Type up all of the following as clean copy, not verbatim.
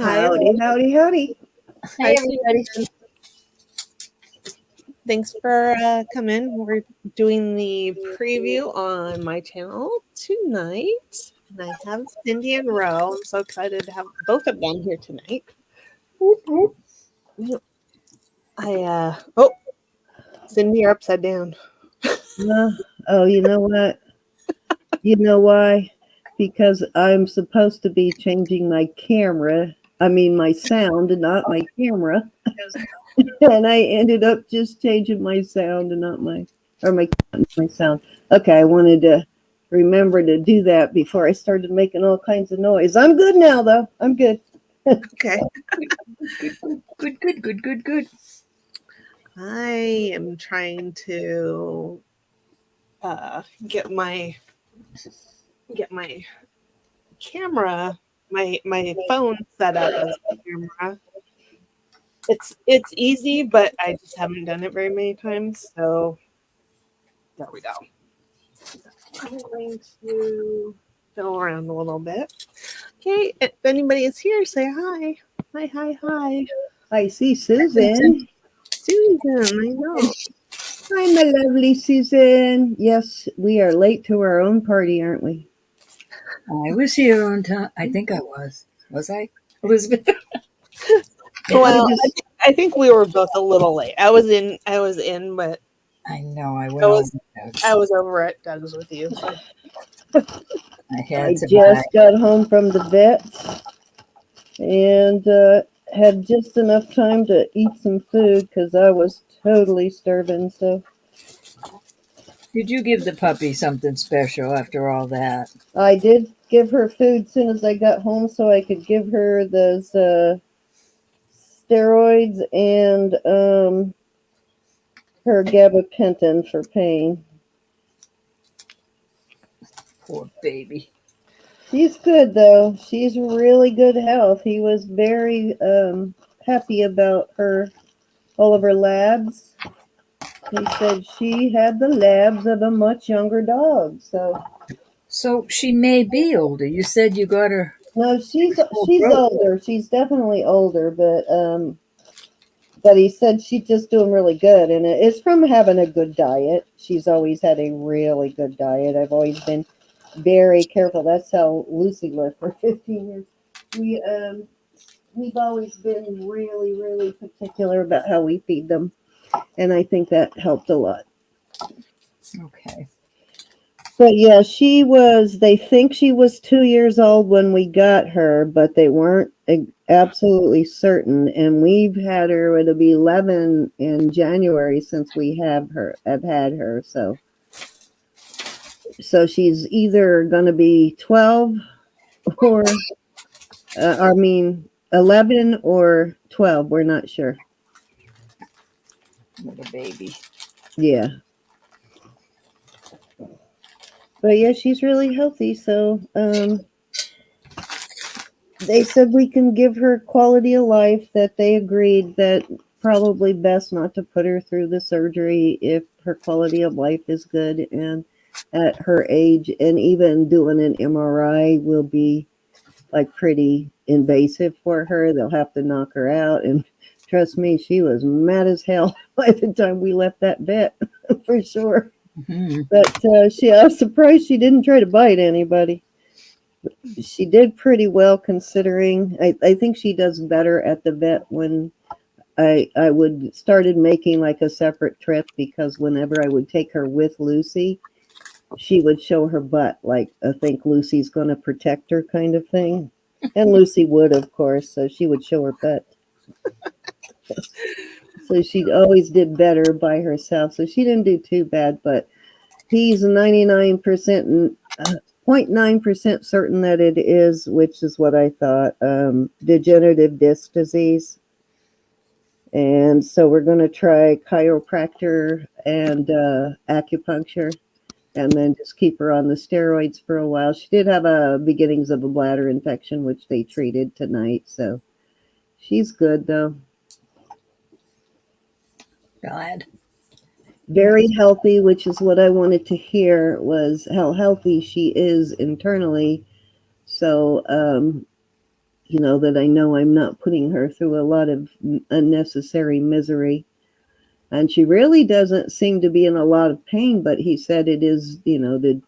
Hi, Howdy, howdy, howdy. hi, everybody. Susan. Thanks for coming. We're doing the preview on my channel tonight. And I have Cindy and Ro. I'm so excited to have both of them here tonight. Whoop, whoop. Oh, Cindy, you're upside down. Oh, you know what? You know why? Because I'm supposed to be changing my camera. I mean, my sound and not my camera. And I ended up just changing my sound and not my sound. Okay, I wanted to remember to do that before I started making all kinds of noise. I'm good now, though. I'm good. Okay. Good. I am trying to get my camera, my phone set up as a camera. It's easy, but I just haven't done it very many times. So there we go. I'm going to fiddle around a little bit. Okay, if anybody is here, say hi. Hi. I see Susan. Susan, I know. Hi, my lovely Susan. Yes, we are late to our own party, aren't we? I was here on time. I think I was. Was I, Elizabeth? Well, I think we were both a little late. I was in, but I know. I went I was over at Doug's with you. So. I just got home from the vet and had just enough time to eat some food because I was totally starving. So, did you give the puppy something special after all that? I did give her food as soon as I got home, so I could give her those steroids and her gabapentin for pain. Poor baby. She's good though. She's really good health. He was very happy about all of her labs. He said she had the labs of a much younger dog. So she may be older. You said you got her. No, she's older. She's definitely older, but he said she's just doing really good, and it's from having a good diet. She's always had a really good diet. I've always been very careful. That's how Lucy lived for 15 years. We've always been really, really particular about how we feed them, and I think that helped a lot. Okay. But yeah, they think she was 2 years old when we got her, but they weren't absolutely certain. And we've had her, it'll be 11 in January since we have had her. So she's either going to be 12 or, 11 or 12. We're not sure. Little baby. Yeah. But yeah, she's really healthy. So they said we can give her quality of life, that they agreed that probably best not to put her through the surgery if her quality of life is good. And at her age, and even doing an MRI will be like pretty invasive for her. They'll have to knock her out. And trust me, she was mad as hell by the time we left that vet for sure. Mm-hmm. But I was surprised she didn't try to bite anybody. She did pretty well considering. I think she does better at the vet when I started making like a separate trip, because whenever I would take her with Lucy, she would show her butt, like I think Lucy's going to protect her kind of thing. And Lucy would, of course, so she would show her butt. So she always did better by herself. So she didn't do too bad, but he's 99% 0.9% certain that it is, which is what I thought, degenerative disc disease. And so we're going to try chiropractor and acupuncture, and then just keep her on the steroids for a while. She did have beginnings of a bladder infection, which they treated tonight. So she's good, though. God. Very healthy, which is what I wanted to hear, was how healthy she is internally. So that I know I'm not putting her through a lot of unnecessary misery. And she really doesn't seem to be in a lot of pain, but he said it is, the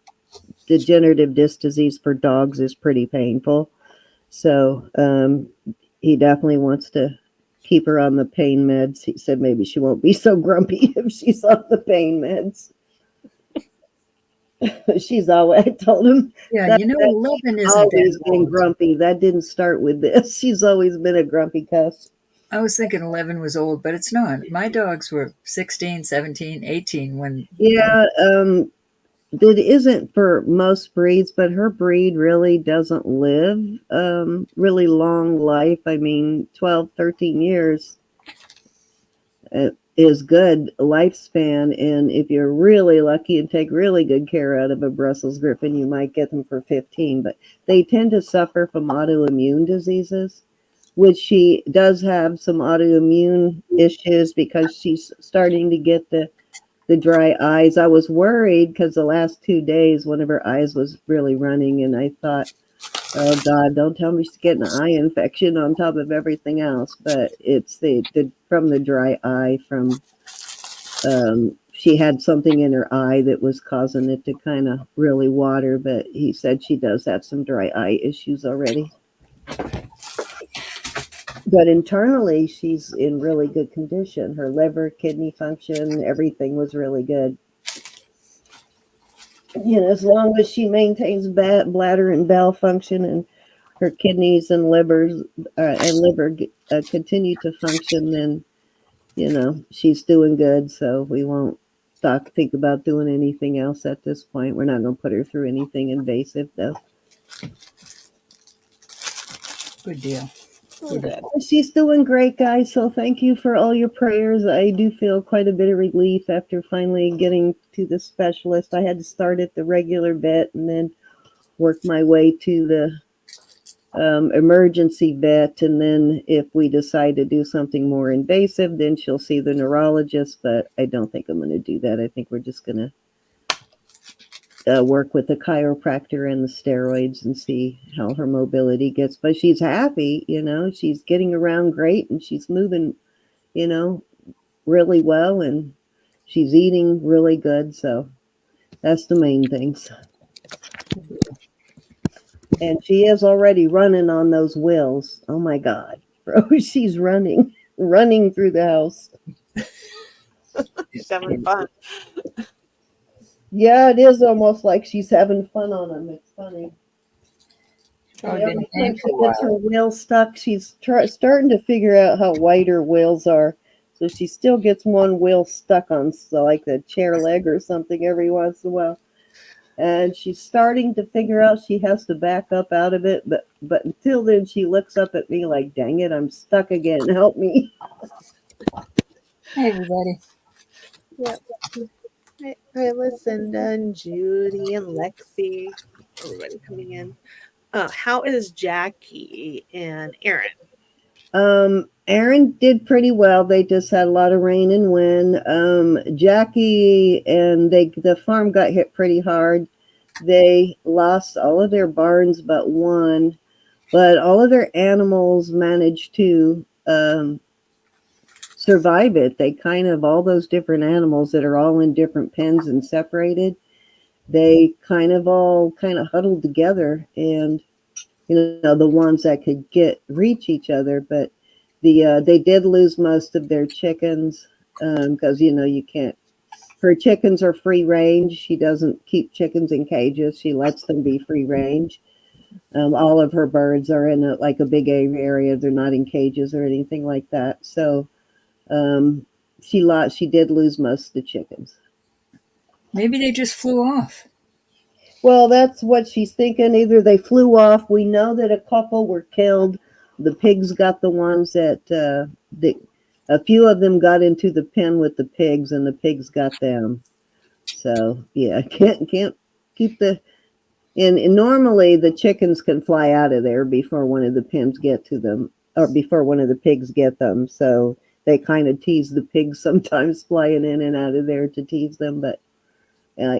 degenerative disc disease for dogs is pretty painful. So he definitely wants to keep her on the pain meds. He said maybe she won't be so grumpy if she's on the pain meds. She's always, I told him Yeah, that, you know, that she's 11 isn't that always been old. grumpy. That didn't start with this. She's always been a grumpy cuss. I was thinking 11 was old, but it's not. My dogs were 16, 17, 18 when Yeah, that isn't for most breeds, but her breed really doesn't live really long life. I mean, 12, 13 years is good lifespan. And if you're really lucky and take really good care out of a Brussels Griffin, you might get them for 15. But they tend to suffer from autoimmune diseases, which she does have some autoimmune issues because she's starting to get the dry eyes. I was worried because the last 2 days, one of her eyes was really running, and I thought, oh God, don't tell me she's getting an eye infection on top of everything else. But it's the from the dry eye from she had something in her eye that was causing it to kind of really water. But he said she does have some dry eye issues already. But internally, she's in really good condition. Her liver, kidney function, everything was really good. As long as she maintains bladder and bowel function, and her kidneys and liver continue to function, then she's doing good. So we won't think about doing anything else at this point. We're not going to put her through anything invasive, though. good deal. Oh, good. She's doing great, guys. So thank you for all your prayers. I do feel quite a bit of relief after finally getting to the specialist. I had to start at the regular vet and then work my way to the emergency vet. And then if we decide to do something more invasive, then she'll see the neurologist. But I don't think I'm going to do that. I think we're just going to work with the chiropractor and the steroids and see how her mobility gets. But she's happy, she's getting around great and she's moving, you know, really well and she's eating really good. So that's the main things. And she is already running on those wheels. Oh my God, bro, she's running through the house. She's having fun. Yeah, it is almost like she's having fun on them. It's funny. And Probably been every tame time for she a gets her while. wheel stuck, she's starting to figure out how wide her wheels are. So she still gets one wheel stuck on, so like the chair leg or something every once in a while. And she's starting to figure out she has to back up out of it. But until then, she looks up at me like, dang it, I'm stuck again. Help me. Hey, everybody. Yep. I listened, and Judy and Lexi, everybody coming in. How is Jackie and Aaron? Aaron did pretty well. They just had a lot of rain and wind. Jackie and the farm got hit pretty hard. They lost all of their barns but one, but all of their animals managed to survive it. They kind of, all those different animals that are all in different pens and separated, they kind of all kind of huddled together, and the ones that could reach each other. But they did lose most of their chickens because you can't. Her chickens are free range. She doesn't keep chickens in cages. She lets them be free range. All of her birds are in like a big area. They're not in cages or anything like that. So um, she did lose most of the chickens. Maybe they just flew off. Well, that's what she's thinking. Either they flew off. We know that a couple were killed. The pigs got the ones a few of them got into the pen with the pigs, and the pigs got them. So yeah, can't keep and normally the chickens can fly out of there before one of the pens get to them, or before one of the pigs get them. So they kind of tease the pigs sometimes, flying in and out of there to tease them. But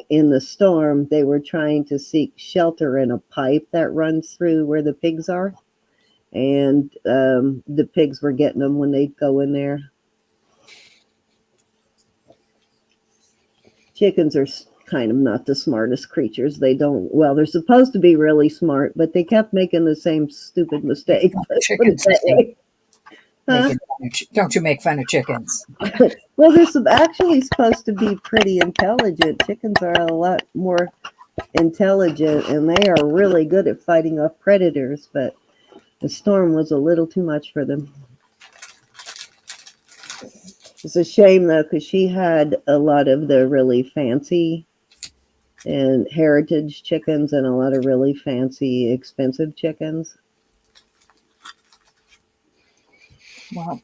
in the storm, they were trying to seek shelter in a pipe that runs through where the pigs are. and the pigs were getting them when they'd go in there. Chickens are kind of not the smartest creatures. They don't, well, they're supposed to be really smart, but they kept making the same stupid mistake. Let's put it Chickens, that way. Huh? don't you make fun of chickens? Well, they're actually supposed to be pretty intelligent. Chickens are a lot more intelligent, and they are really good at fighting off predators, but the storm was a little too much for them. It's a shame, though, because she had a lot of the really fancy and heritage chickens and a lot of really fancy, expensive chickens. Well,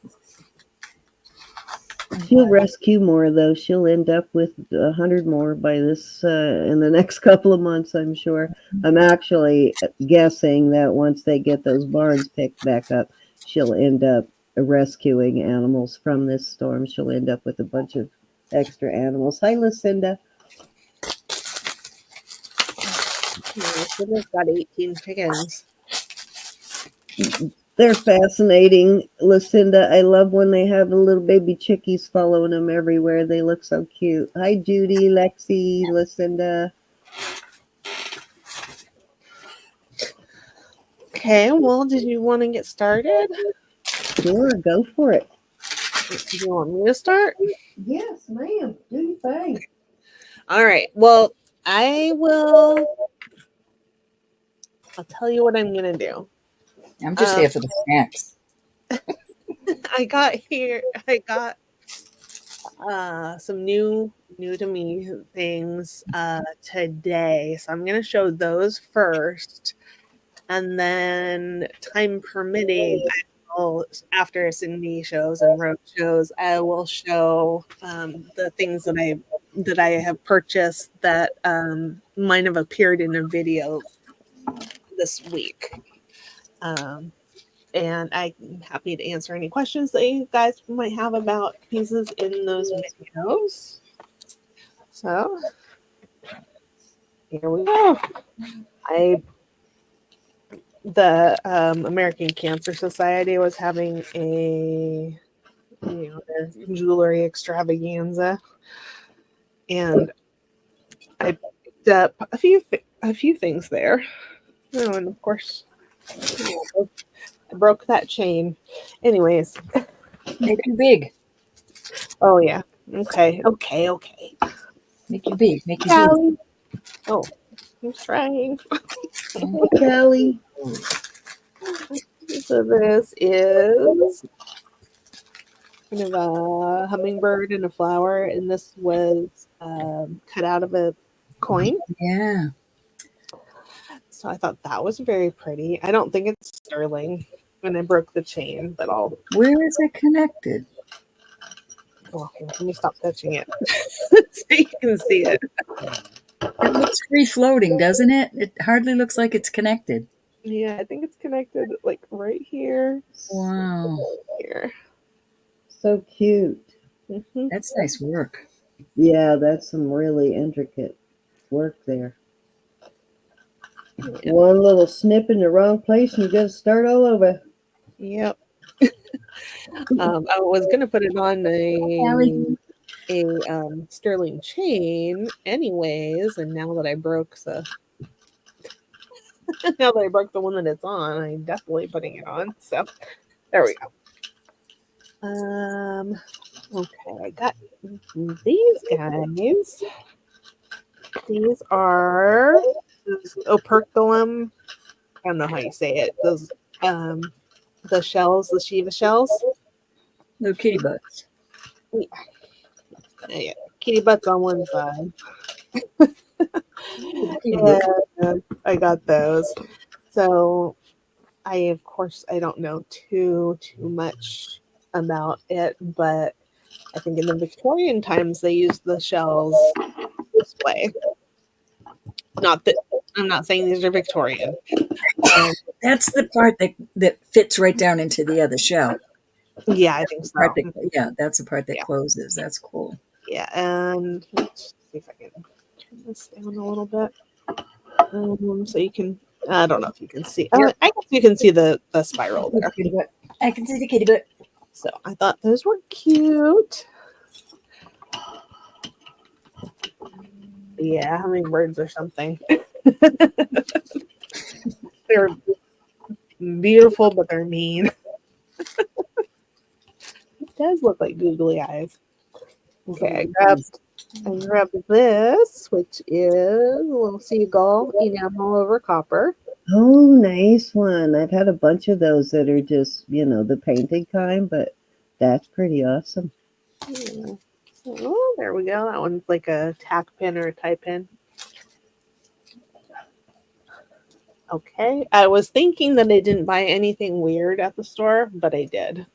She'll rescue more, though. She'll end up with 100 more by this in the next couple of months, I'm sure. I'm actually guessing that once they get those barns picked back up, she'll end up rescuing animals from this storm. She'll end up with a bunch of extra animals. Hi, Lucinda. Lucinda's got 18 chickens. They're fascinating, Lucinda. I love when they have the little baby chickies following them everywhere. They look so cute. Hi, Judy, Lexi, Lucinda. Okay, well, did you want to get started? Sure, go for it. Do you want me to start? Yes, ma'am. Do your thing. All right. Well, I'll tell you what I'm going to do. I'm just here for the snacks. I got some new to me things today. So I'm going to show those first. And then, time permitting, after Cindy shows and Rose shows, I will show the things that I have purchased that might have appeared in a video this week. And I'm happy to answer any questions that you guys might have about pieces in those videos. So here we go. The American Cancer Society was having their jewelry extravaganza, and I picked up a few things there. Oh, and of course, I broke that chain. Anyways, Make you big. oh yeah, okay. Make you big. Make you Callie. Oh, I'm trying. Hey, Callie. So this is kind of a hummingbird and a flower, and this was cut out of a coin. big. Yeah. So I thought that was very pretty. I don't think it's sterling when I broke the chain, but Where is it connected? well, let me stop touching it so you can see it. It looks free floating, doesn't it? It hardly looks like it's connected. Yeah, I think it's connected like right here. Wow. Here. So cute. Mm-hmm. That's nice work. Yeah, that's some really intricate work there. Yeah. One little snip in the wrong place and you got to start all over. Yep. I was gonna put it on a sterling chain anyways, and now that I broke the one that it's on, I'm definitely putting it on. So there we go. Okay, I got these guys. These are those operculum. I don't know how you say it. Those the shells, the Shiva shells. Little kitty butts. Yeah, kitty butts on one side. Kitty butt. Yeah, I got those. So of course I don't know too much about it, but I think in the Victorian times they used the shells this way. Not that I'm not saying these are Victorian. That's the part that fits right down into the other shell. Yeah, I think so. That's the part that Yeah. closes. That's cool. Yeah, and let's see if I can turn this down a little bit, so you can I don't know if you can see. Yep. I guess you can see the spiral there. Kitty butt. I can see the kitty butt. So I thought those were cute. Yeah, hummingbirds or something. They're beautiful, but they're mean. It does look like googly eyes. Okay, I grabbed this, which is a little seagull enamel over copper. Oh, nice one. I've had a bunch of those that are just, the painted kind, but that's pretty awesome. Hmm. So there we go. That one's like a tack pin or a tie pin. Okay. I was thinking that I didn't buy anything weird at the store, but I did.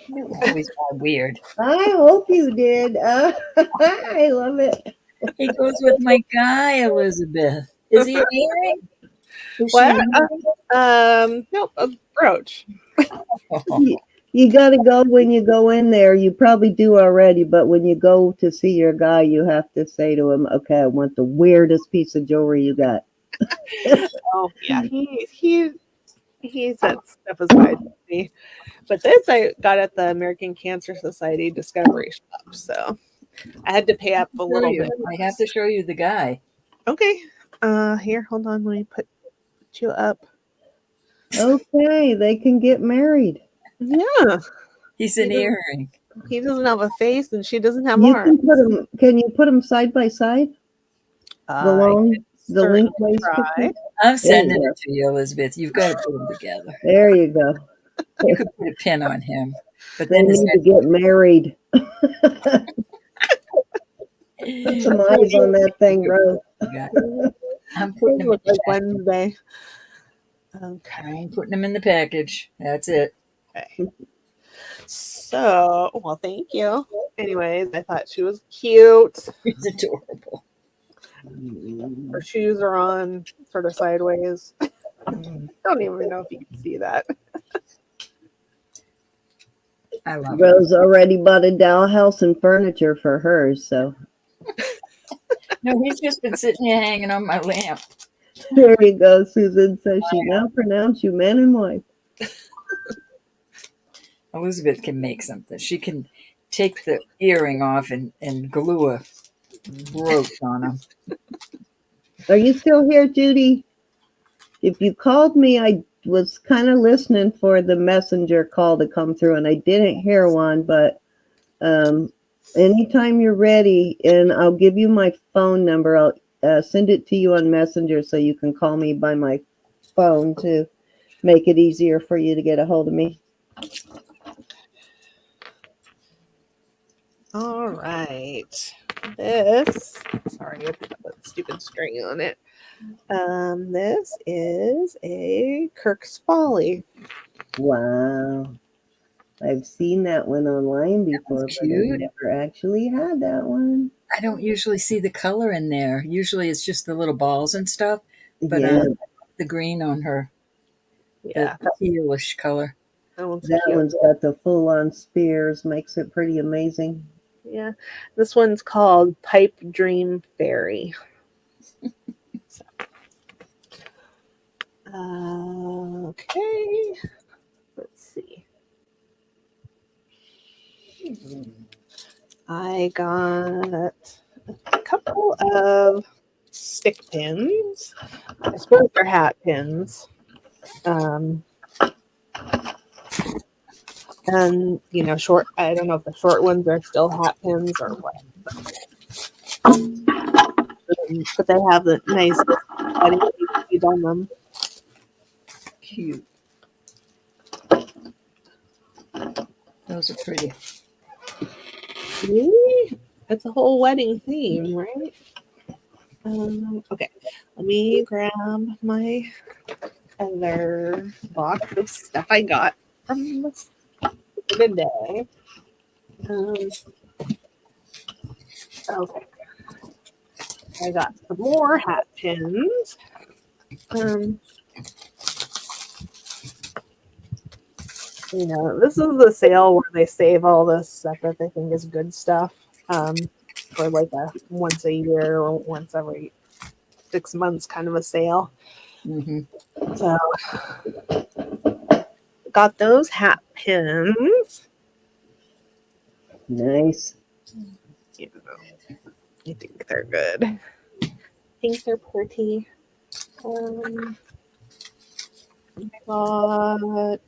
You always are weird. I hope you did. I love it. He goes with my guy, Elizabeth. Is he an earring? Is she What? an earring? Nope, a brooch. Oh, You got to go when you go in there. You probably do already, but when you go to see your guy, you have to say to him, okay, I want the weirdest piece of jewelry you got. Oh yeah, he said stuff aside with me. But this I got at the American Cancer Society Discovery Shop, so I had to pay up a show little you. bit. I have to show you the guy. Okay. Here, hold on. Let me put you up. Okay, they can get married. Yeah, He's he an doesn't. earring. He doesn't have a face, and she doesn't have You arms. can put them. Can you put them side by side? I can The certainly lengthways try. picture. I'm There you sending go. it to you, Elizabeth. You've got to put them together. There you go. You could put a pin on him, but They then his need to get married. Put head. some eyes on that thing, Rose. Mhm. I'm putting Those him in look the like package. Wednesday. Okay. I'm putting him in the package. That's it. Okay. So, well, thank you. Anyways, I thought she was cute. He's adorable. Her shoes are on sort of sideways. Don't even know if you can see that. I love him. Rose already bought a dollhouse and furniture for hers, so No, he's just been sitting here hanging on my lamp. there you go. Susan says she now pronounce you man and wife. Elizabeth can make something. She can take the earring off and glue a brooch on him. Are you still here, Judy? If you called me, I was kind of listening for the messenger call to come through, and I didn't hear one, but um, anytime you're ready, and I'll give you my phone number. I'll send it to you on Messenger so you can call me by my phone to make it easier for you to get a hold of me. All right. This, sorry, I put that stupid string on it. This is a Kirk's Folly. Wow. I've seen that one online before, That's but I cute. never actually had that one. I don't usually see the color in there. Usually it's just the little balls and stuff. But Yeah, the green on her, the Yeah, tealish color. that one's that cute. one's got the full-on spears, makes it pretty amazing. Yeah, this one's called Pipe Dream Fairy. Okay, let's see. I got a couple of stick pins. I suppose they're hat pins. Um, and short. I don't know if the short ones are still hat pins or what, but they have the nice wedding bead on them. Cute. Those are pretty. Really? It's a whole wedding theme, right? Okay, let me grab my other box of stuff I got from the day. Um, okay, I got some more hat pins. Um, this is the sale where they save all this stuff that they think is good stuff for like a once a year or once every 6 months kind of a sale. Hmm. So got those hat pins. Nice. You know, I think they're good. I think they're pretty. Got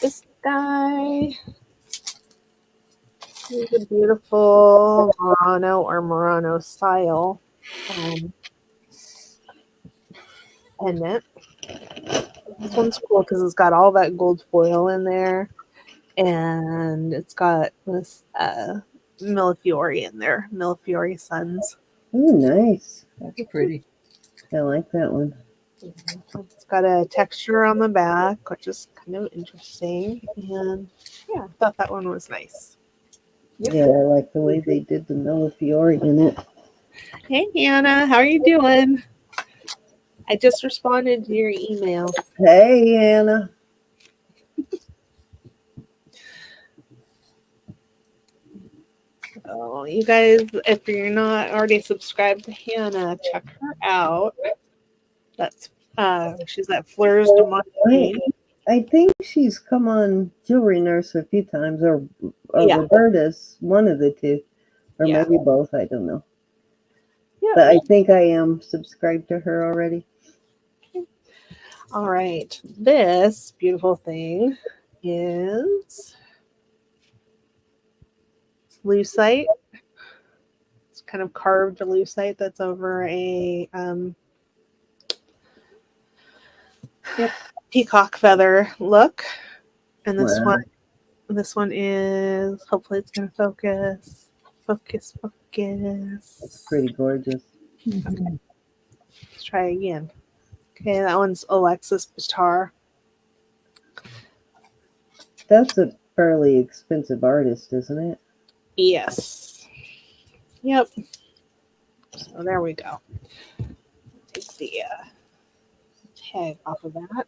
this guy. He's a beautiful Murano or Murano style pendant. This one's cool because it's got all that gold foil in there, and it's got this Millefiori in there, Millefiori Suns. Oh, nice. That's pretty. I like that one. It's got a texture on the back, which is kind of interesting, and yeah, I thought that one was nice. Yep. Yeah, I like the way they did the Millefiori in it. Hey, Hannah, how are you doing? I just responded to your email. Hey, Anna. Oh, you guys, if you're not already subscribed to Hannah, check her out. That's she's at Fleurs de I, Montagne. I think she's come on Jewelry Nurse a few times, or Yeah, Roberta's, one of the two, or yeah, maybe both. I don't know. yeah. But I think I am subscribed to her already. All right, this beautiful thing is lucite. It's kind of carved lucite that's over a Yep. peacock feather look, and Wow, this one is hopefully it's gonna focus, focus. pretty gorgeous. Hmm. Let's try again. Okay, that one's Alexis Bitar. That's a fairly expensive artist, isn't it? Yes. Yep. So there we go. Take the tag off of that.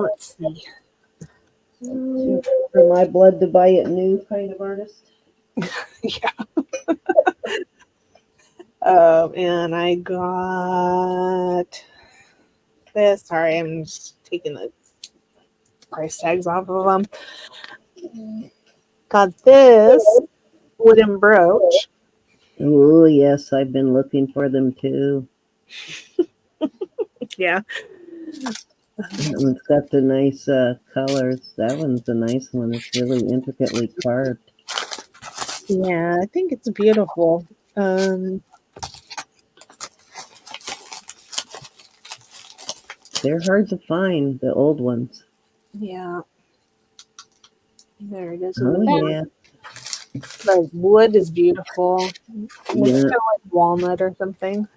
Let's see. Too for my blood to buy it new kind of artist. Yeah. And I got this. Sorry, I'm just taking the price tags off of them. Got this wooden brooch. Oh, yes, I've been looking for them too. Yeah. That one's got the nice colors. That one's a nice one. It's really intricately carved. Yeah, I think it's beautiful. Um, They're hard to find, the old ones. yeah. There it is in the Oh, back. yeah. The wood is beautiful. Looks kind Yeah. of like walnut or something.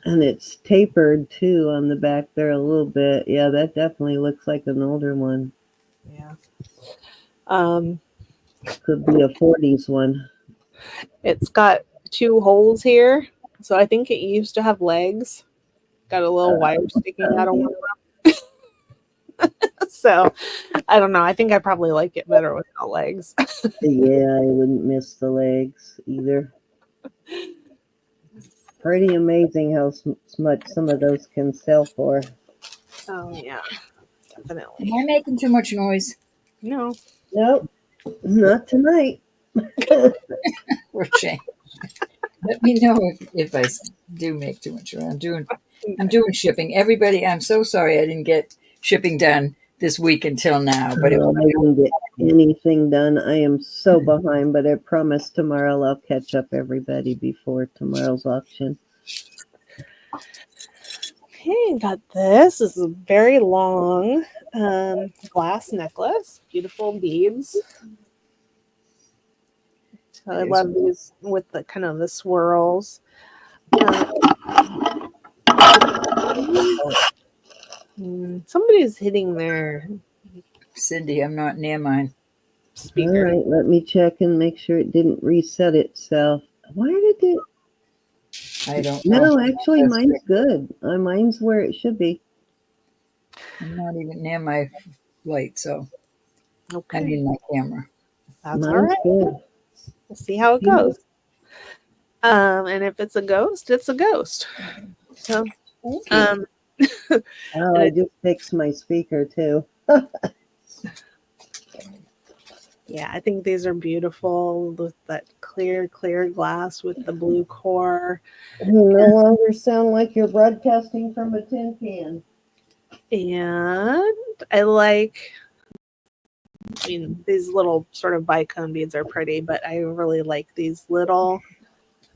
And it's tapered too on the back there a little bit. Yeah, that definitely looks like an older one. Yeah. Um, Could be a 40s one. it's got two holes here, so I think it used to have legs. Got a little wire sticking out of one of them. So I don't know. I think I probably like it better without legs. Yeah, I wouldn't miss the legs either. Pretty amazing how much some of those can sell for. Oh yeah, Am definitely. I making too much noise? No. Nope, not tonight. For shame. Let me know if I do make too much. I'm doing shipping. Everybody, I'm so sorry I didn't get shipping done this week until now, but it I didn't get anything done. I am so behind, but I promise tomorrow I'll catch up everybody before tomorrow's auction. Okay, got this. This is a very long glass necklace. Beautiful beads. So I is. love these with the kind of the swirls. Um, somebody's hitting their Cindy, I'm not near mine. All speaker. right, let me check and make sure it didn't reset itself. Why did it? I don't know. No, actually, That's mine's good. Mine's where it should be. I'm not even near my light, so I Okay, mean my camera. that's all Mine's right. good. We'll see how it goes. And if it's a ghost, it's a ghost. So, Okay. um, Oh, and I it, just fixed my speaker too. yeah, I think these are beautiful with that clear glass with the blue core. You no longer sound like you're broadcasting from a tin can. And I like, I mean, these little sort of bicone beads are pretty, but I really like these little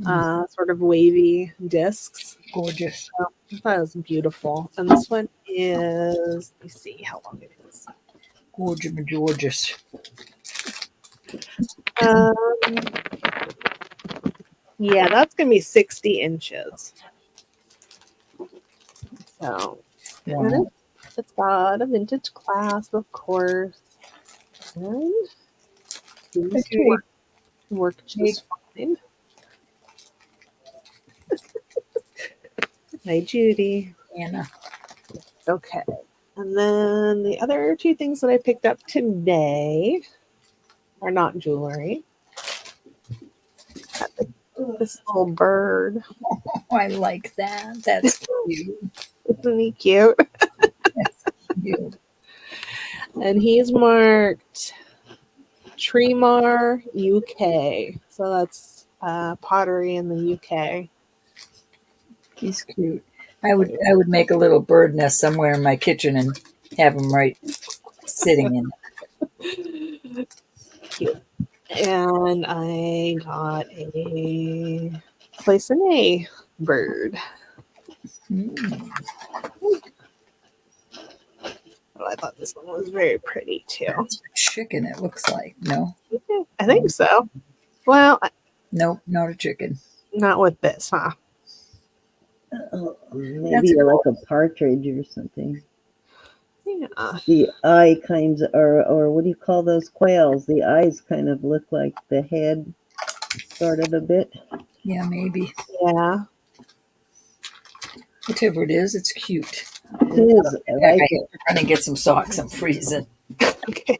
sort of wavy discs. Gorgeous. So I thought it was beautiful. And this one is, let me see how long it is. Gorgeous. Um, yeah, that's going to be 60 inches. So, and Wow. it's got a vintage clasp, of course. And seems to Okay. work Hey, just fine. Hi, Judy. Anna. Okay. And then the other two things that I picked up today are not jewelry. This little bird. Oh, I like that. That's cute. Isn't he cute? That's cute. And he's marked Tremar, UK. So that's pottery in the UK. He's cute. I would make a little bird nest somewhere in my kitchen and have him right sitting in Cute. And I got a place in a bird. it. Mm. Oh, I thought this one was very pretty too. That's a chicken, it looks like. No? I think so. Well, Nope, not a chicken. not with this, huh? Oh, That's maybe like a partridge or something. Yeah. The eye kinds or what do you call those quails? The eyes kind of look like the head, sort of a bit. Yeah, maybe. Yeah. Whatever it is, it's cute. It is. I I like have it. to run and get some socks. I'm freezing. Okay.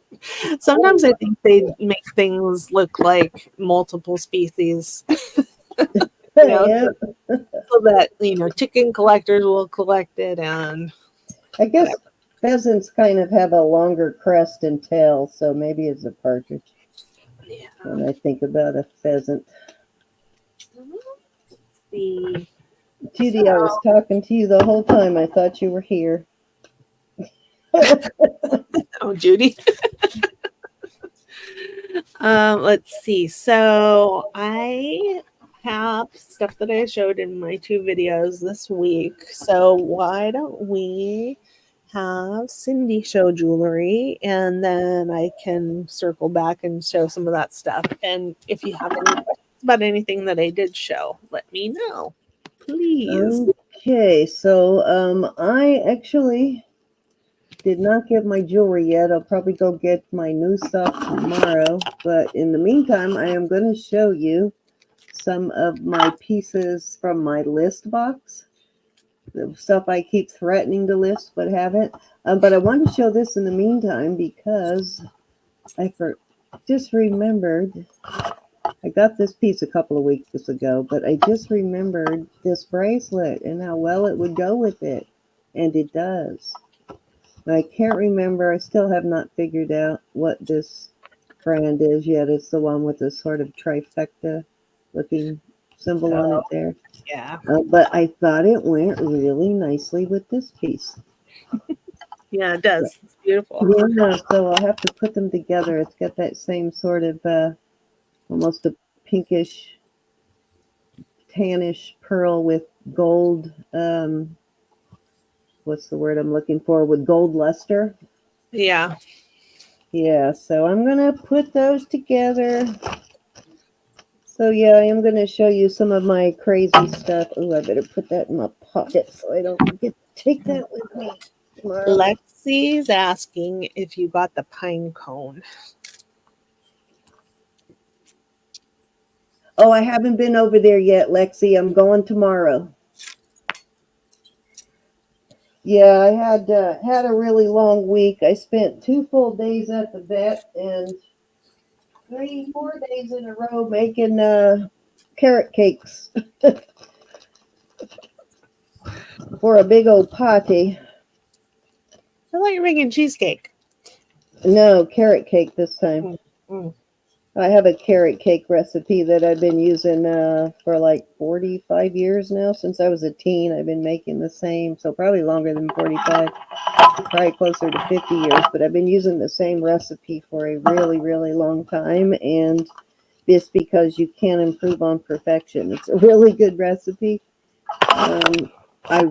Sometimes I think they make things look like multiple species, you know, Yeah, so that, chicken collectors will collect it and I guess whatever. pheasants kind of have a longer crest and tail, so maybe it's a partridge Yeah. when I think about a pheasant. Let's see. Judy, I was talking to you the whole time. I thought you were here. Oh, Judy. Let's see. So I have stuff that I showed in my two videos this week. So why don't we have Cindy show jewelry and then I can circle back and show some of that stuff. And if you have any questions about anything that I did show, let me know. Please. Okay, so I actually did not get my jewelry yet. I'll probably go get my new stuff tomorrow. But in the meantime, I am going to show you some of my pieces from my list box. The stuff I keep threatening to list but haven't. But I want to show this in the meantime because just remembered. I got this piece a couple of weeks ago, but I just remembered this bracelet and how well it would go with it. And it does. I can't remember. I still have not figured out what this brand is yet. It's the one with the sort of trifecta looking symbol on Oh, it there. yeah. But I thought it went really nicely with this piece. Yeah, it does. It's beautiful. Yeah, so I'll have to put them together. It's got that same sort of almost a pinkish, tannish pearl with gold. What's the word I'm looking for? With gold luster. Yeah. Yeah, so I'm gonna put those together. So yeah, I am gonna show you some of my crazy stuff. Oh, I better put that in my pocket so I don't forget to take that with me tomorrow. Lexi's asking if you got the pine cone. Oh, I haven't been over there yet, Lexi. I'm going tomorrow. Yeah, I had a really long week. I spent 2 full days at the vet and 3, 4 days in a row making carrot cakes for a big old party. I thought you were making cheesecake. No, carrot cake this time. Mm, mm. I have a carrot cake recipe that I've been using for like 45 years now. Since I was a teen, I've been making the same. So probably longer than 45, probably closer to 50 years. But I've been using the same recipe for a really, really long time. And it's because you can't improve on perfection. It's a really good recipe. Um, I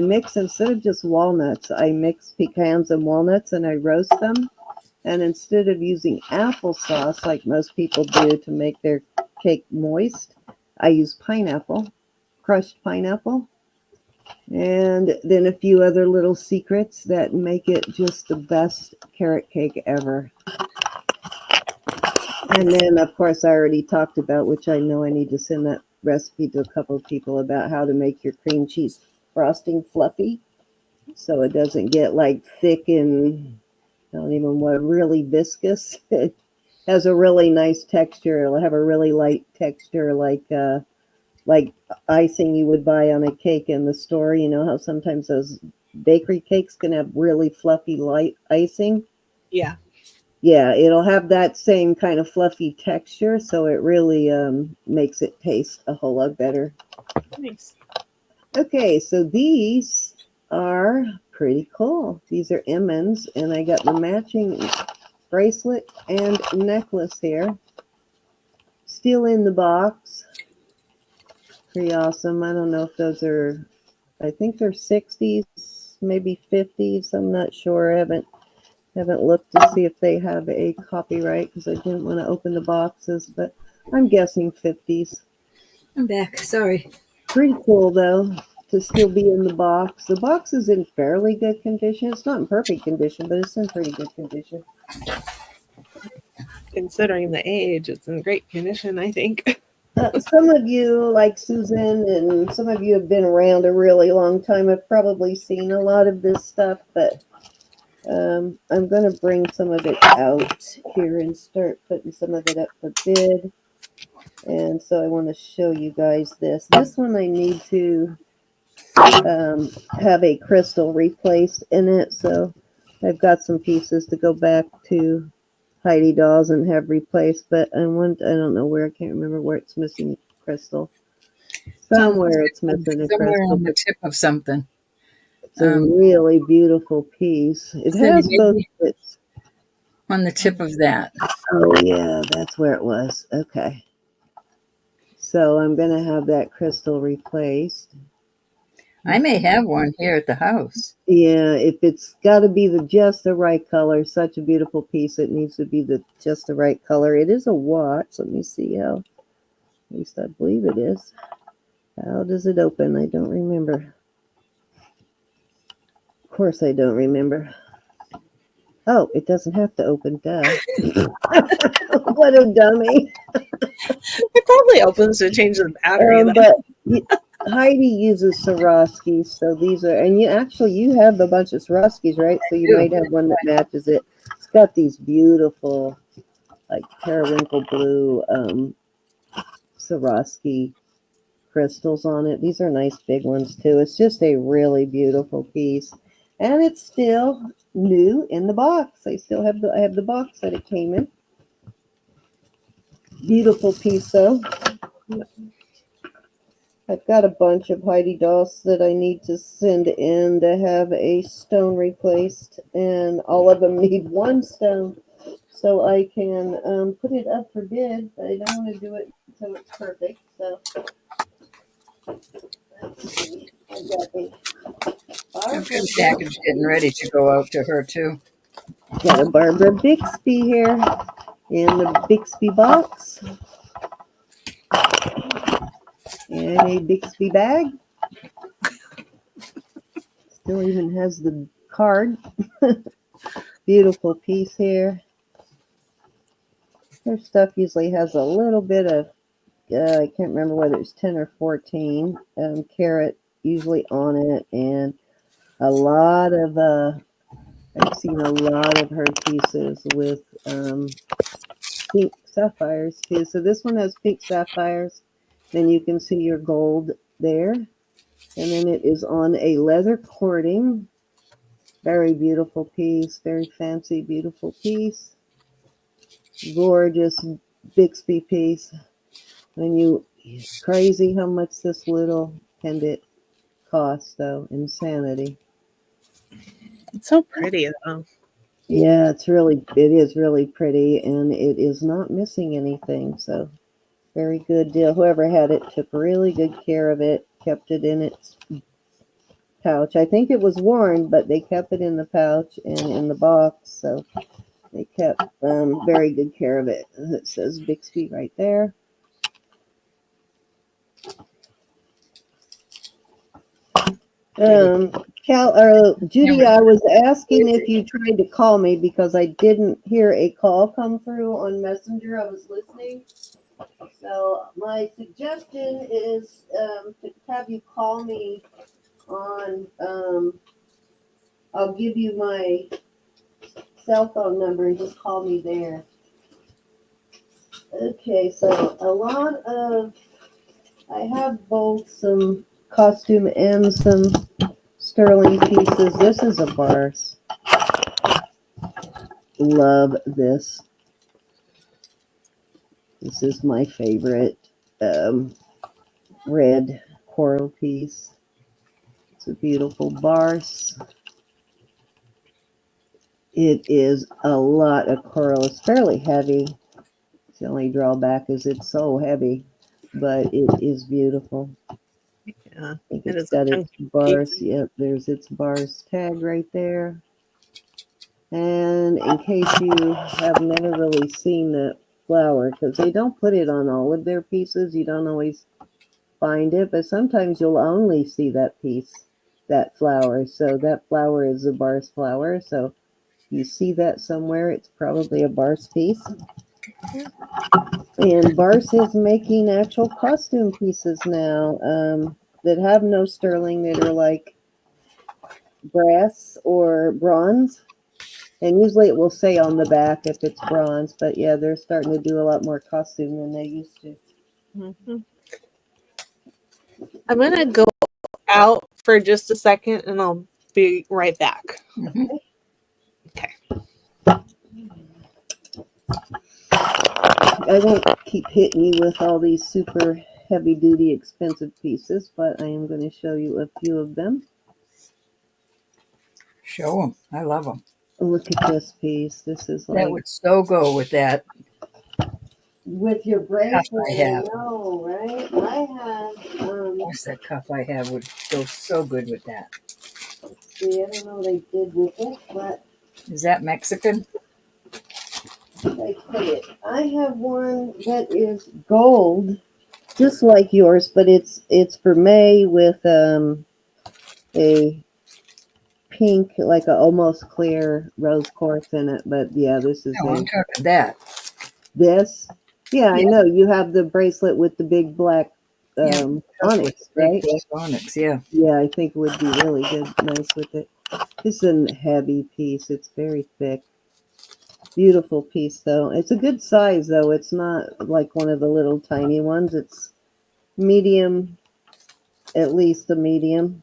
mix instead of just walnuts, I mix pecans and walnuts and I roast them. And instead of using applesauce like most people do to make their cake moist, I use pineapple, crushed pineapple, and then a few other little secrets that make it just the best carrot cake ever. And then, of course, I already talked about, which I know I need to send that recipe to a couple of people about how to make your cream cheese frosting fluffy so it doesn't get like thick and I don't even want really viscous. It has a really nice texture. It'll have a really light texture, like icing you would buy on a cake in the store. You know how sometimes those bakery cakes can have really fluffy light icing. Yeah, Yeah, it'll have that same kind of fluffy texture, so it really makes it taste a whole lot better. nice. Okay, so these are pretty cool. These are Emmons, and I got the matching bracelet and necklace here. Still in the box. Pretty awesome. I don't know if those are, I think they're 60s, maybe 50s. I'm not sure. I haven't looked to see if they have a copyright because I didn't want to open the boxes, but I'm guessing 50s. I'm back. Sorry. Pretty cool though to still be in the box. The box is in fairly good condition. It's not in perfect condition, but it's in pretty good condition. Considering the age, it's in great condition, I think. Some of you, like Susan, and some of you have been around a really long time, have probably seen a lot of this stuff, but I'm going to bring some of it out here and start putting some of it up for bid. And so I want to show you guys this. This one I need to have a crystal replaced in it. So I've got some pieces to go back to Heidi Dolls and have replaced, but I don't know where, I can't remember where it's missing crystal. Somewhere it's missing a Somewhere crystal, on the but tip of something. it's a really beautiful piece. It Cindy, has both maybe its, on the tip of that. oh yeah, that's where it was. Okay. So I'm going to have that crystal replaced. I may have one here at the house. Yeah, if it's got to be the just the right color, such a beautiful piece, it needs to be the just the right color. It is a watch. Let me see how, at least I believe it is. How does it open? I don't remember. Of course I don't remember. Oh, it doesn't have to open, duh. What a dummy. It probably opens to change the battery. But Heidi uses Swarovskis, so these are, and you have a bunch of Swarovskis, right? So you might have one that matches it. It's got these beautiful, like periwinkle blue Swarovski crystals on it. These are nice big ones too. It's just a really beautiful piece, and it's still new in the box. I have the box that it came in. Beautiful piece though. I've got a bunch of Heidi Doss that I need to send in to have a stone replaced, and all of them need one stone, so I can put it up for bid. But I don't want to do it until it's perfect. So let's see. I've got a I've got Barbara a package getting ready to go out to her too. Bixby here in the Bixby box, and a Bixby bag. Still even has the card. Beautiful piece here. Their stuff usually has a little bit of, I can't remember whether it's 10 or 14 carat usually on it, and a lot of, I've seen a lot of her pieces with pink sapphires too. So this one has pink sapphires. Then you can see your gold there. And then it is on a leather cording. Very beautiful piece. Very fancy, beautiful piece. Gorgeous Bixby piece. And it's crazy how much this little pendant costs, though. Insanity. It's so pretty though. Yeah, it is really pretty, and it is not missing anything. So very good deal. Whoever had it took really good care of it, kept it in its pouch. I think it was worn, but they kept it in the pouch and in the box. So they kept very good care of it. It says Bixby right there. Pretty. Judy, Camera's I was asking if busy. you tried to call me because I didn't hear a call come through on Messenger. I was listening. So my suggestion is to have you call me on. I'll give you my cell phone number and just call me there. Okay, so I have both some costume and some sterling pieces. This is a Bars. Love this. This is my favorite red coral piece. It's a beautiful Bars. It is a lot of coral. It's fairly heavy. The only drawback is it's so heavy, but it is beautiful. Yeah, I think it it's is a got its chunky piece. Bars. Yep, there's its Bars tag right there. And in case you have never really seen that flower, because they don't put it on all of their pieces, you don't always find it, but sometimes you'll only see that piece, that flower. So that flower is a Bars flower. So you see that somewhere, it's probably a Bars piece. And Bars is making actual costume pieces now that have no sterling, that are like brass or bronze. And usually it will say on the back if it's bronze, but yeah, they're starting to do a lot more costume than they used to. Mhm. I'm gonna go out for just a second, and I'll be right back. Mhm. Okay. I won't keep hitting you with all these super heavy duty expensive pieces, but I am going to show you a few of them. Show them. I love them. Look at this piece. This is That like would so go with that with your cuff bracelet. I I have. know, right? I have Gosh, that cuff I have would go so good with that. let's see, I don't know what they did with it, but Is that Mexican? they put it. I have one that is gold, just like yours, but it's for May with a pink, like a almost clear rose quartz in it. But yeah, this is No, I'm a talking that. this. Yeah, I Yeah, know you have the bracelet with the big black yeah. Cuff with onyx, the big right? black onyx. Yeah. Yeah, I think it would be really good, nice with it. It's a heavy piece. It's very thick. Beautiful piece, though. It's a good size, though. It's not like one of the little tiny ones. It's medium, at least a medium.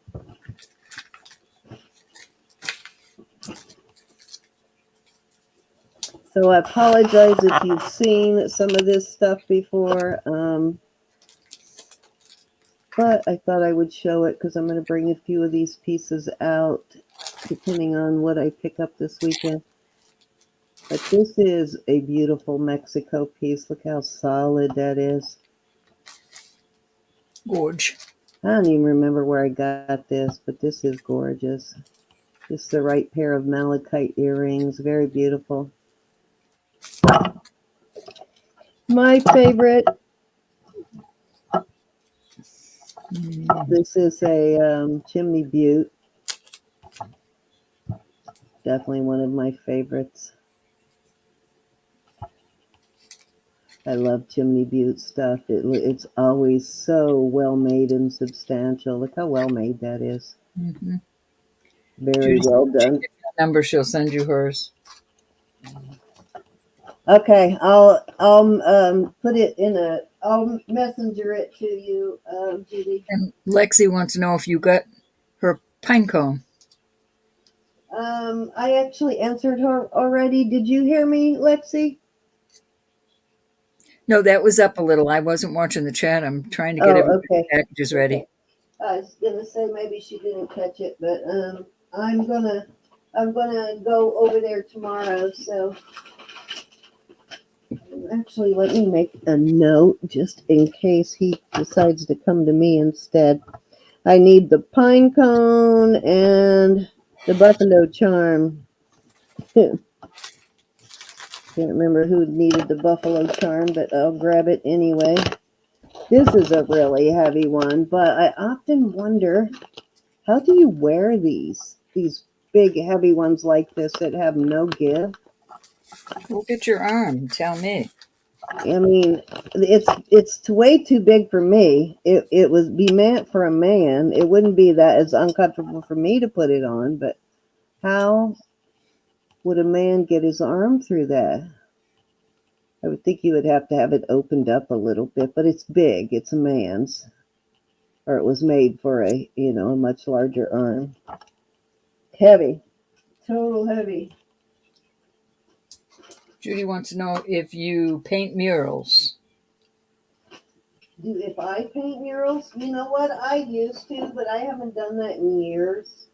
So I apologize if you've seen some of this stuff before, but I thought I would show it because I'm going to bring a few of these pieces out, depending on what I pick up this weekend. But this is a beautiful Mexico piece. Look how solid that is. Gorge. I don't even remember where I got this, but this is gorgeous. Just the right pair of malachite earrings. Very beautiful. My favorite. Mm, This is a chimney butte. Definitely one of my favorites. I love chimney butte stuff. It's always so well made and substantial. Look how well made that is. mm-hmm. Very Judy, well done. number, she'll send you hers. Okay, I'll put it in a I'll messenger it to you, Judy. And Lexi wants to know if you got her pine cone. I actually answered her already. Did you hear me, Lexi? No, that was up a little. I wasn't watching the chat. I'm trying to get Oh, everybody's okay. packages Okay. ready. I was gonna say maybe she didn't catch it, but I'm gonna I'm gonna go over there tomorrow. So actually, let me make a note just in case he decides to come to me instead. I need the pine cone and the buffalo charm. Can't remember who needed the buffalo charm, but I'll grab it anyway. This is a really heavy one, but I often wonder, how do you wear these big heavy ones like this that have no give? Look at your arm. Tell me. I mean, it's way too big for me. It would be meant for a man. It wouldn't be that as uncomfortable for me to put it on, but how would a man get his arm through that? I would think you would have to have it opened up a little bit, but it's big. It's a man's, or it was made for a much larger arm. Heavy, total heavy. Judy wants to know if you paint murals. Do if I paint murals? You know what? I used to, but I haven't done that in years.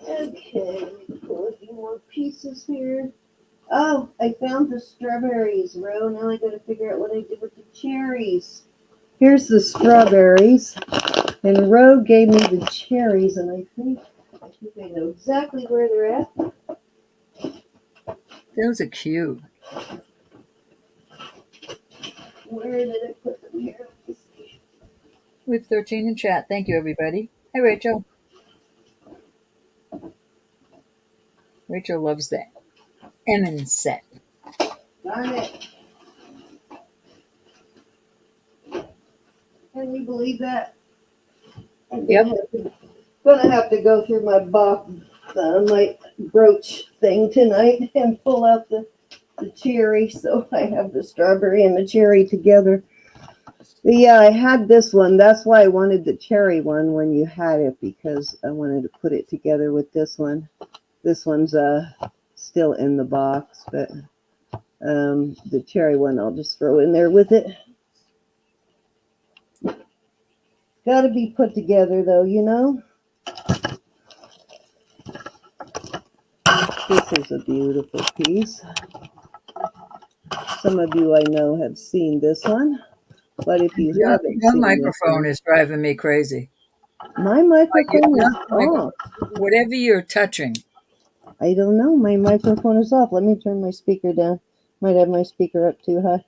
Okay, let me pull a few more pieces here. Oh, I found the strawberries, Ro. Now I gotta figure out what I did with the cherries. Here's the strawberries, and Ro gave me the cherries, and I think I know exactly where they're at. Those are cute. Where did I put them here? With 13 in chat. Thank you, everybody. Hi, Rachel. Rachel loves that Emin set. Darn it. Can you believe that? I'm Yep. gonna have to go through my my brooch thing tonight and pull out the cherry, so I have the strawberry and the cherry together. But yeah, I had this one. That's why I wanted the cherry one when you had it, because I wanted to put it together with this one. This one's still in the box, but the cherry one I'll just throw in there with it. Got to be put together though, you know. This is a beautiful piece. Some of you I know have seen this one, but if you haven't Your seen this microphone one, is driving me crazy. my Your microphone is off. microphone, whatever you're touching. I don't know. My microphone is off. Let me turn my speaker down. Might have my speaker up too high.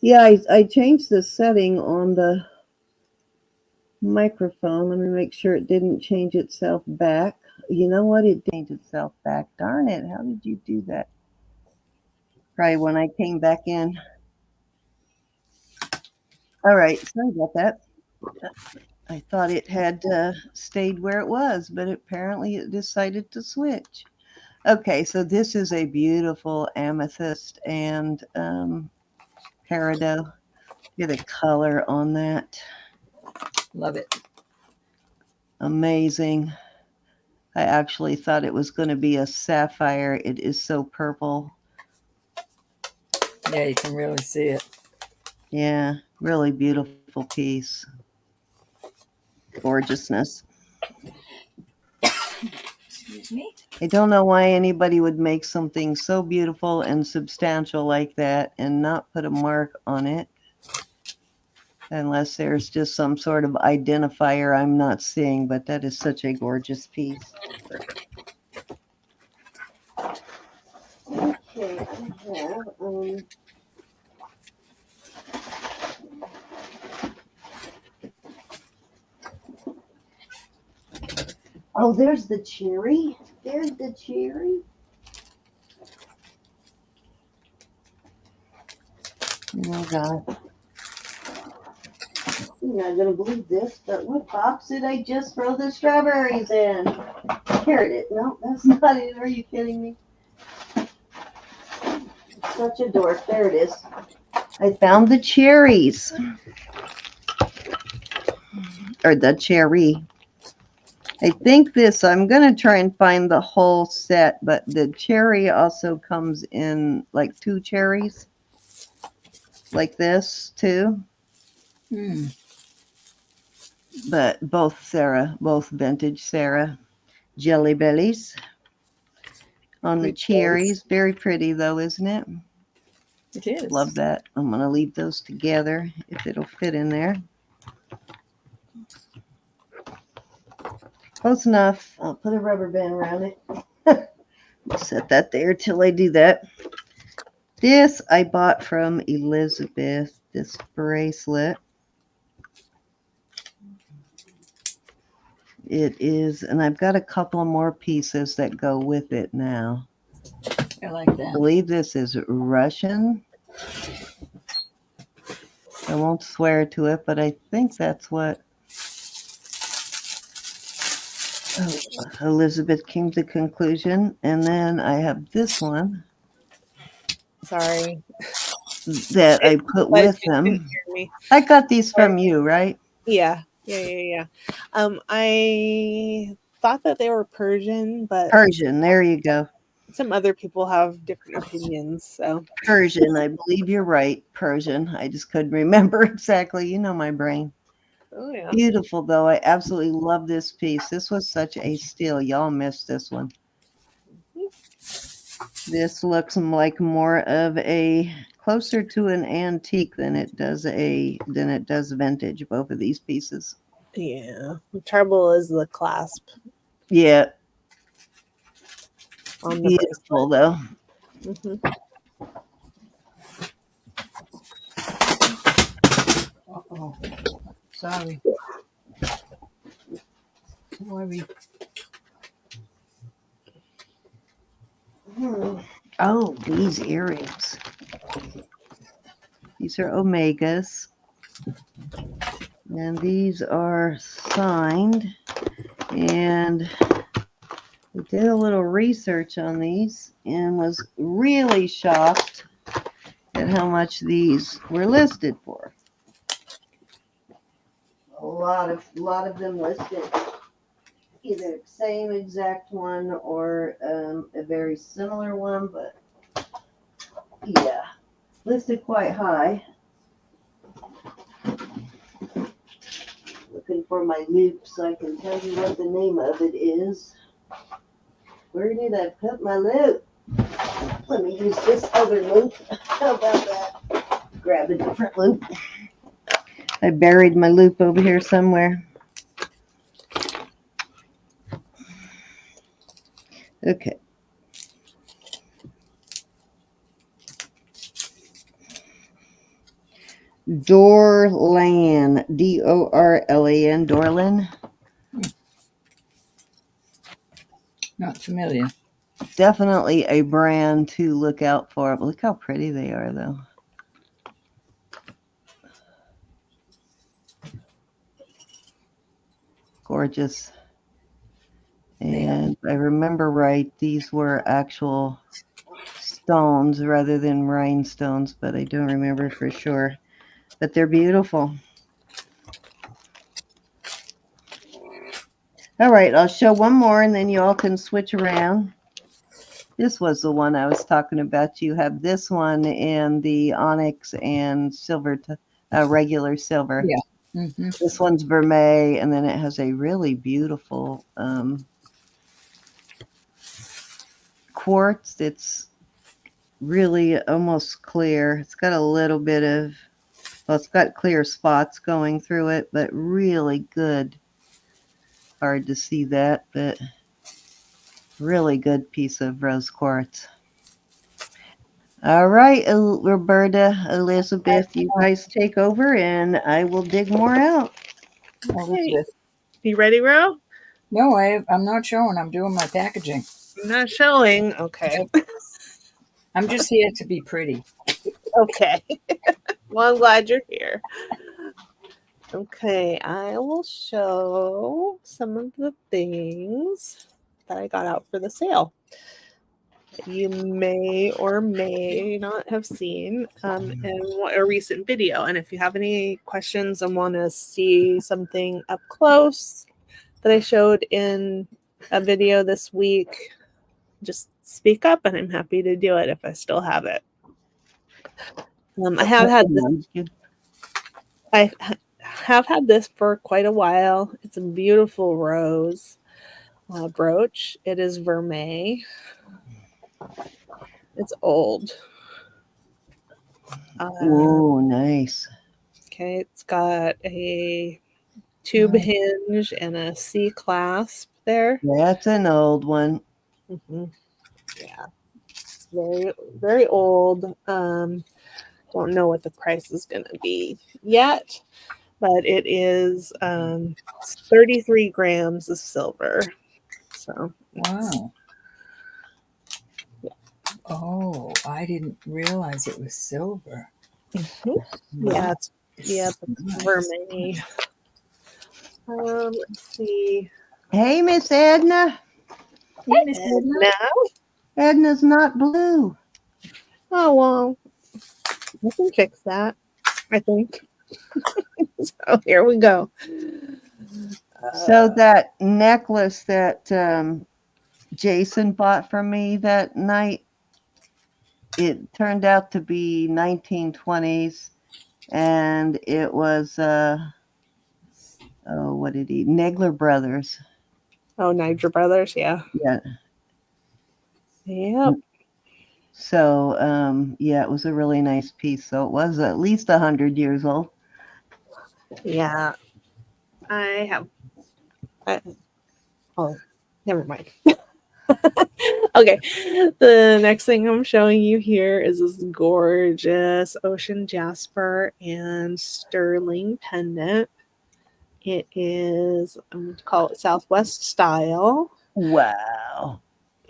Yeah, I changed the setting on the microphone. Let me make sure it didn't change itself back. You know what? It changed itself back. Darn it. How did you do that? Probably when I came back in. All right. Sorry about that. I thought it had stayed where it was, but apparently it decided to switch. Okay, so this is a beautiful amethyst and peridot. Get a color on that. Love it. Amazing. I actually thought it was going to be a sapphire. It is so purple. Yeah, you can really see it. Yeah, really beautiful piece. Gorgeousness. Excuse me. I don't know why anybody would make something so beautiful and substantial like that and not put a mark on it, unless there's just some sort of identifier I'm not seeing, but that is such a gorgeous piece. Okay, I have oh, there's the cherry. There's the cherry. Oh God. You're not gonna believe this, but what box did I just throw the strawberries in? Here it is. No, that's not it. Are you kidding me? Such a dork. There it is. I found the cherries. Or the cherry. I think this, I'm going to try and find the whole set, but the cherry also comes in like 2 cherries. Like this, too. Hmm. But both vintage Sarah Jelly Bellies on the Pretty close. cherries. Very pretty, though, isn't it? It is. Love that. I'm going to leave those together if it'll fit in there. Close enough. I'll put a rubber band around it. I'll set that there till I do that. This I bought from Elizabeth, this bracelet. It is, and I've got a couple of more pieces that go with it now. I like I that. believe this is Russian. I won't swear to it, but I think that's what Elizabeth came to conclusion. And then I have this one Sorry. that I put But with you couldn't them. hear me. I got these from you, right? Yeah. Yeah. I thought that they were Persian, but Persian. There you go. some other people have different opinions. So, Persian. I believe you're right. Persian. I just couldn't remember exactly. You know my brain. oh yeah. Beautiful, though. I absolutely love this piece. This was such a steal. Y'all missed this one. This looks like more of a closer to an antique than it does vintage. Both of these pieces. Yeah. The trouble is the clasp Yeah, on the beautiful bracelet. though. Mm-hmm. Uh-oh. Sorry. Sorry. Oh, these earrings. These are Omegas. And these are signed. And I did a little research on these and was really shocked at how much these were listed for. A lot of them listed either same exact one or a very similar one, but yeah, listed quite high. Looking for my loop so I can tell you what the name of it is. Where did I put my loop? Let me use this other loop. How about that? Grab a different loop. I buried my loop over here somewhere. Okay. Dorlan, Dorlan, Dorlan. Not familiar. Definitely a brand to look out for. Look how pretty they are, though. Gorgeous. And if I remember right, these were actual stones rather than rhinestones, but I don't remember for sure. But they're beautiful. All right, I'll show one more and then you all can switch around. This was the one I was talking about. You have this one and the onyx and silver, regular silver. Yeah. Mm-hmm. This one's vermeil, and then it has a really beautiful quartz. It's really almost clear. It's got a little bit of, well, it's got clear spots going through it, but really good. Hard to see that, but really good piece of rose quartz. All right, Roberta, Elizabeth, you guys take over, and I will dig more out. Hey, Elizabeth. you ready, Ro? No, I'm not showing. I'm doing my packaging. I'm not showing. Okay. I'm just here to be pretty. Okay. Well, I'm glad you're here. Okay, I will show some of the things that I got out for the sale that you may or may not have seen in a recent video. And if you have any questions and want to see something up close that I showed in a video this week, just speak up and I'm happy to do it if I still have it. I have had this. I have had this for quite a while. It's a beautiful rose brooch. It is vermeil. It's old. Oh, nice. Okay, it's got a tube hinge and a C clasp there. That's an old one. Yeah, it's very very old. Don't know what the price is going to be yet, but it is 33 grams of silver. So Wow. Oh, I didn't realize it was silver. yeah, it's Nice. vermeil. Let's see. Hey, Miss Edna. Hey, Miss And Edna. now, Edna's not blue. oh well, I can fix that. I think. So here we go. So that necklace that Jason bought for me that night, it turned out to be 1920s, and it was oh, what did he? Negler Brothers. Oh, Niger Brothers, yeah. Yeah. Yep. So yeah, it was a really nice piece. So it was at least 100 years old. Yeah. I have. Oh, never mind. Okay. The next thing I'm showing you here is this gorgeous ocean jasper and sterling pendant. It is, I'm going to call it Southwest style. Wow.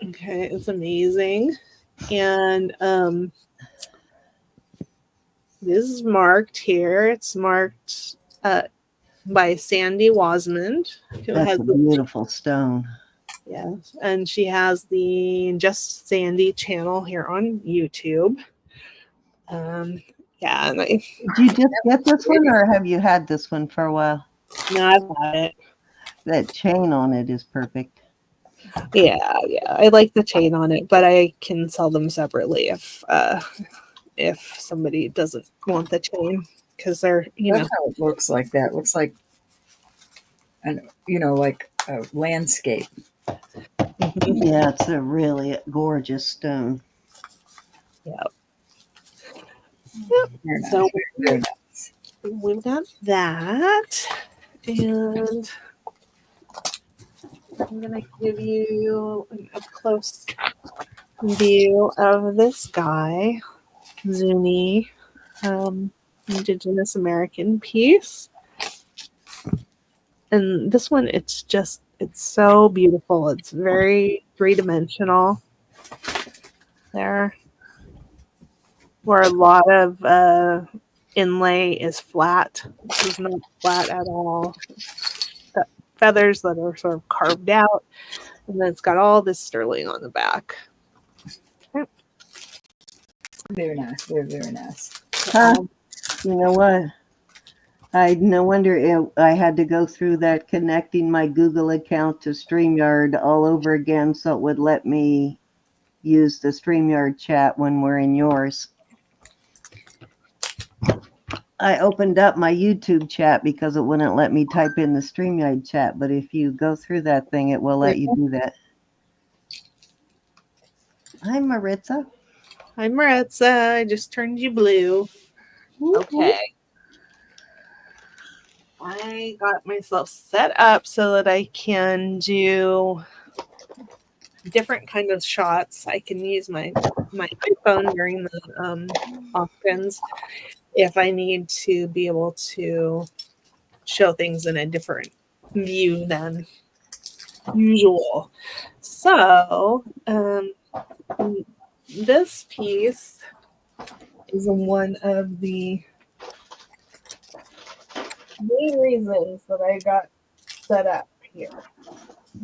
Okay, it's amazing. And this is marked here. It's marked by Sandy Wasmond, who That's has a the beautiful stone. yeah, and she has the Just Sandy channel here on YouTube. Yeah, and Did you just get this one, or have you had this one for a while? no, I've got it. That chain on it is perfect. Yeah, I like the chain on it, but I can sell them separately if somebody doesn't want the chain because they're That's how it looks like that. Looks like like a landscape. Yeah, it's a really gorgeous stone. Yep. Very nice. So Very nice. we've got that, and I'm gonna give you an up close view of this guy, Zuni, Indigenous American piece. And this one, it's so beautiful. It's very three-dimensional. There, where a lot of inlay is flat. This is not flat at all. Got feathers that are sort of carved out, and then it's got all this sterling on the back. Very nice. Very, very nice. Huh? You know what? No wonder I had to go through that connecting my Google account to StreamYard all over again so it would let me use the StreamYard chat when we're in yours. I opened up my YouTube chat because it wouldn't let me type in the StreamYard chat, but if you go through that thing, it will let you do that. Hi, Maritza. Hi, Maritza. I just turned you blue. Okay. I got myself set up so that I can do different kind of shots. I can use my iPhone during the auctions if I need to be able to show things in a different view than usual. So this piece is one of the main reasons that I got set up here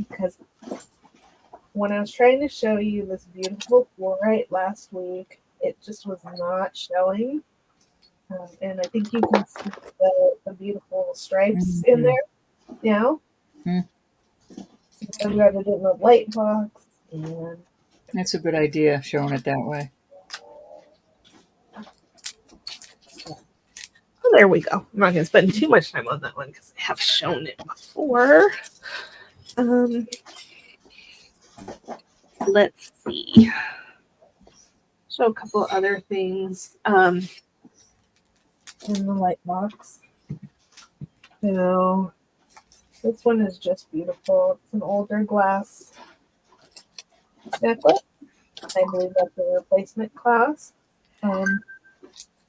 because when I was trying to show you this beautiful fluorite last week, it just was not showing. And I think you can see the beautiful stripes in Mhm. there now. Mm, So I've got it in the light box. And that's a good idea, showing it that way. so, oh, there we go. I'm not going to spend too much time on that one because I have shown it before. Um, let's see. Show a couple other things in the light box. So this one is just beautiful. It's an older glass necklace. I believe that's a replacement class. Um,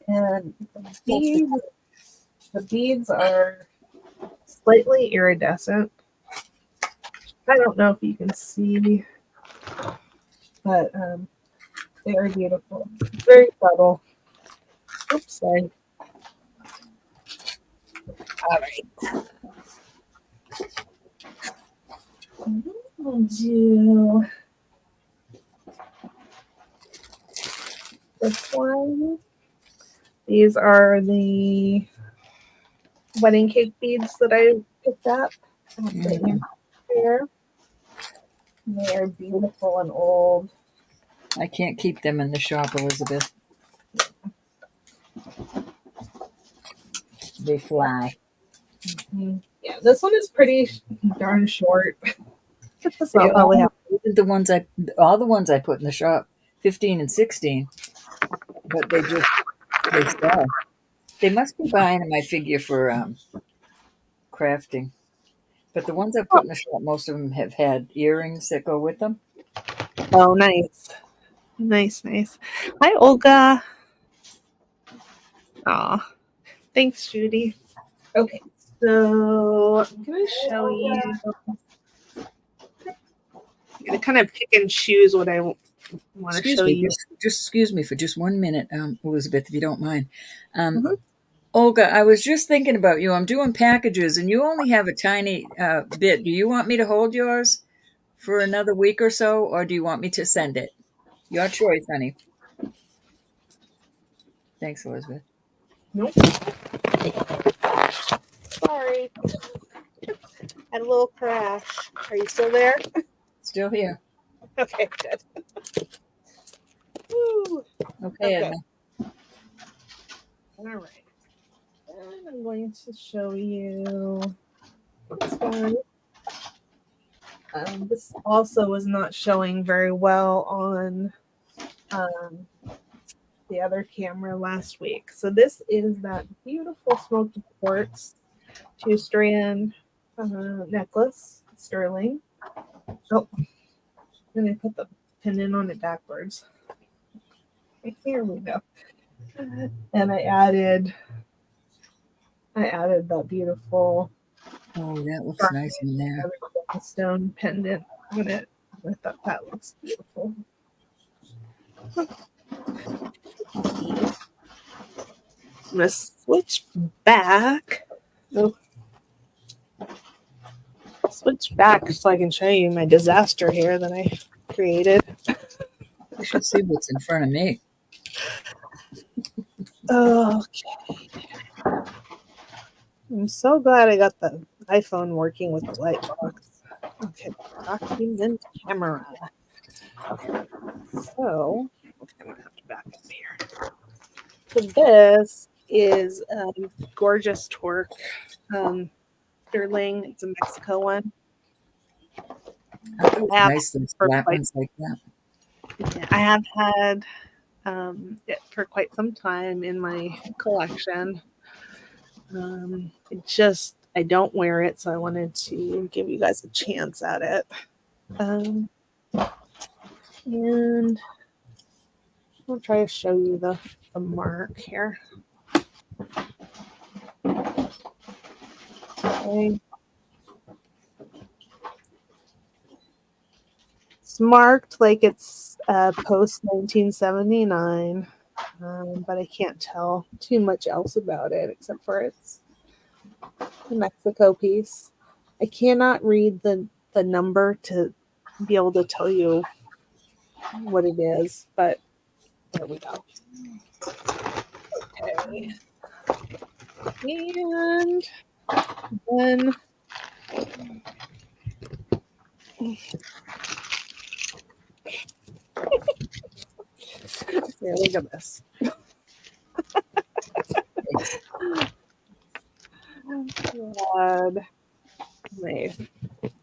and the beads are slightly iridescent. I don't know if you can see, but they are beautiful. Very subtle. Oops, sorry. All right. We'll do this one. These are the wedding cake beads that I picked up at the Mm, antique fair. They are beautiful and old. I can't keep them in the shop, Elizabeth. They fly. Yeah, this one is pretty darn short. So They I'll probably all, have. even the ones I, all the ones I put in the shop, 15 and 16, but they sell. They must be buying my figure for crafting. But the ones I put in the shop, most of them have had earrings that go with them. Oh, nice, nice, nice. Hi, Olga. Aw, thanks, Judy. Okay, so I'm gonna show you. I'm gonna kind of pick and choose what I want to Excuse show me, you. just excuse me for just 1 minute, Elizabeth, if you don't mind. Um, Mhm. Olga, I was just thinking about you. I'm doing packages, and you only have a tiny bit. Do you want me to hold yours for another week or so, or do you want me to send it? Your choice, honey. Thanks, Elizabeth. Nope, sorry. Had a little crash. Are you still there? Still here. Okay, good. Woo. Okay, Okay, Edna. all right. And I'm going to show you this one. This also was not showing very well on um, the other camera last week. So this is that beautiful smoky quartz 2-strand necklace, sterling. Oh, and I put the pin in on it backwards. Here we go. And I added that beautiful Oh, that looks garnet nice in there. stone pendant on it. I thought that looks beautiful. I'm gonna switch back. Oh, switch back so I can show you my disaster here that I created. You should see what's in front of me. Oh, I'm so glad I got the iPhone working with the light box. Okay, document camera. Okay, so I'm gonna have to back up here. So this is gorgeous torque sterling. It's a Mexico one. Those I have nice those for flat quite ones like that. yeah, I have had it for quite some time in my collection. It just I don't wear it, so I wanted to give you guys a chance at it. Um, and I'll try to show you the mark here. Okay. It's marked like it's post 1979, but I can't tell too much else about it except for it's the Mexico piece. I cannot read the number to be able to tell you what it is, but there we go. Okay. And then here, look at this. God, my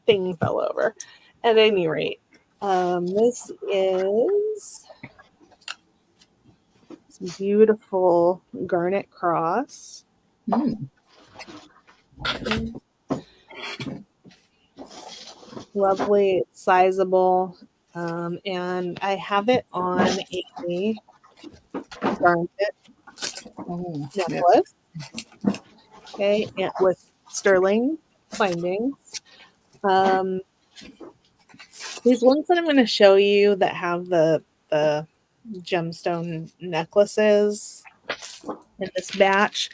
thing fell over. At any rate, this is some beautiful garnet cross. Mm. Lovely, it's sizable, and I have it on a garnet Oh, yeah. necklace. Okay, and with sterling findings. Um, these ones that I'm going to show you that have the gemstone necklaces in this batch,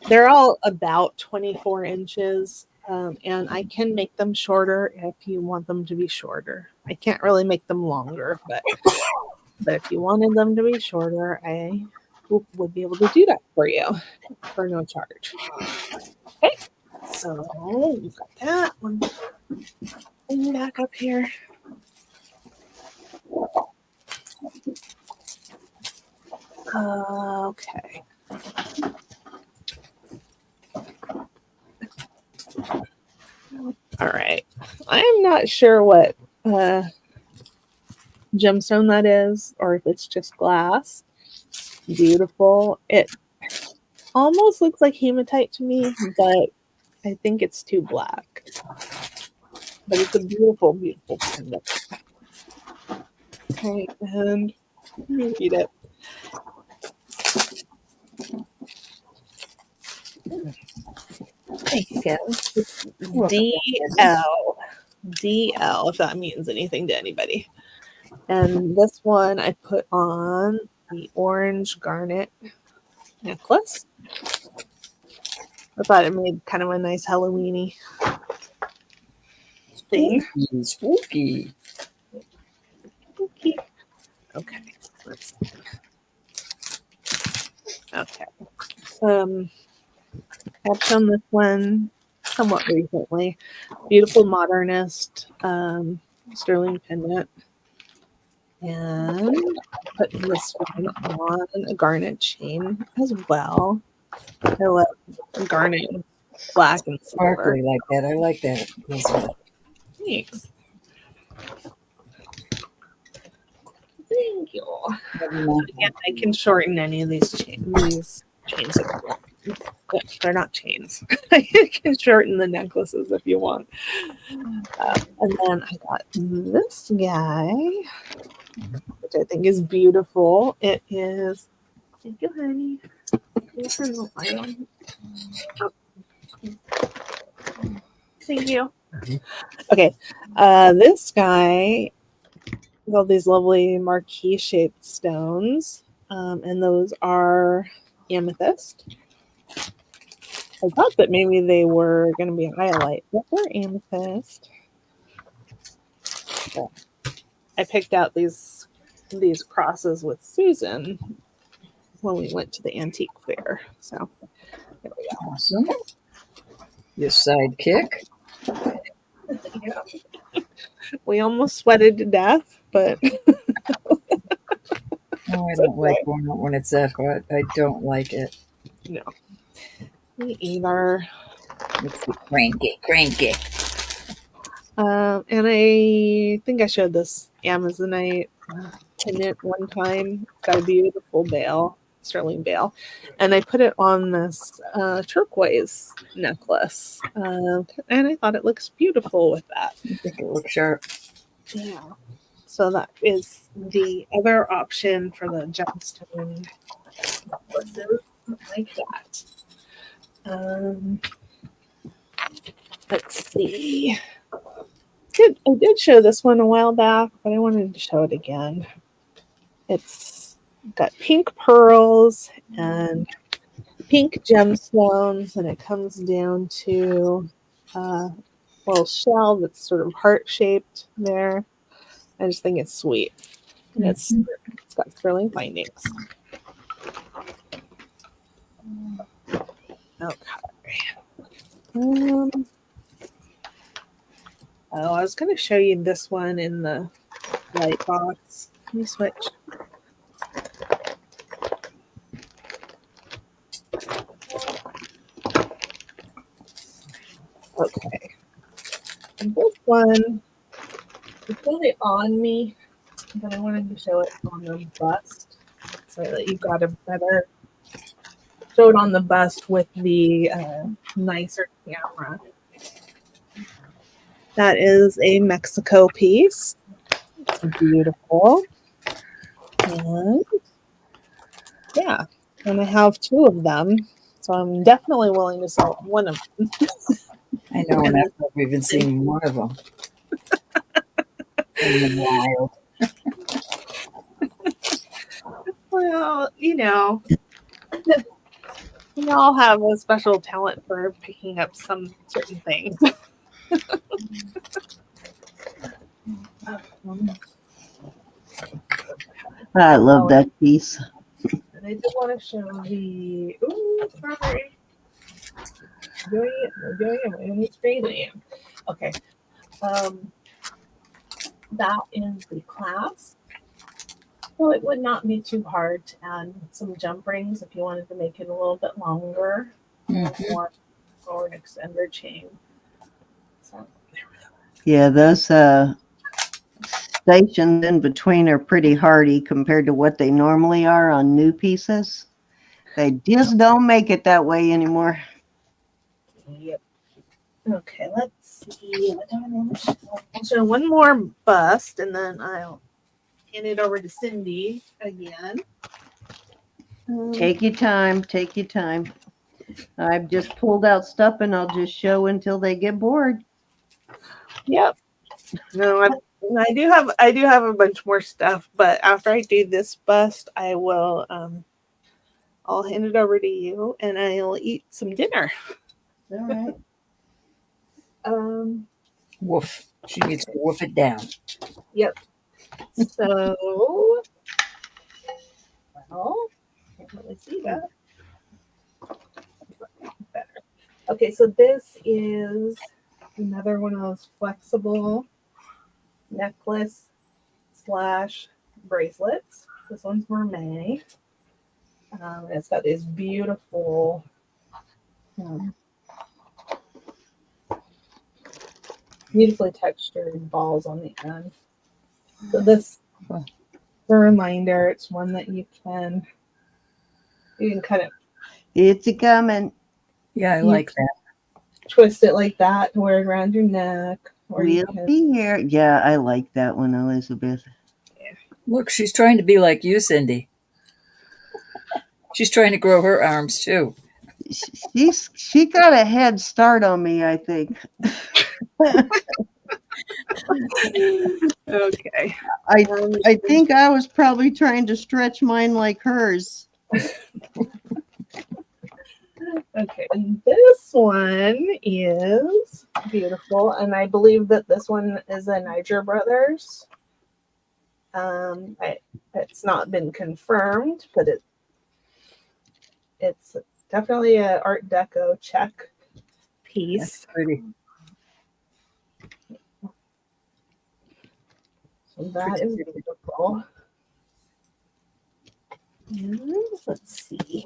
they're all about 24 inches, and I can make them shorter if you want them to be shorter. I can't really make them longer, but if you wanted them to be shorter, I would be able to do that for you for no charge. Okay, so we've got that one back up here. Okay. All right. I'm not sure what gemstone that is, or if it's just glass. Beautiful. It almost looks like hematite to me, but I think it's too black. But it's a beautiful, beautiful pendant. Okay, and let me read it. Thank you, Kevin. DL. DL, if that means anything to anybody. And this one I put on the orange garnet necklace. I thought it made kind of a nice Halloweeny thing. Spooky, spooky. Okay, let's see. Okay. I've shown this one somewhat recently. Beautiful modernist sterling pendant. And put this one on a garnet chain as well. I love garnet, black and silver. Sparkly like that. I like that. Thanks. Thank you. Again, I can shorten any of these chains. They're not chains. I can shorten the necklaces if you want. And then I got this guy, which I think is beautiful. It is. Thank you, honey. Turn the light on. Thank you. Okay, this guy with all these lovely marquee shaped stones, and those are amethyst. I thought that maybe they were going to be a highlight, but they're amethyst. So I picked out these crosses with Susan when we went to the antique fair. So there we go. Awesome. Your sidekick. Yeah. We almost sweated to death, but Oh, I don't like when it's that hot. I don't like it. no, me either. It's the cranky. And I think I showed this Amazonite pendant one time. It's got a beautiful bail, sterling bail, and I put it on this turquoise necklace, and I thought it looks beautiful with that. I think it looks sharp. Yeah. So that is the other option for the gemstone necklaces like that. Let's see. I did show this one a while back, but I wanted to show it again. It's got pink pearls and pink gemstones, and it comes down to a little shell that's sort of heart shaped there. I just think it's sweet, and it's got sterling findings. Okay. I was going to show you this one in the light box. Can you switch? Okay. And this one, it's really on me, but I wanted to show it on the bust so that you got a better show it on the bust with the nicer camera. That is a Mexico piece. It's beautiful. And yeah, and I have two of them. So I'm definitely willing to sell one of them. I know, and I've never even seen one of them in the wild. Well, we all have a special talent for picking up some certain things. I love that piece. And I did want to show the strawberry. Doing it. We're doing it. We're on the screen. I am. Okay. That is the clasp. Well, it would not be too hard to add some jump rings if you wanted to make it a little bit longer, or an extender chain. So there we go. Yeah, those stations in between are pretty hardy compared to what they normally are on new pieces. They just don't make it that way anymore. Yep. Okay, let's see. I'll show one more bust, and then I'll hand it over to Cindy again. Take your time. Take your time. I've just pulled out stuff, and I'll just show until they get bored. Yep. No, I do have a bunch more stuff, but after I do this bust, I will I'll hand it over to you, and I'll eat some dinner. All right. Woof. She needs to woof it down. Yep. So, well, can't really see that. Better. Okay, so this is another one of those flexible necklace / bracelets. This one's mermaid. It's got these beautiful beautifully textured balls on the end. So this is a reminder. It's one that you can kind of. It's a coming. Yeah, I like that. Twist it like that and wear it around your neck. Or We'll be here. Yeah, I like that one, Elizabeth. Yeah. Look, she's trying to be like you, Cindy. She's trying to grow her arms too. She got a head start on me, I think. Okay. I think I was probably trying to stretch mine like hers. Okay, and this one is beautiful, and I believe that this one is a Niger Brothers. It's not been confirmed, but it's definitely an Art Deco check piece. That's pretty. So that is beautiful. And let's see.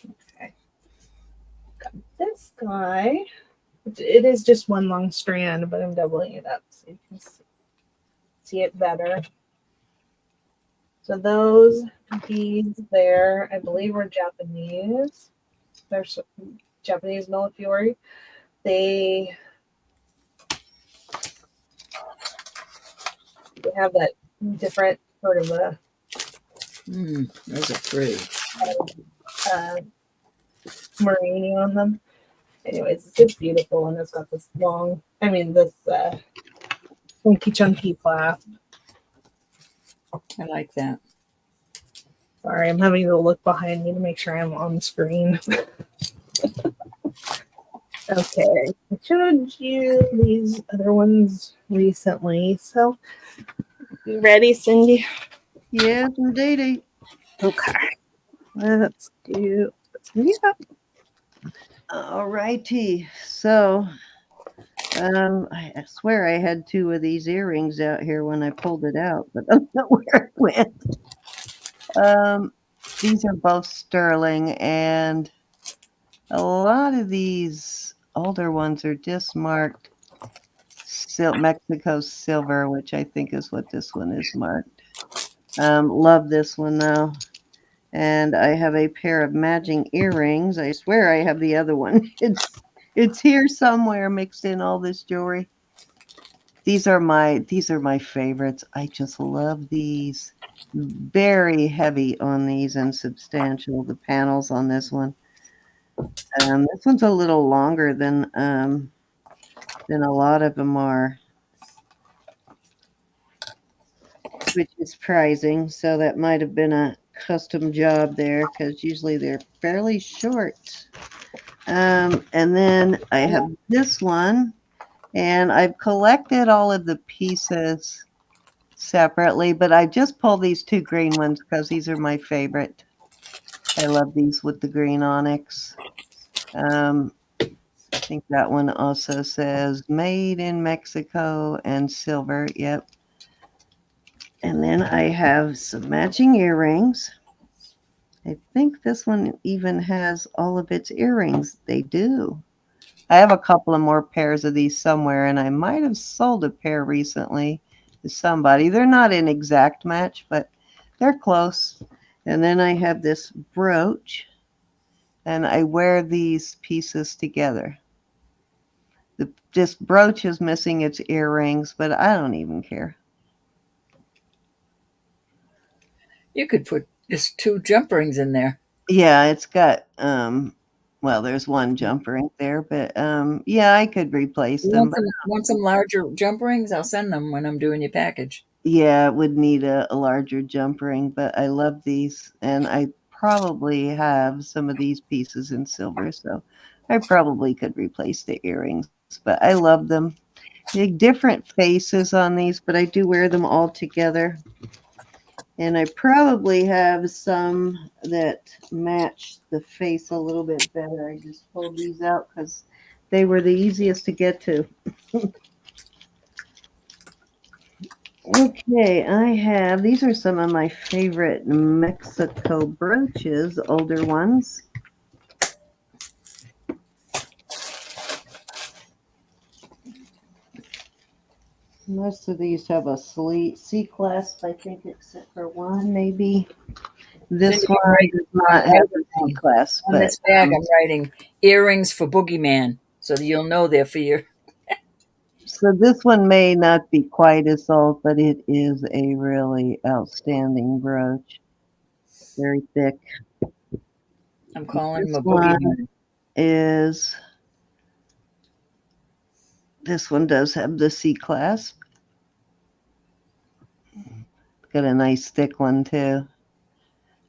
Okay. Got this guy. It is just one long strand, but I'm doubling it up so you can see it better. So those beads there, I believe, are Japanese. They're Japanese Millefiori. They have that different sort of a those are pretty. marine on them. Anyways, it's just beautiful, and it's got this this funky chunky clasp. I like that. Sorry, I'm having to look behind me to make sure I'm on screen. Okay, I showed you these other ones recently, so you ready, Cindy? Yes, indeed. Okay, let's do this. Yeah. All righty. So, I swear I had two of these earrings out here when I pulled it out, but I don't know where it went. Um, these are both sterling, and a lot of these older ones are just marked Mexico silver, which I think is what this one is marked. Love this one though. And I have a pair of matching earrings. I swear I have the other one. It's here somewhere mixed in all this jewelry. These are my favorites. I just love these. Very heavy on these and substantial. The panels on this one. This one's a little longer than a lot of them are, which is surprising. So that might have been a custom job there because usually they're fairly short. And then I have this one, and I've collected all of the pieces separately, but I just pulled these two green ones because these are my favorite. I love these with the green onyx. I think that one also says made in Mexico and silver. Yep. And then I have some matching earrings. I think this one even has all of its earrings. They do. I have a couple of more pairs of these somewhere, and I might have sold a pair recently to somebody. They're not an exact match, but they're close. And then I have this brooch, and I wear these pieces together. This brooch is missing its earrings, but I don't even care. You could put just two jump rings in there. Yeah, it's got well, there's one jump ring there, but yeah, I could replace You them. But want some larger jump rings? I'll send them when I'm doing your package. yeah, it would need a larger jump ring, but I love these, and I probably have some of these pieces in silver, so I probably could replace the earrings. But I love them. Big different faces on these, but I do wear them all together. And I probably have some that match the face a little bit better. I just pulled these out because they were the easiest to get to. Okay, these are some of my favorite Mexico brooches, older ones. Most of these have a C clasp, I think, except for one, maybe. Cindy, This one does not have a C clasp, on but this bag, I'm writing earrings for Boogeyman, so that you'll know they're for your. so this one may not be quite as old, but it is a really outstanding brooch. Very thick. I'm calling him This a one Boogeyman. is, this one does have the C clasp. Got a nice thick one too.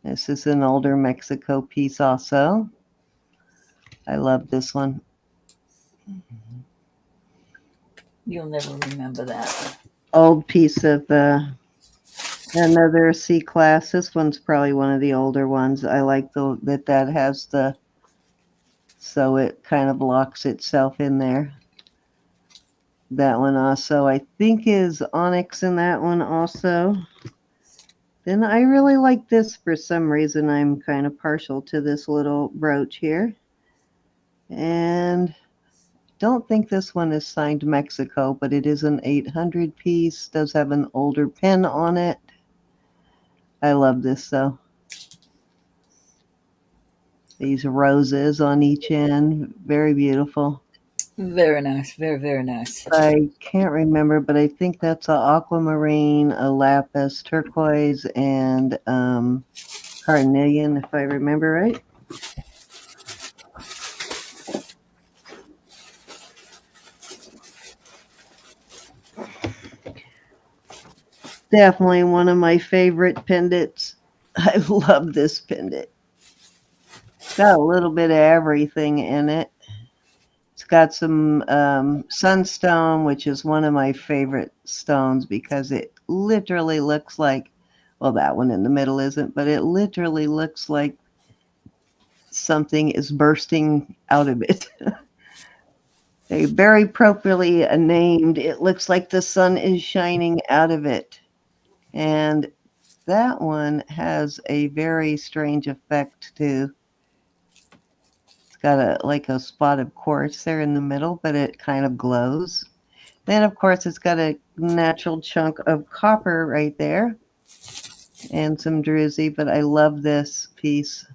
This is an older Mexico piece also. I love this one. You'll never remember that. Old piece of another C class. This one's probably one of the older ones. I like that has the, so it kind of locks itself in there. That one also, I think, is onyx in that one also. Then I really like this for some reason. I'm kind of partial to this little brooch here. And don't think this one is signed Mexico, but it is an 800 piece. Does have an older pin on it. I love this though. These roses on each end, very beautiful. Very nice. Very, very nice. I can't remember, but I think that's a aquamarine, a lapis, turquoise, and carnelian, if I remember right. Definitely one of my favorite pendants. I love this pendant. Got a little bit of everything in it. It's got some sunstone, which is one of my favorite stones because it literally looks like, well, that one in the middle isn't, but it literally looks like something is bursting out of it. They very appropriately named. It looks like the sun is shining out of it. And that one has a very strange effect too. It's got a spot of quartz there in the middle, but it kind of glows. Then of course it's got a natural chunk of copper right there and some druzy, but I love this piece.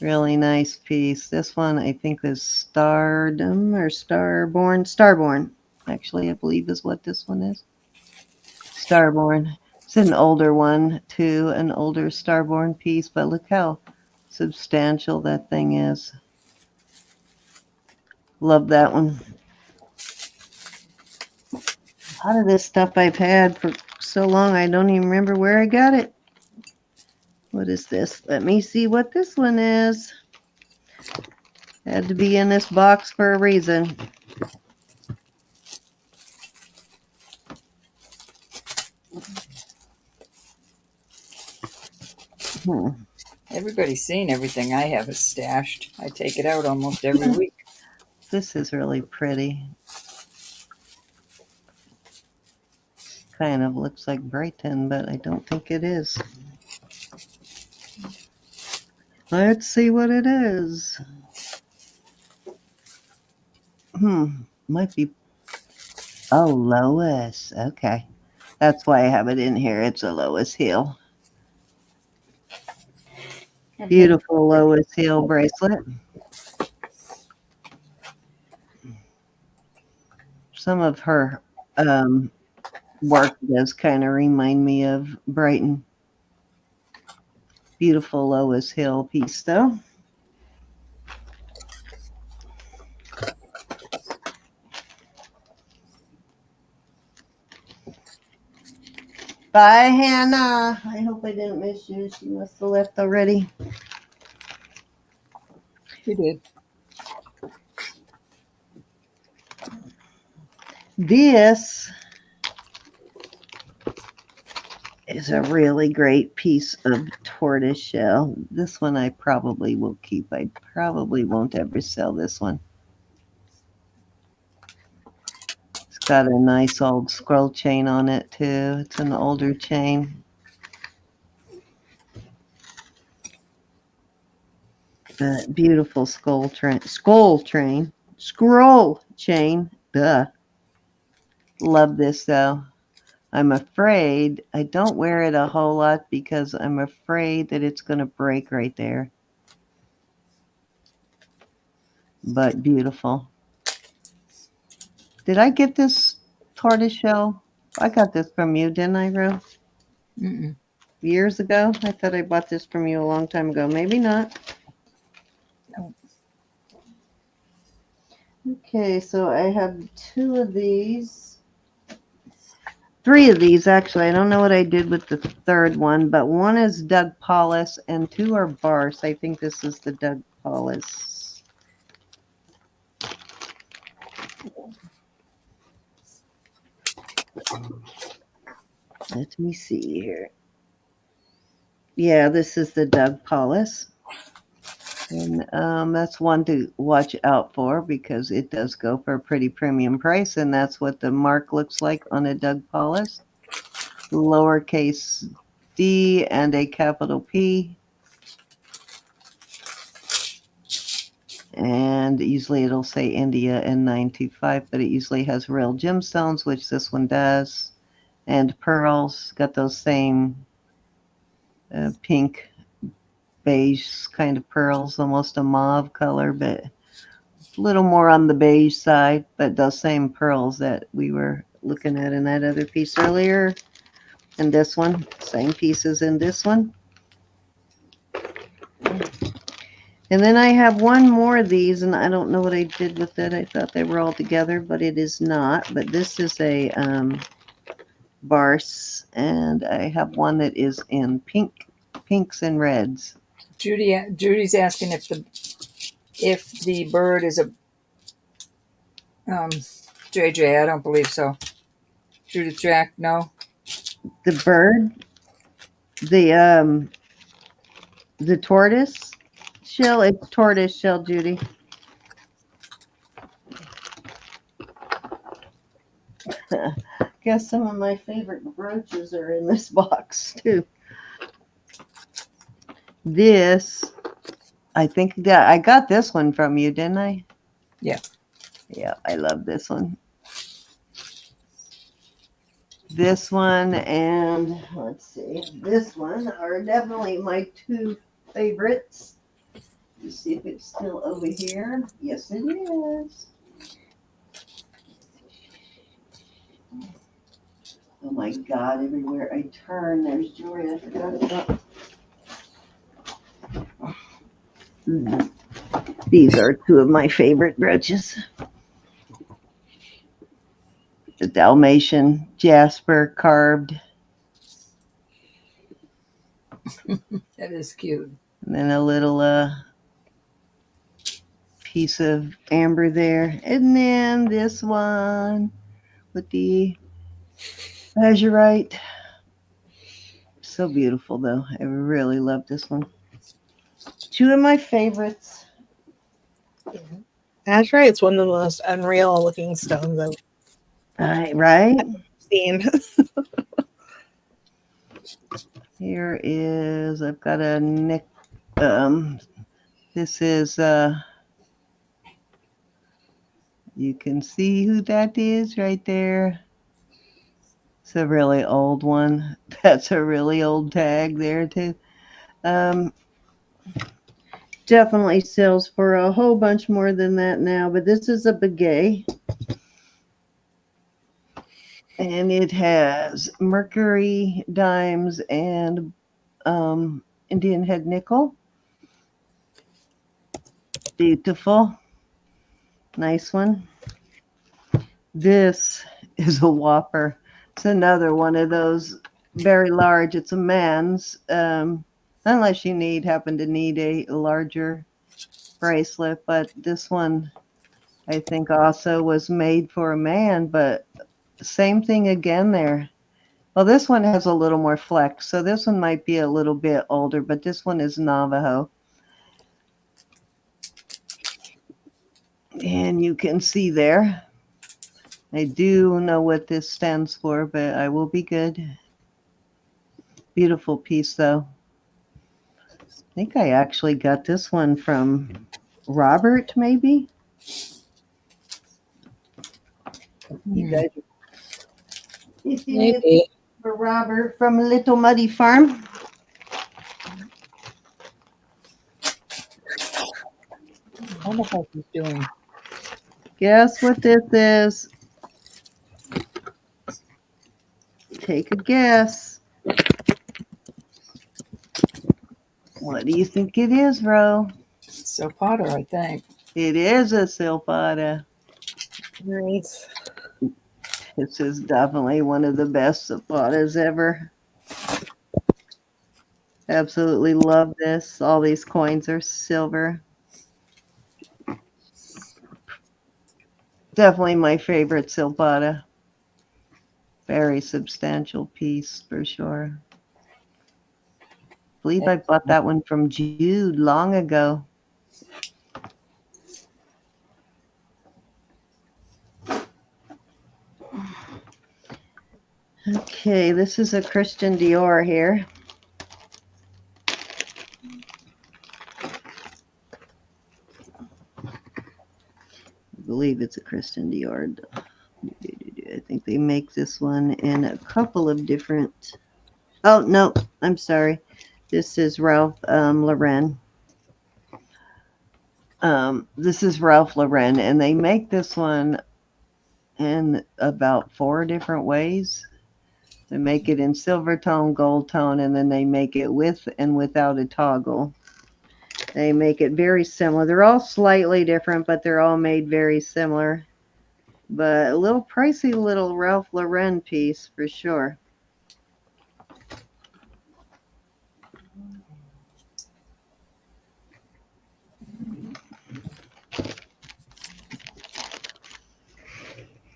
Really nice piece. This one I think is Stardom or Starborn. Starborn, actually, I believe is what this one is. Starborn. It's an older one too, an older Starborn piece, but look how substantial that thing is. Love that one. A lot of this stuff I've had for so long I don't even remember where I got it. What is this? Let me see what this one is. Had to be in this box for a reason. Hmm. Everybody's seen everything I have is stashed. I take it out almost every week. This is really pretty. Kind of looks like Brighton, but I don't think it is. Let's see what it is. Might be. Oh, Lois. Okay. That's why I have it in here. It's a Lois heel. Beautiful Lois heel bracelet. Some of her work does kind of remind me of Brighton. Beautiful Lois Hill piece, though. Bye, Hannah. I hope I didn't miss you. She must have left already. You did. This is a really great piece of tortoise shell. This one I probably will keep. I probably won't ever sell this one. It's got a nice old scroll chain on it too. It's an older chain. But beautiful scroll chain. Duh. Love this though. I'm afraid I don't wear it a whole lot because I'm afraid that it's going to break right there. But beautiful. Did I get this tortoiseshell? I got this from you, didn't I, Ro? Mm-mm. Years ago? I thought I bought this from you a long time ago. Maybe not. No. Okay, so I have two of these. Three of these, actually. I don't know what I did with the third one, but one is Doug Paulus and two are Barse. I think this is the Doug Paulus. Let me see here. Yeah, this is the Doug Paulus. And that's one to watch out for because it does go for a pretty premium price, and that's what the mark looks like on a Doug Paulus. Lowercase d and a capital P. And usually it'll say India and 925, but it usually has real gemstones, which this one does, and pearls. Got those same pink, beige kind of pearls, almost a mauve color, but a little more on the beige side, but those same pearls that we were looking at in that other piece earlier. And this one, same pieces in this one. And then I have one more of these, and I don't know what I did with it. I thought they were all together, but it is not. But this is a Barse, and I have one that is in pinks and reds. Judy's asking if the bird is a um, JJ. I don't believe so. Judith Jack, no. The bird, the the tortoise shell, it's tortoise shell, Judy. Guess some of my favorite brooches are in this box too. This, I think that I got this one from you, didn't I? Yeah. Yeah, I love this one. This one and let's see, this one are definitely my two favorites. Let's see if it's still over here. Yes, it is. Oh my God, everywhere I turn, there's jewelry. I forgot about. These are two of my favorite brooches. The Dalmatian Jasper carved, That is cute. and then a little piece of amber there. And then this one with the azurite. So beautiful, though. I really love this one. Two of my favorites. Azurite is one of the most unreal looking stones Right? I've seen. Here is, I've got a neck. This is, you can see who that is right there. It's a really old one. That's a really old tag there, too. Definitely sells for a whole bunch more than that now, but this is a baguette. And it has mercury, dimes, and Indian head nickel. Beautiful. Nice one. This is a whopper. It's another one of those very large. It's a man's, unless you happen to need a larger bracelet. But this one, I think, also was made for a man. But same thing again there. Well, this one has a little more flex, so this one might be a little bit older, but this one is Navajo. And you can see there. I do know what this stands for, but I will be good. Beautiful piece, though. I think I actually got this one from Robert, maybe? You guys, if you need Maybe. for Robert from Little Muddy Farm. I wonder how he's doing. Guess what this is? Take a guess. What do you think it is, Ro? So Potter, I think. It is a silfata. Nice. This is definitely one of the best silfatas ever. Absolutely love this. All these coins are silver. Definitely my favorite silfata. Very substantial piece for sure. I believe I bought that one from Jude long ago. Okay, this is a Christian Dior here. I believe it's a Christian Dior. I think they make this one in a couple of different. Oh, no, I'm sorry. This is Ralph Lauren. This is Ralph Lauren, and they make this one in about 4 different ways. They make it in silver tone, gold tone, and then they make it with and without a toggle. They make it very similar. They're all slightly different, but they're all made very similar. but a little pricey little Ralph Lauren piece for sure.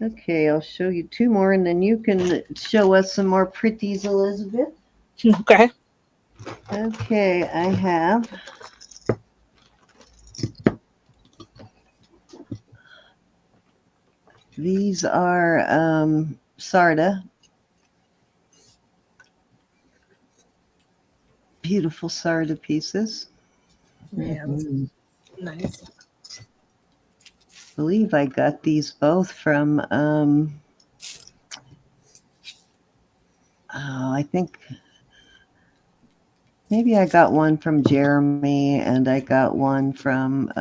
Okay, I'll show you two more and then you can show us some more pretties, Elizabeth. Okay. Okay, I have these are Sarda. Beautiful Sarda pieces. Yeah, that's Mhm. nice. I believe I got these both from I think maybe I got one from Jeremy and I got one from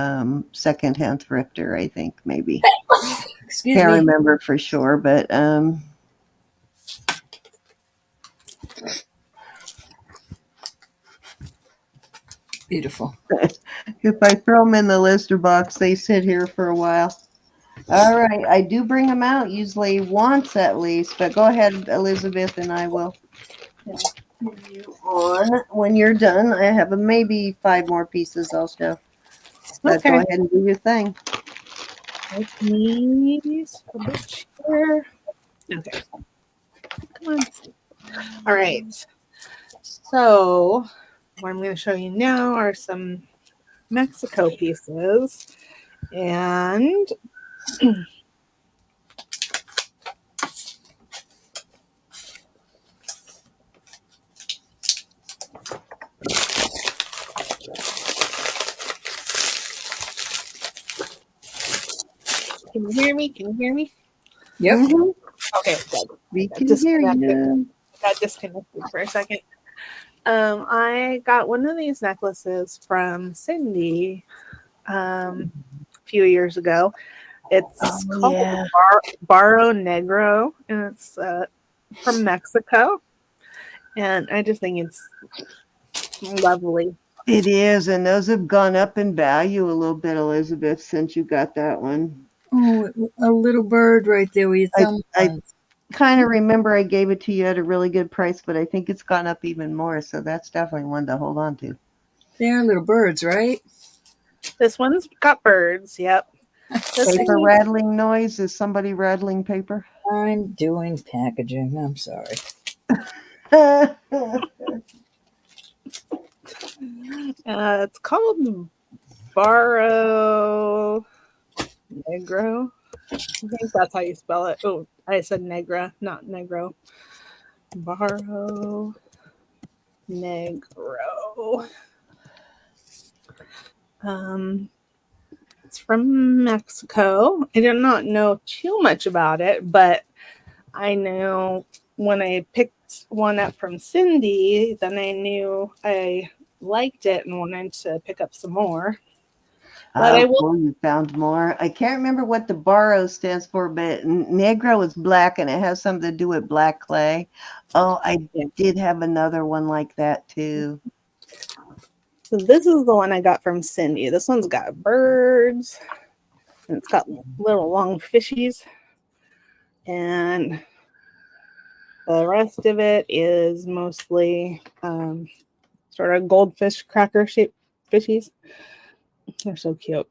Secondhand Thrifter, I think maybe. Excuse Can't me. remember for sure, but Beautiful. if I throw them in the lister box, they sit here for a while. All right, I do bring them out usually once at least, but go ahead, Elizabeth, and I will continue on. When you're done, I have maybe 5 more pieces I'll show. But go Okay. ahead and do your thing. Let me switch here. Okay. Come on. All right. So, what I'm going to show you now are some Mexico pieces. And can you hear me? Can you hear me? Yep. Mm-hmm. Okay, good. I We got can hear disconnected. you. Got disconnected for a second. I got one of these necklaces from Cindy a few years ago. It's Oh, called yeah. Barro Negro, and it's from Mexico. And I just think it's lovely. It is, and those have gone up in value a little bit, Elizabeth, since you got that one. Oh, a little bird right there with your I thumb I on. kind of remember I gave it to you at a really good price, but I think it's gone up even more, so that's definitely one to hold on to. They're little birds, right? This one's got birds. Yep. This Paper one, rattling noise. Is somebody rattling paper? I'm doing packaging. I'm sorry. it's called Barro Negro. I think that's how you spell it. Oh, I said Negra, not Negro. Barro Negro. Um, it's from Mexico. I did not know too much about it, but I know when I picked one up from Cindy, then I knew I liked it and wanted to pick up some more. But I Oh, will. cool. You found more. I can't remember what the barro stands for, but negro is black and it has something to do with black clay. Oh, I Yeah. did have another one like that too. So this is the one I got from Cindy. This one's got birds and it's got little long fishies, and the rest of it is mostly sort of goldfish cracker shaped fishies. They're so cute.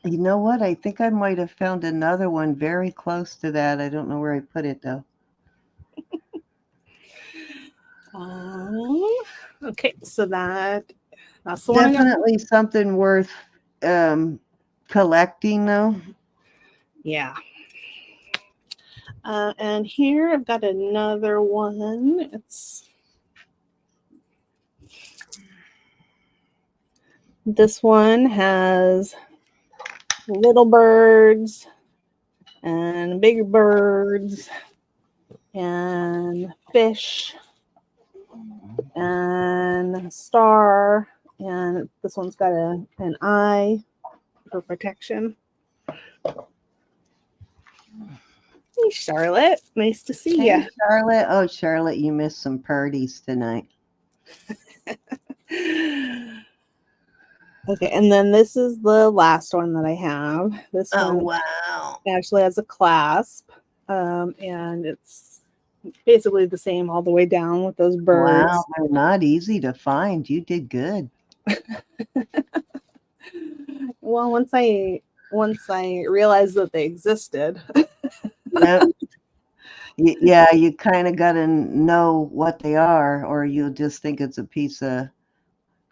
You know what? I think I might have found another one very close to that. I don't know where I put it though. Um, okay, so that's the one I got. Definitely something worth um, collecting though. Yeah. And here I've got another one. This one has little birds and bigger birds and fish and a star. And this one's got an eye for protection. Hey, Charlotte. Nice to see Hey, you. Charlotte. Oh, Charlotte, you missed some parties tonight. Okay, and then this is the last one that I have. This Oh, one wow. actually has a clasp, and it's basically the same all the way down with those Wow, birds. they're not easy to find. You did good. Well, once I realized that they existed. Yep. Yeah, you kind of got to know what they are, or you'll just think it's a piece of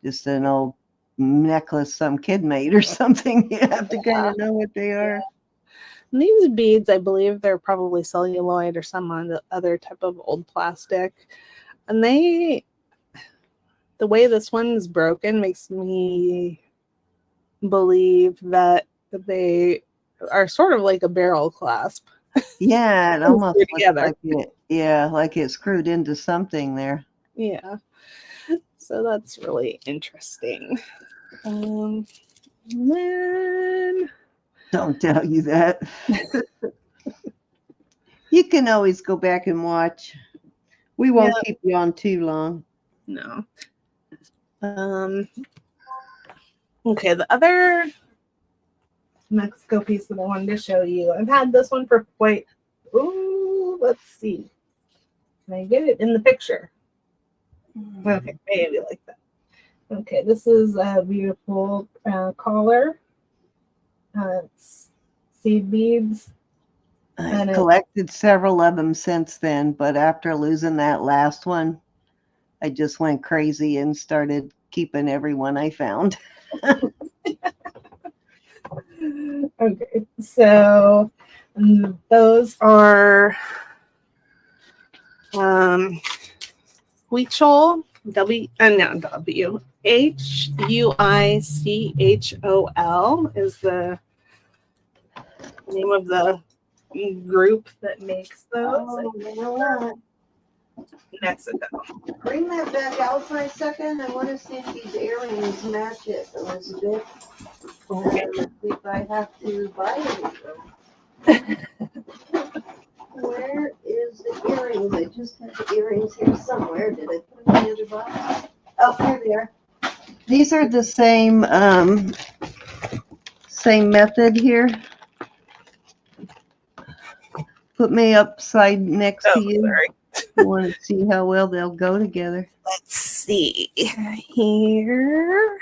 just an old necklace some kid made or something. You have to kind of know what they are. And these beads, I believe they're probably celluloid or some other type of old plastic. And the way this one is broken makes me believe that they are sort of like a barrel clasp. Yeah, it almost Screwed looks together. like like it's screwed into something there. Yeah. So that's really interesting. And then Don't tell you that. You can always go back and watch. We yeah, won't keep you on too long. no. Okay, the other Mexico piece that I wanted to show you. I've had this one for quite. Ooh, let's see. Can I get it in the picture? Okay, maybe like that. Okay, this is a beautiful collar. It's seed beads, I've and it. collected several of them since then, but after losing that last one, I just went crazy and started keeping every one I found. Okay, so those are Huichol, not Huichol is the name of the group that makes those Oh, you know what? in Mexico. Bring that back out for a second. I want to see if these earrings match it, Elizabeth. Okay. See if I have to buy anything. Where is the earrings? I just had the earrings here somewhere. Did I put them in the other box? Oh, here they are. These are the same method here. Put me upside next to Oh, you. sorry. I want to see how well they'll go together. Let's see here.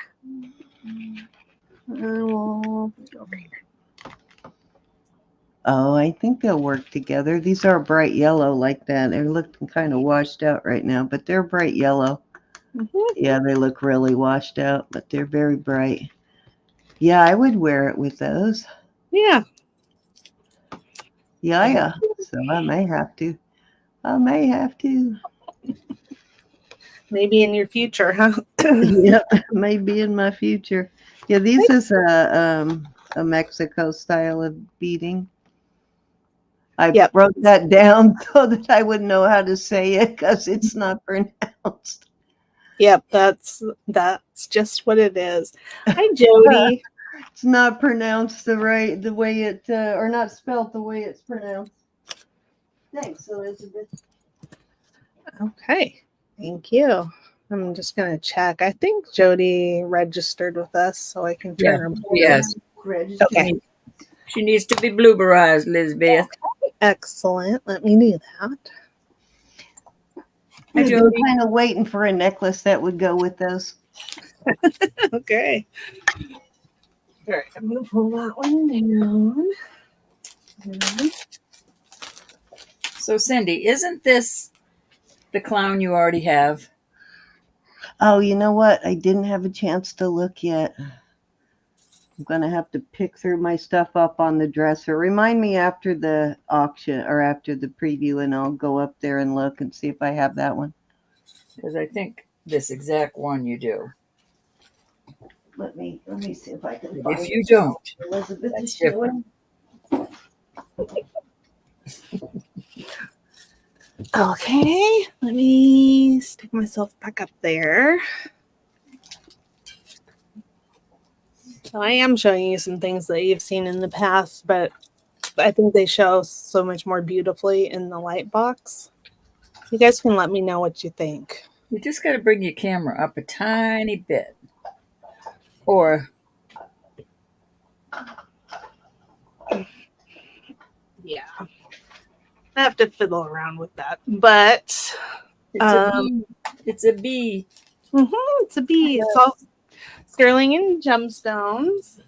Over here. Oh, I think they'll work together. These are bright yellow like that. They're looking kind of washed out right now, but they're bright yellow. Mm-hmm. Yeah, they look really washed out, but they're very bright. Yeah, I would wear it with those. Yeah. Yeah. So I may have to. I may have to. Maybe in your future, huh? Yep, maybe in my future. Yeah, these is a Mexico style of beading. I Yep. wrote that down so that I would know how to say it because it's not pronounced. Yep. That's just what it is. Hi, Jody. It's not pronounced the way it or not spelt the way it's pronounced. Thanks, Elizabeth. Okay. Thank you. I'm just gonna check. I think Jody registered with us, so I can Yeah, turn her. yes. Okay. She needs to be blueberized, Lisbeth. Excellent. Let me do that. Hi, I've been Jody. kind of waiting for a necklace that would go with those. Okay. All right. I'm gonna pull that one down. So, Cindy, isn't this the clown you already have? Oh, you know what? I didn't have a chance to look yet. I'm gonna have to pick through my stuff up on the dresser. Remind me after the auction or after the preview, and I'll go up there and look and see if I have that one. Because I think this exact one you do. Let me see if I can But find if you it. don't, Elizabeth is that's different. showing. Okay. Let me stick myself back up there. So I am showing you some things that you've seen in the past, but I think they show so much more beautifully in the light box. You guys can let me know what you think. You just got to bring your camera up a tiny bit. Or Yeah, I have to fiddle around with that, but it's a um, bee. It's a bee. it's a bee. It's all sterling and gemstones.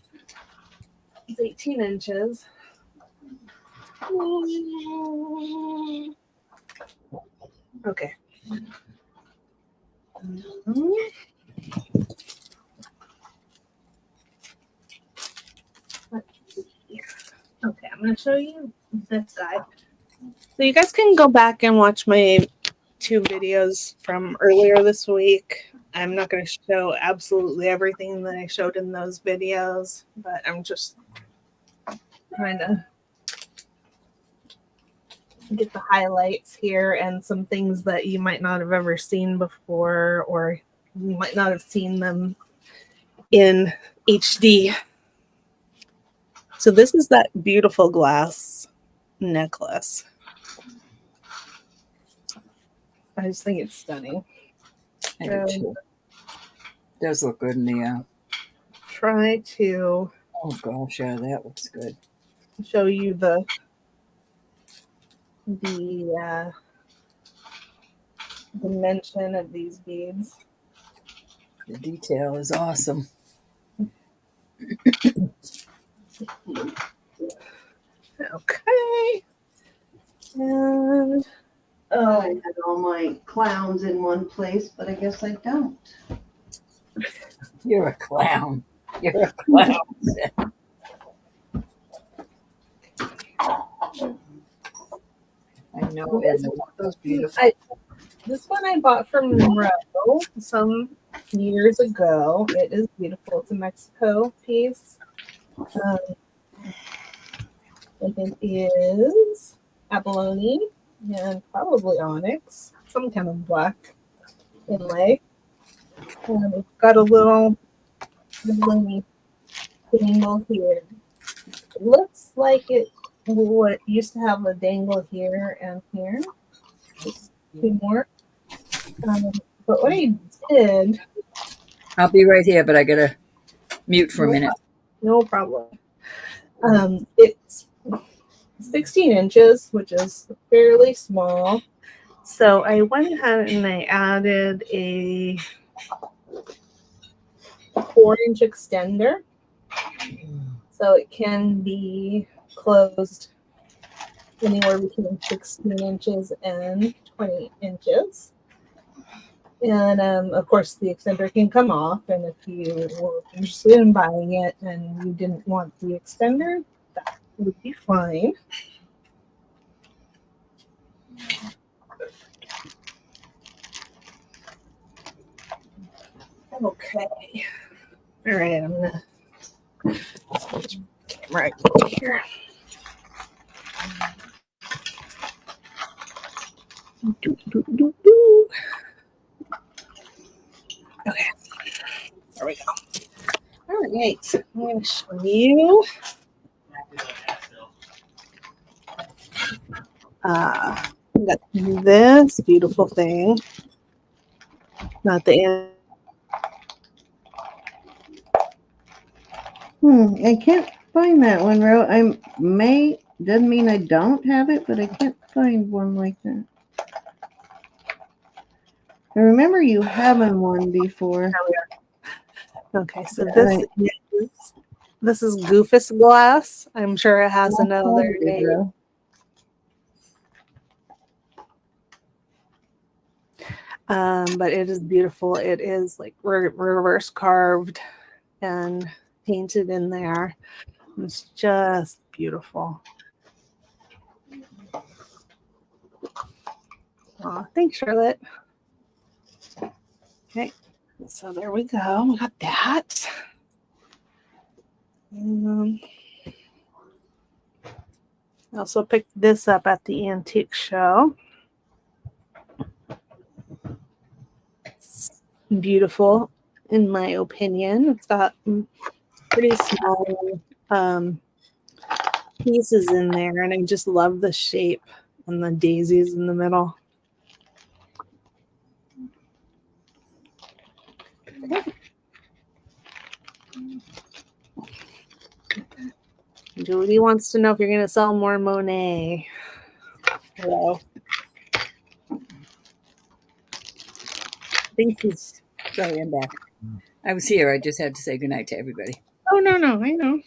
It's 18 inches. Okay. Okay, I'm going to show you this guy. So you guys can go back and watch my 2 videos from earlier this week. I'm not going to show absolutely everything that I showed in those videos, but I'm just trying to get the highlights here and some things that you might not have ever seen before, or you might not have seen them in HD. So this is that beautiful glass necklace. I just think it's stunning. I do too. Does look good in the. Try to Oh gosh, yeah, that looks good. show you the dimension of these beads. The detail is awesome. Okay. And I had all my clowns in one place, but I guess I don't. You're a clown. You're a clown. I know, Edna. Those beautiful. This one I bought from Monroe some years ago. It is beautiful. It's a Mexico piece. And it is abalone and probably onyx, some kind of black inlay. And it's got a little dangle here. It looks like it what used to have a dangle here and here. Just 2 more. But what I did, I'll be right here, but I gotta mute for a minute. no problem. It's 16 inches, which is fairly small. So I went ahead and I added a 4-inch extender. So it can be closed anywhere between 16 inches and 20 inches. And of course, the extender can come off. And if you were interested in buying it and you didn't want the extender, that would be fine. Okay. All right, I'm going to switch camera here. Okay, there we go. All right, I'm going to show you got this beautiful thing. Not the end. I can't find that one, Ro. Doesn't mean I don't have it, but I can't find one like that. I remember you having one before. Okay, so this is Goofus glass. I'm sure it has another name. But it is beautiful. It is like reverse carved and painted in there. It's just beautiful. Oh, thanks, Charlotte. Okay, so there we go. We got that. I also picked this up at the antique show. It's beautiful, in my opinion. It's got pretty small pieces in there, and I just love the shape and the daisies in the middle. Okay. Judy wants to know if you're going to sell more Monet. Hello. I think he's. Sorry, I'm back. I was here. I just had to say goodnight to everybody. Oh, no, no, I know.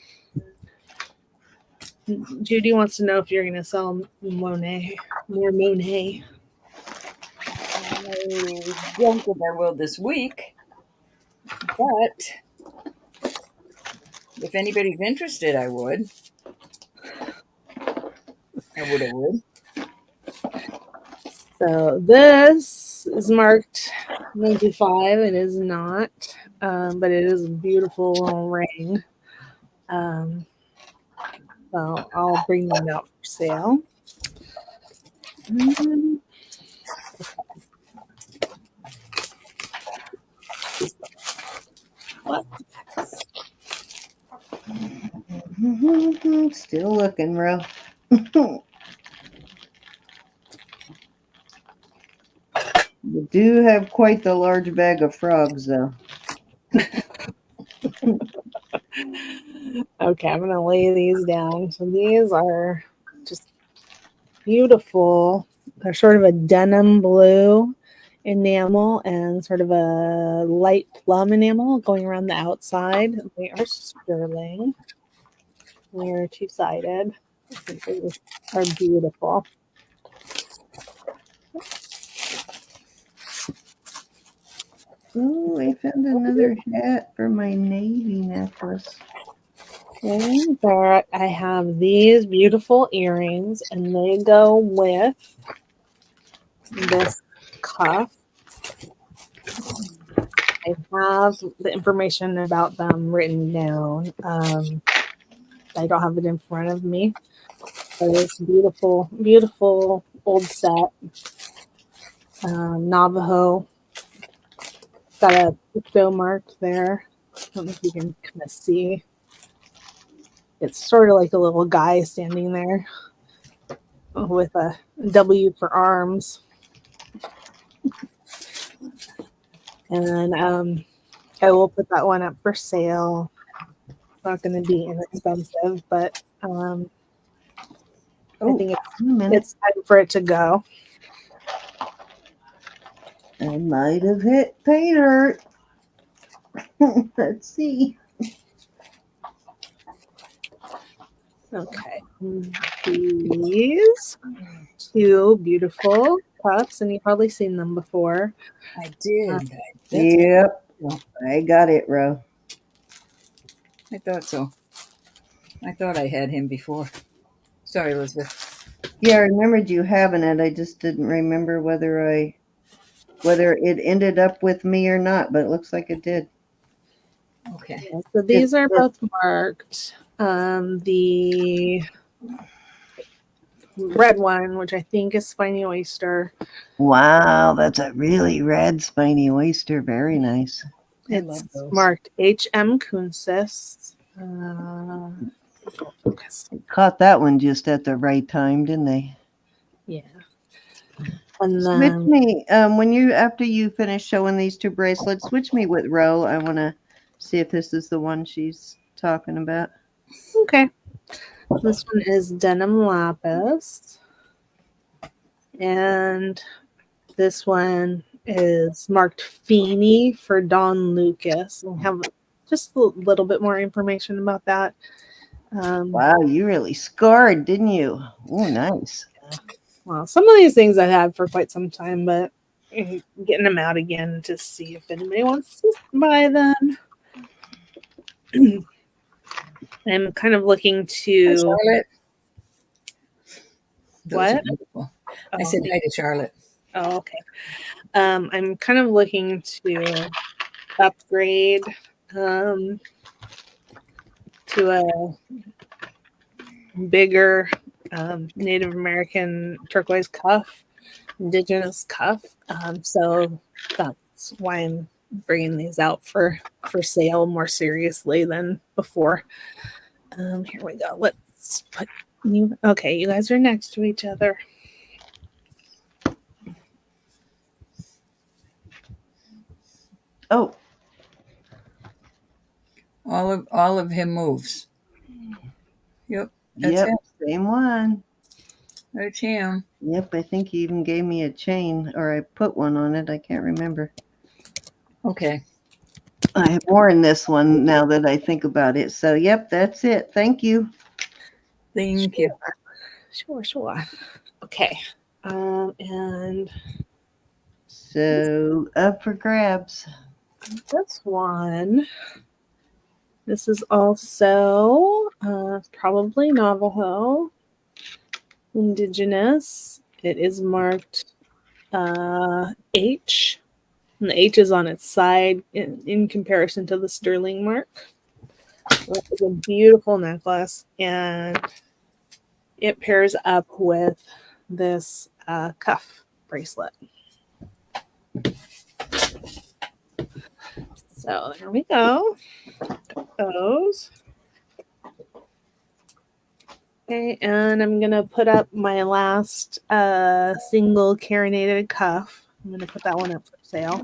Judy wants to know if you're going to sell Monet. More Monet. I don't think I will this week, but if anybody's interested, I would. I would. So this is marked 95. It is not, but it is a beautiful little ring. So I'll bring that out for sale. What? Still looking, Ro. You do have quite the large bag of frogs, though. Okay, I'm gonna lay these down. So these are just beautiful. They're sort of a denim blue enamel and sort of a light plum enamel going around the outside. They are sterling. They're two-sided. I think they are beautiful. Oh, I found another hat for my navy necklace. And there I have these beautiful earrings, and they go with this cuff. I have the information about them written down. I don't have it in front of me. But it's beautiful, beautiful old set. Navajo. Got a crypto mark there. I don't know if you can kind of see. It's sort of like a little guy standing there with a W for arms. And I will put that one up for sale. It's not going to be inexpensive, but I think it's time for it to go. I might have hit pay dirt. Let's see. Okay. These two beautiful cups, and you've probably seen them before. I did. Yep. I got it, Ro. I thought so. I thought I had him before. Sorry, Elizabeth. Yeah, I remembered you having it. I just didn't remember whether it ended up with me or not, but it looks like it did. Okay. Yeah, so these are both marked. The red one, which I think is spiny oyster. Wow, that's a really red spiny oyster. Very nice. It's marked HM Kunsis. Focus. Caught that one just at the right time, didn't they? Yeah. And Switch then me after you finish showing these two bracelets. Switch me with Ro. I want to see if this is the one she's talking about. okay, this one is denim lapis, and this one is marked Feeney for Don Lucas. We have just a little bit more information about that. Wow, you really scored, didn't you? Oh, nice. Well, some of these things I've had for quite some time, but getting them out again to see if anybody wants to buy them. I'm kind of looking to. Hi, Charlotte. Those What? are beautiful. I said hi to Charlotte. Oh, okay. I'm kind of looking to upgrade to a bigger Native American turquoise cuff, indigenous cuff. So that's why I'm bringing these out for sale more seriously than before. Here we go. Let's put you. Okay, you guys are next to each other. Oh, All of him moves. Yep, that's Yep, him. same one. That's him. Yep, I think he even gave me a chain, or I put one on it. I can't remember. Okay. I have worn this one now that I think about it. So, yep, that's it. Thank you. Thank you. Sure, sure, sure. Okay. And So, up for grabs. this one, this is also probably Navajo, indigenous. It is marked H, and the H is on its side in comparison to the sterling mark. It's a beautiful necklace, and it pairs up with this cuff bracelet. So there we go. Those. Okay, and I'm gonna put up my last single carinated cuff. I'm gonna put that one up for sale.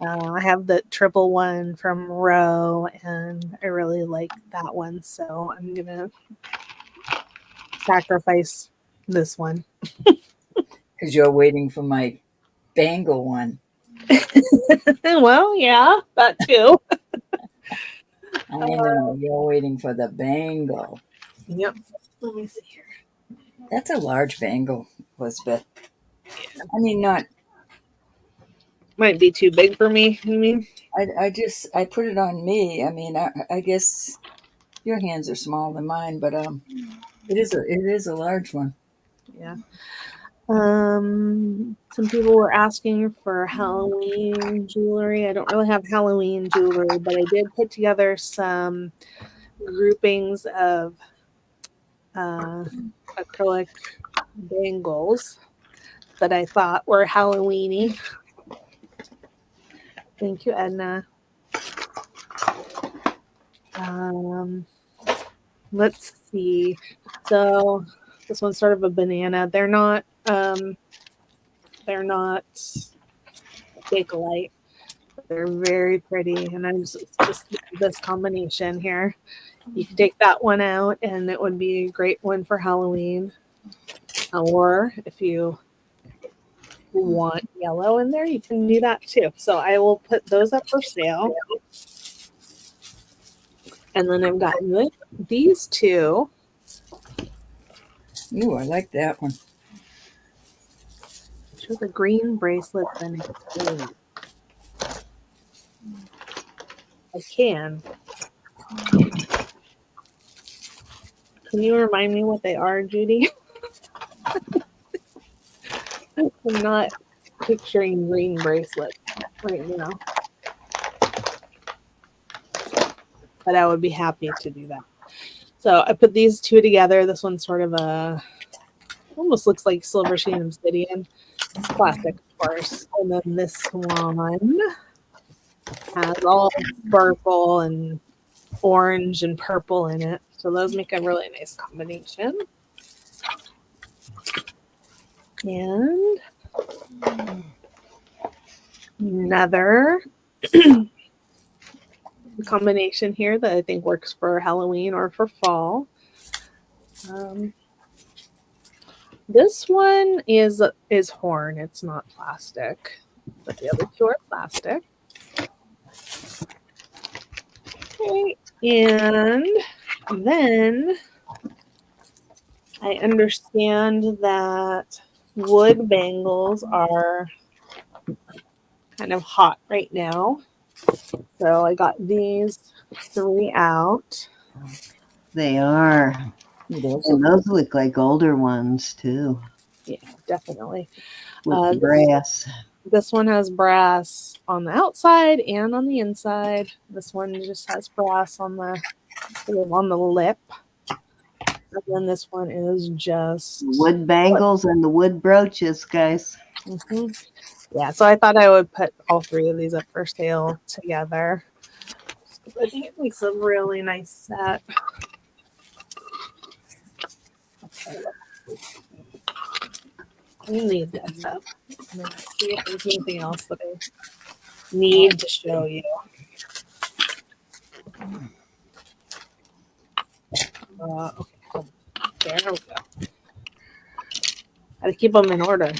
I have the triple one from Row, and I really like that one, so I'm gonna sacrifice this one. Because you're waiting for my bangle one. Well, yeah, that too. I know you're waiting for the bangle. Yep. Let me see here. That's a large bangle, Elizabeth. I mean, not. Might be too big for me. You mean? I put it on me. I mean, I guess your hands are smaller than mine, but it is a large one. Yeah. Some people were asking for Halloween jewelry. I don't really have Halloween jewelry, but I did put together some groupings of acrylic bangles that I thought were Halloweeny. Thank you, Edna. Let's see. So this one's sort of a banana. They're not Bakelite. They're very pretty, and I'm just this combination here. You can take that one out, and it would be a great one for Halloween. Or if you want yellow in there, you can do that too. So I will put those up for sale. And then I've got these two. Ooh, I like that one. Show the green bracelets and explain. I can. Can you remind me what they are, Judy? I'm not picturing green bracelets right now. But I would be happy to do that. So I put these two together. This one's sort of almost looks like silver sheen obsidian. It's plastic, of course. And then this one has all purple and orange and purple in it. So those make a really nice combination. And another combination here that I think works for Halloween or for fall. This one is horn. It's not plastic, but the other two are plastic. Okay, and then I understand that wood bangles are kind of hot right now. So I got these three out. They are. Those And those look like older ones, too. Yeah, definitely. With brass. This one has brass on the outside and on the inside. This one just has brass on the lip. And then this one is just wood bangles and the wood brooches, guys. Mm-hmm. Yeah, so I thought I would put all three of these up for sale together. I think it makes a really nice set. Okay. I need this up. I'm gonna see if there's anything else that I need to show you. Okay, there we go. Gotta keep them in order.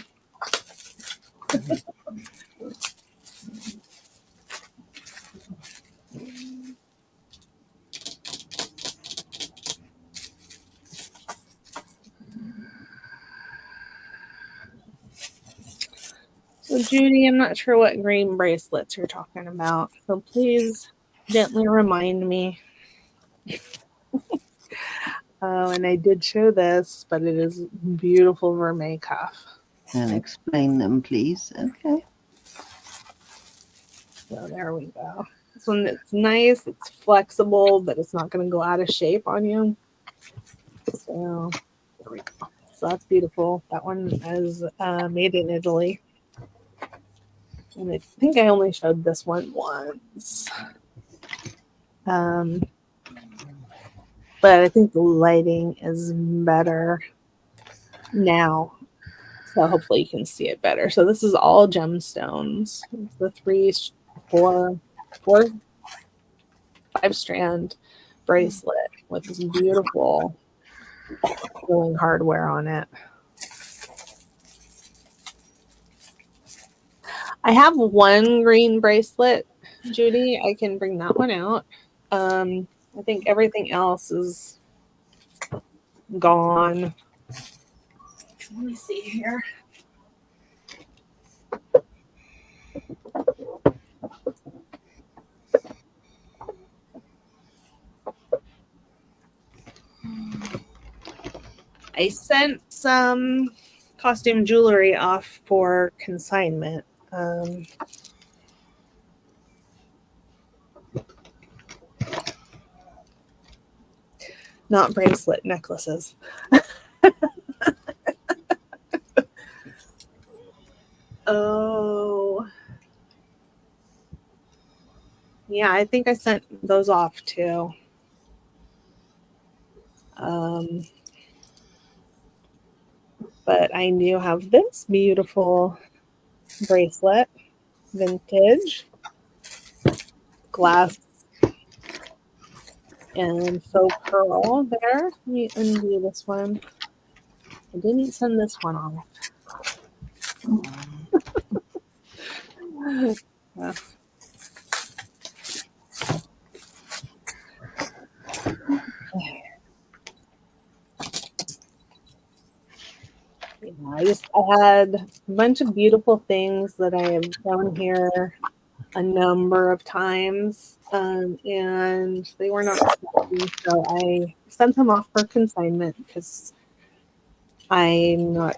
So, Judy, I'm not sure what green bracelets you're talking about. So please gently remind me. Oh, and I did show this, but it is beautiful vermeil cuff. And explain them, please. Okay. So there we go. This one, it's nice, it's flexible, but it's not going to go out of shape on you. So there we go. So that's beautiful. That one is made in Italy. And I think I only showed this one once. Um, but I think the lighting is better now. So hopefully you can see it better. So this is all gemstones. It's the 5 strand bracelet with this beautiful glowing hardware on it. I have one green bracelet, Judy. I can bring that one out. I think everything else is gone. Let me see here. I sent some costume jewelry off for consignment. Not bracelet, necklaces. Oh. Yeah, I think I sent those off too. But I do have this beautiful bracelet, vintage, glass and faux pearl there. Let me undo this one. I didn't send this one off. Yeah. I had a bunch of beautiful things that I have shown here a number of times, and they were not selling, so I sent them off for consignment because I'm not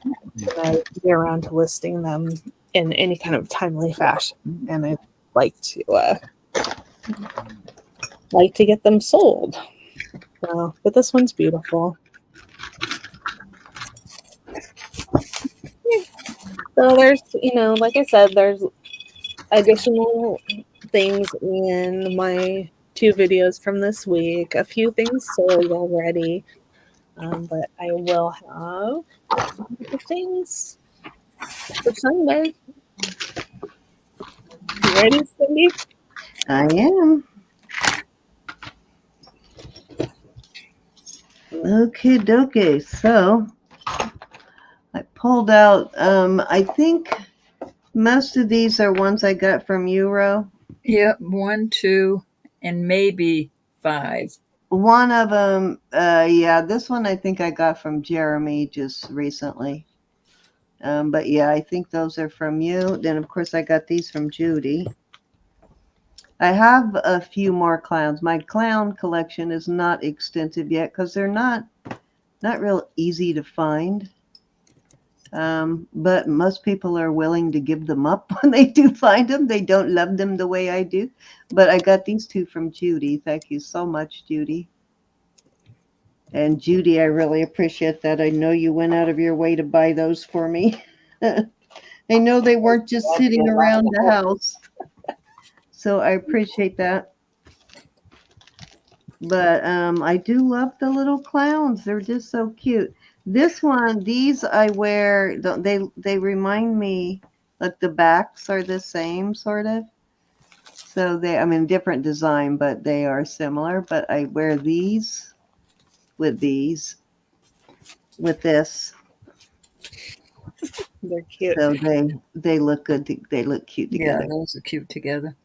gonna get around to listing them in any kind of timely fashion, and I'd like to get them sold. So, but this one's beautiful. So there's, like I said, there's additional things in my 2 videos from this week. A few things sold already, but I will have the things for Sunday. You ready, Cindy? I am. Okay, dokie. So I pulled out, I think most of these are ones I got from Euro. Yep, 1, 2, and maybe 5. One of them, yeah, this one I think I got from Jeremy just recently. But yeah, I think those are from you. Then, of course, I got these from Judy. I have a few more clowns. My clown collection is not extensive yet because they're not real easy to find. But most people are willing to give them up when they do find them. They don't love them the way I do. But I got these 2 from Judy. Thank you so much, Judy. And Judy, I really appreciate that. I know you went out of your way to buy those for me. I know they weren't just sitting around the house. So I appreciate that. But I do love the little clowns. They're just so cute. These I wear, they remind me, like the backs are the same sort of. So different design, but they are similar. But I wear these with these, with this. They're cute. So they look good. They look cute Yeah, together. those are cute together.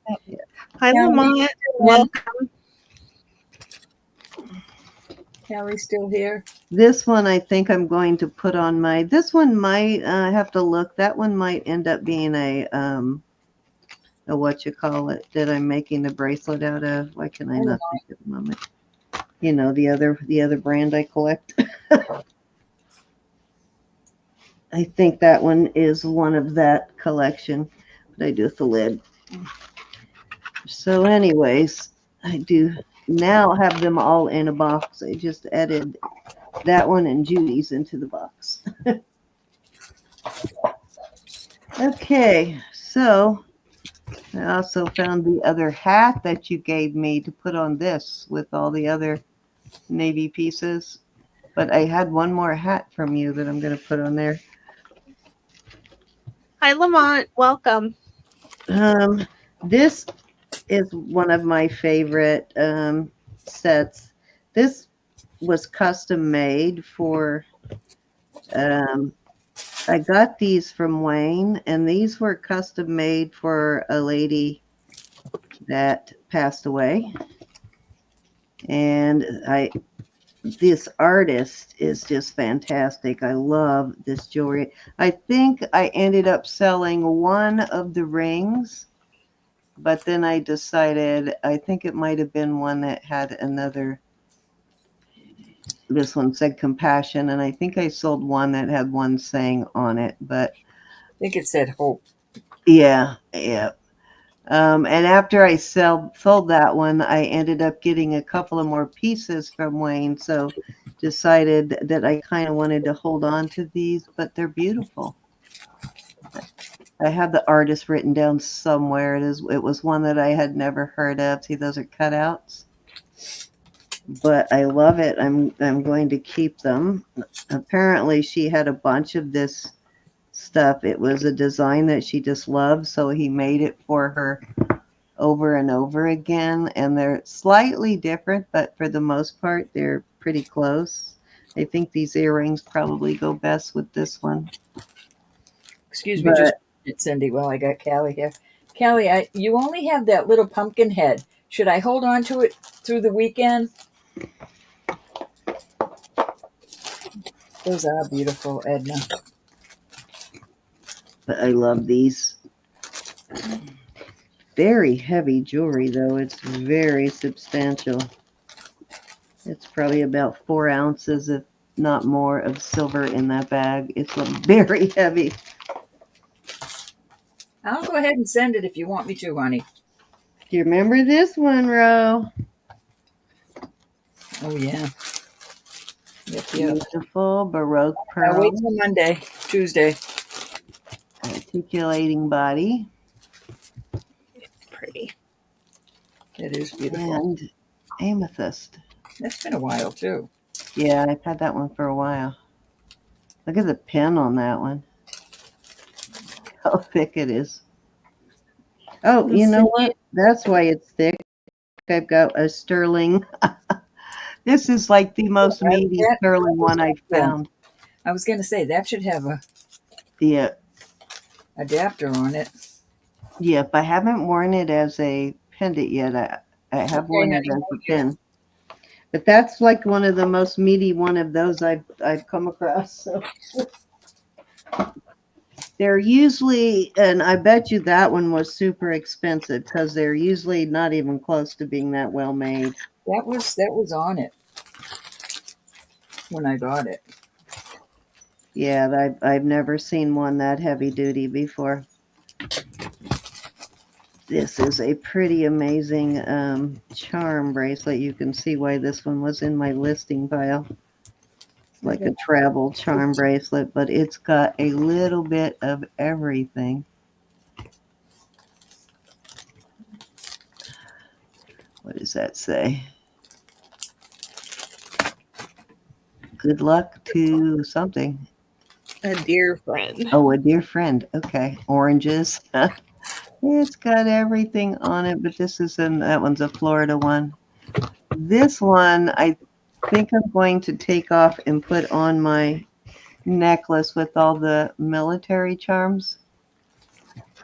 Hi, Callie, Lamont. when Welcome. Callie's still here. This one I think I'm going to put on my. This one might have to look. That one might end up being a what you call it that I'm making the bracelet out of. Why can I not think at the moment? You know, the other brand I collect. I think that one is one of that collection, but I do with the lid. So anyways, I do now have them all in a box. I just added that one and Judy's into the box. Okay, so I also found the other hat that you gave me to put on this with all the other navy pieces. But I had one more hat from you that I'm going to put on there. Hi, Lamont. Welcome. This is one of my favorite sets. This was custom made for. I got these from Wayne, and these were custom made for a lady that passed away. And this artist is just fantastic. I love this jewelry. I think I ended up selling one of the rings, but then I decided, I think it might have been one that had another, this one said compassion, and I think I sold one that had one saying on it, but I think it said hope. yeah. And after I sold that one, I ended up getting a couple of more pieces from Wayne, so decided that I kind of wanted to hold on to these, but they're beautiful. I have the artist written down somewhere. It was one that I had never heard of. See, those are cutouts. But I love it. I'm going to keep them. Apparently she had a bunch of this stuff. It was a design that she just loved, so he made it for her over and over again, and they're slightly different, but for the most part they're pretty close. I think these earrings probably go best with this one. Excuse me, just But Cindy, while I got Callie here. Callie, you only have that little pumpkin head. Should I hold on to it through the weekend? Those are beautiful, Edna. I love these. Very heavy jewelry, though. It's very substantial. It's probably about 4 ounces, if not more, of silver in that bag. It's very heavy. I'll go ahead and send it if you want me to, honey. Do you remember this one, Ro? Oh, yeah. Yep. Beautiful Baroque I'll wait pearl. till Monday, Tuesday. Articulating body. Pretty. It is beautiful. And amethyst. That's been a while, too. Yeah, I've had that one for a while. Look at the pin on that one. How thick it is. Oh, you know what? That's why it's thick. I've got a sterling. This is like the most meaty sterling one I've found. I was going to say, that should have a adapter on it. Yep, I haven't worn it as a pendant yet. I have worn it as a pin. But that's like one of the most meaty one of those I've come across. So they're usually, and I bet you that one was super expensive because they're usually not even close to being that well made. That was on it when I got it. Yeah, I've never seen one that heavy duty before. This is a pretty amazing charm bracelet. You can see why this one was in my listing pile. Like a travel charm bracelet, but it's got a little bit of everything. What does that say? Good luck to something. A dear friend. Oh, a dear friend. Okay. Oranges. It's got everything on it, but that one's a Florida one. This one, think I'm going to take off and put on my necklace with all the military charms.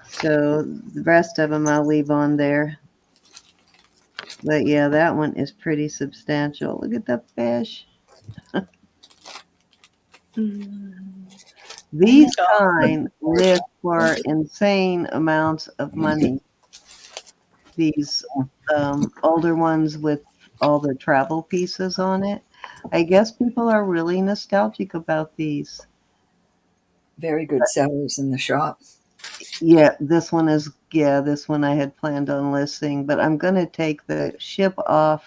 So the rest of them I'll leave on there. But yeah, that one is pretty substantial. Look at the fish. Mm. These Oh, kind live for insane amounts of money. These older ones with all the travel pieces on it. I guess people are really nostalgic about these. Very good sellers in the shop. Yeah, this one I had planned on listing, but I'm going to take the ship off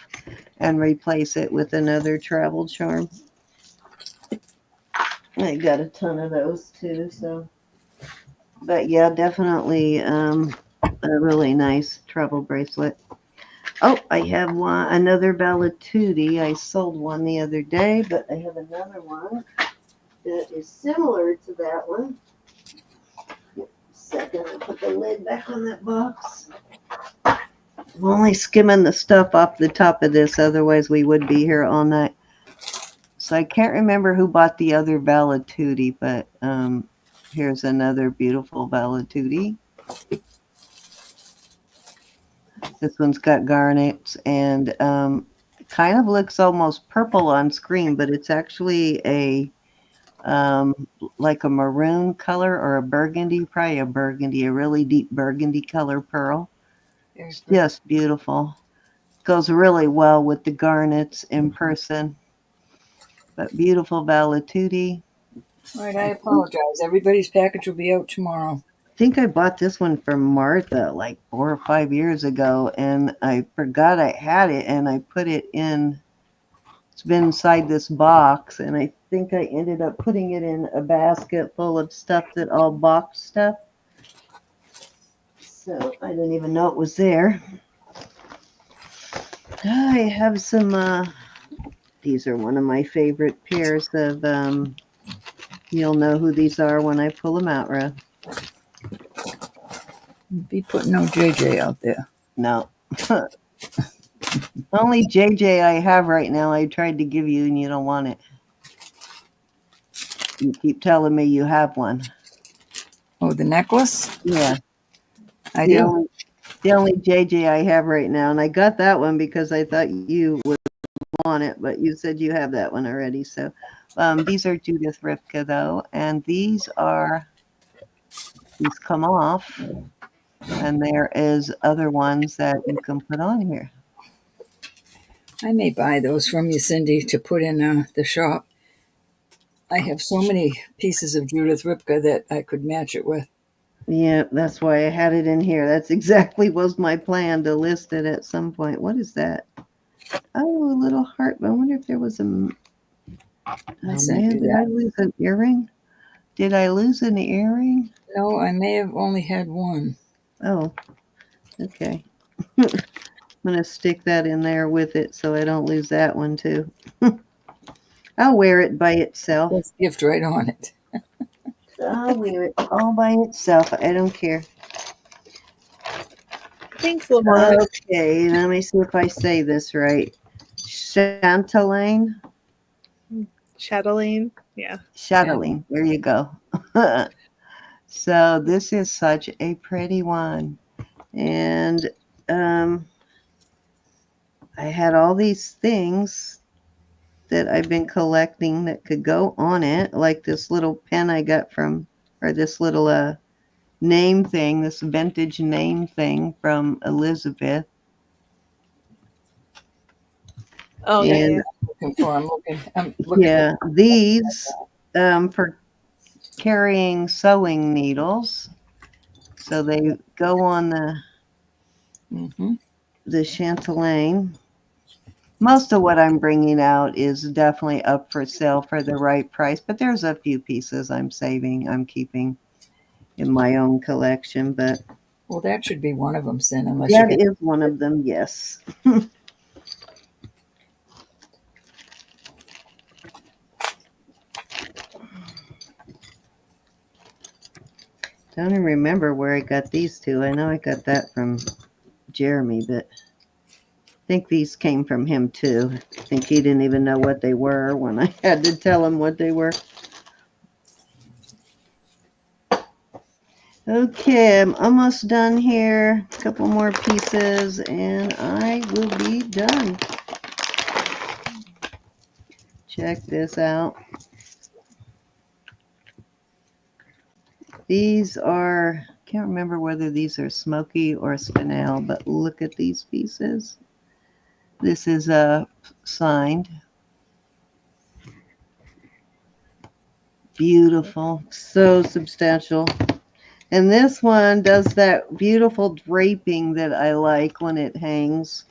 and replace it with another travel charm. I got a ton of those too, so. But yeah, definitely a really nice travel bracelet. Oh, I have one, another Balatuti. I sold one the other day, but I have another one that is similar to that one. Second, I put the lid back on that box. I'm only skimming the stuff off the top of this, otherwise we would be here all night. So I can't remember who bought the other Balatuti, but here's another beautiful Balatuti. This one's got garnets and kind of looks almost purple on screen, but it's actually a like a maroon color or a burgundy, probably a burgundy, a really deep burgundy color pearl. It's just beautiful. Goes really well with the garnets in person. But beautiful Valituti. All right, I apologize. Everybody's package will be out tomorrow. I think I bought this one from Martha like 4 or 5 years ago, and I forgot I had it, and I put it in. It's been inside this box, and I think I ended up putting it in a basket full of stuff that all box stuff. So I didn't even know it was there. I have some. These are one of my favorite pairs of. You'll know who these are when I pull them out, Ro. Be putting no JJ out there. No. Only JJ I have right now I tried to give you and you don't want it. You keep telling me you have one. Oh, the necklace? Yeah. I The do. the only JJ I have right now. And I got that one because I thought you would want it, but you said you have that one already. So these are Judith Ripka though, and these come off. And there is other ones that you can put on here. I may buy those from you, Cindy, to put in the shop. I have so many pieces of Judith Ripka that I could match it with. Yeah, that's why I had it in here. That's exactly was my plan to list it at some point. What is that? Oh, a little heart. I wonder if there was a. I Oh sent man, you did I that. lose an earring? Did I lose an earring? No, I may have only had one. Oh, okay. I'm gonna stick that in there with it so I don't lose that one too. I'll wear it by itself. That's gift right on it. I'll wear it all by itself. I don't care. thanks, Lamont. Okay, let me see if I say this right. Chanteline. Chatelaine. Yeah. Chatelaine. There you go. So this is such a pretty one. And I had all these things that I've been collecting that could go on it, like this little pen I got from, or this little name thing, this vintage name thing from Elizabeth. Oh yeah, And yeah. I'm looking yeah, these for carrying sewing needles. So they go on the chatelaine. Most of what I'm bringing out is definitely up for sale for the right price, but there's a few pieces I'm saving, I'm keeping in my own collection. But Well, that should be one of them, Sin, unless you that get. is one of them, yes. Don't even remember where I got these two. I know I got that from Jeremy, but I think these came from him too. think he didn't even know what they were when I had to tell him what they were. Okay, I'm almost done here. A couple more pieces and I will be done. Check this out. These are, can't remember whether these are smoky or spinel, but look at these pieces. This is signed. Beautiful, so substantial. And this one does that beautiful draping that I like when it hangs,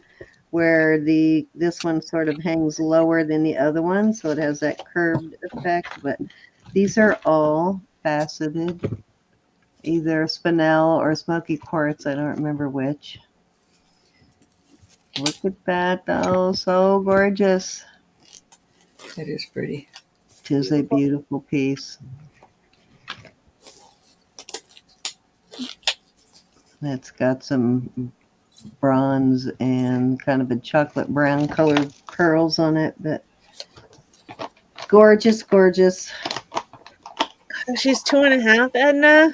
where this one sort of hangs lower than the other one, so it has that curved effect. But these are all faceted, either spinel or smoky quartz. I don't remember which. Look at that, though. So gorgeous. It is pretty. Tis a beautiful piece. It's got some bronze and kind of a chocolate brown colored curls on it, but gorgeous, gorgeous. She's 2.5, Edna.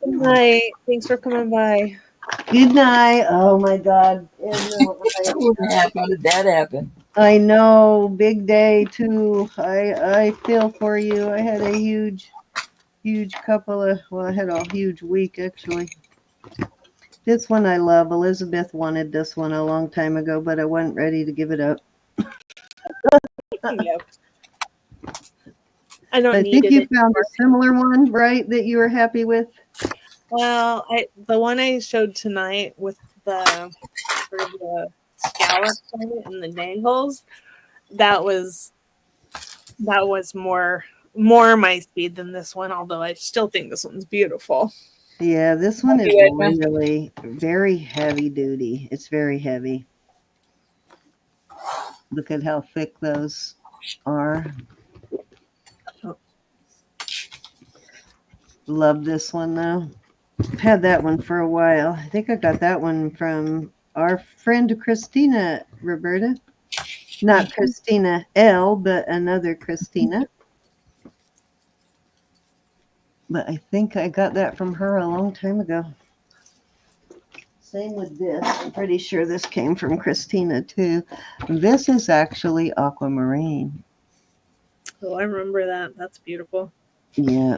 Good night. Thanks for coming by. Good night. Oh my God. How did that happen? I know. Big day too. I feel for you. I had a huge couple of, well, I had a huge week actually. This one I love. Elizabeth wanted this one a long time ago, but I wasn't ready to give it up. Yep. I don't I need think it you found a anymore. similar one, right, that you were happy with? Well, the one I showed tonight with the sort of the scallops on it and the dangles, that was more my speed than this one, although I still think this one's beautiful. Yeah, this one is you, Edna. really very heavy duty. It's very heavy. Look at how thick those are. Love this one though. Had that one for a while. I think I got that one from our friend Christina, Roberta. Not Christina L, but another Christina. But I think I got that from her a long time ago. Same with this. I'm pretty sure this came from Christina too. This is actually aquamarine. Oh, I remember that. That's beautiful. Yeah.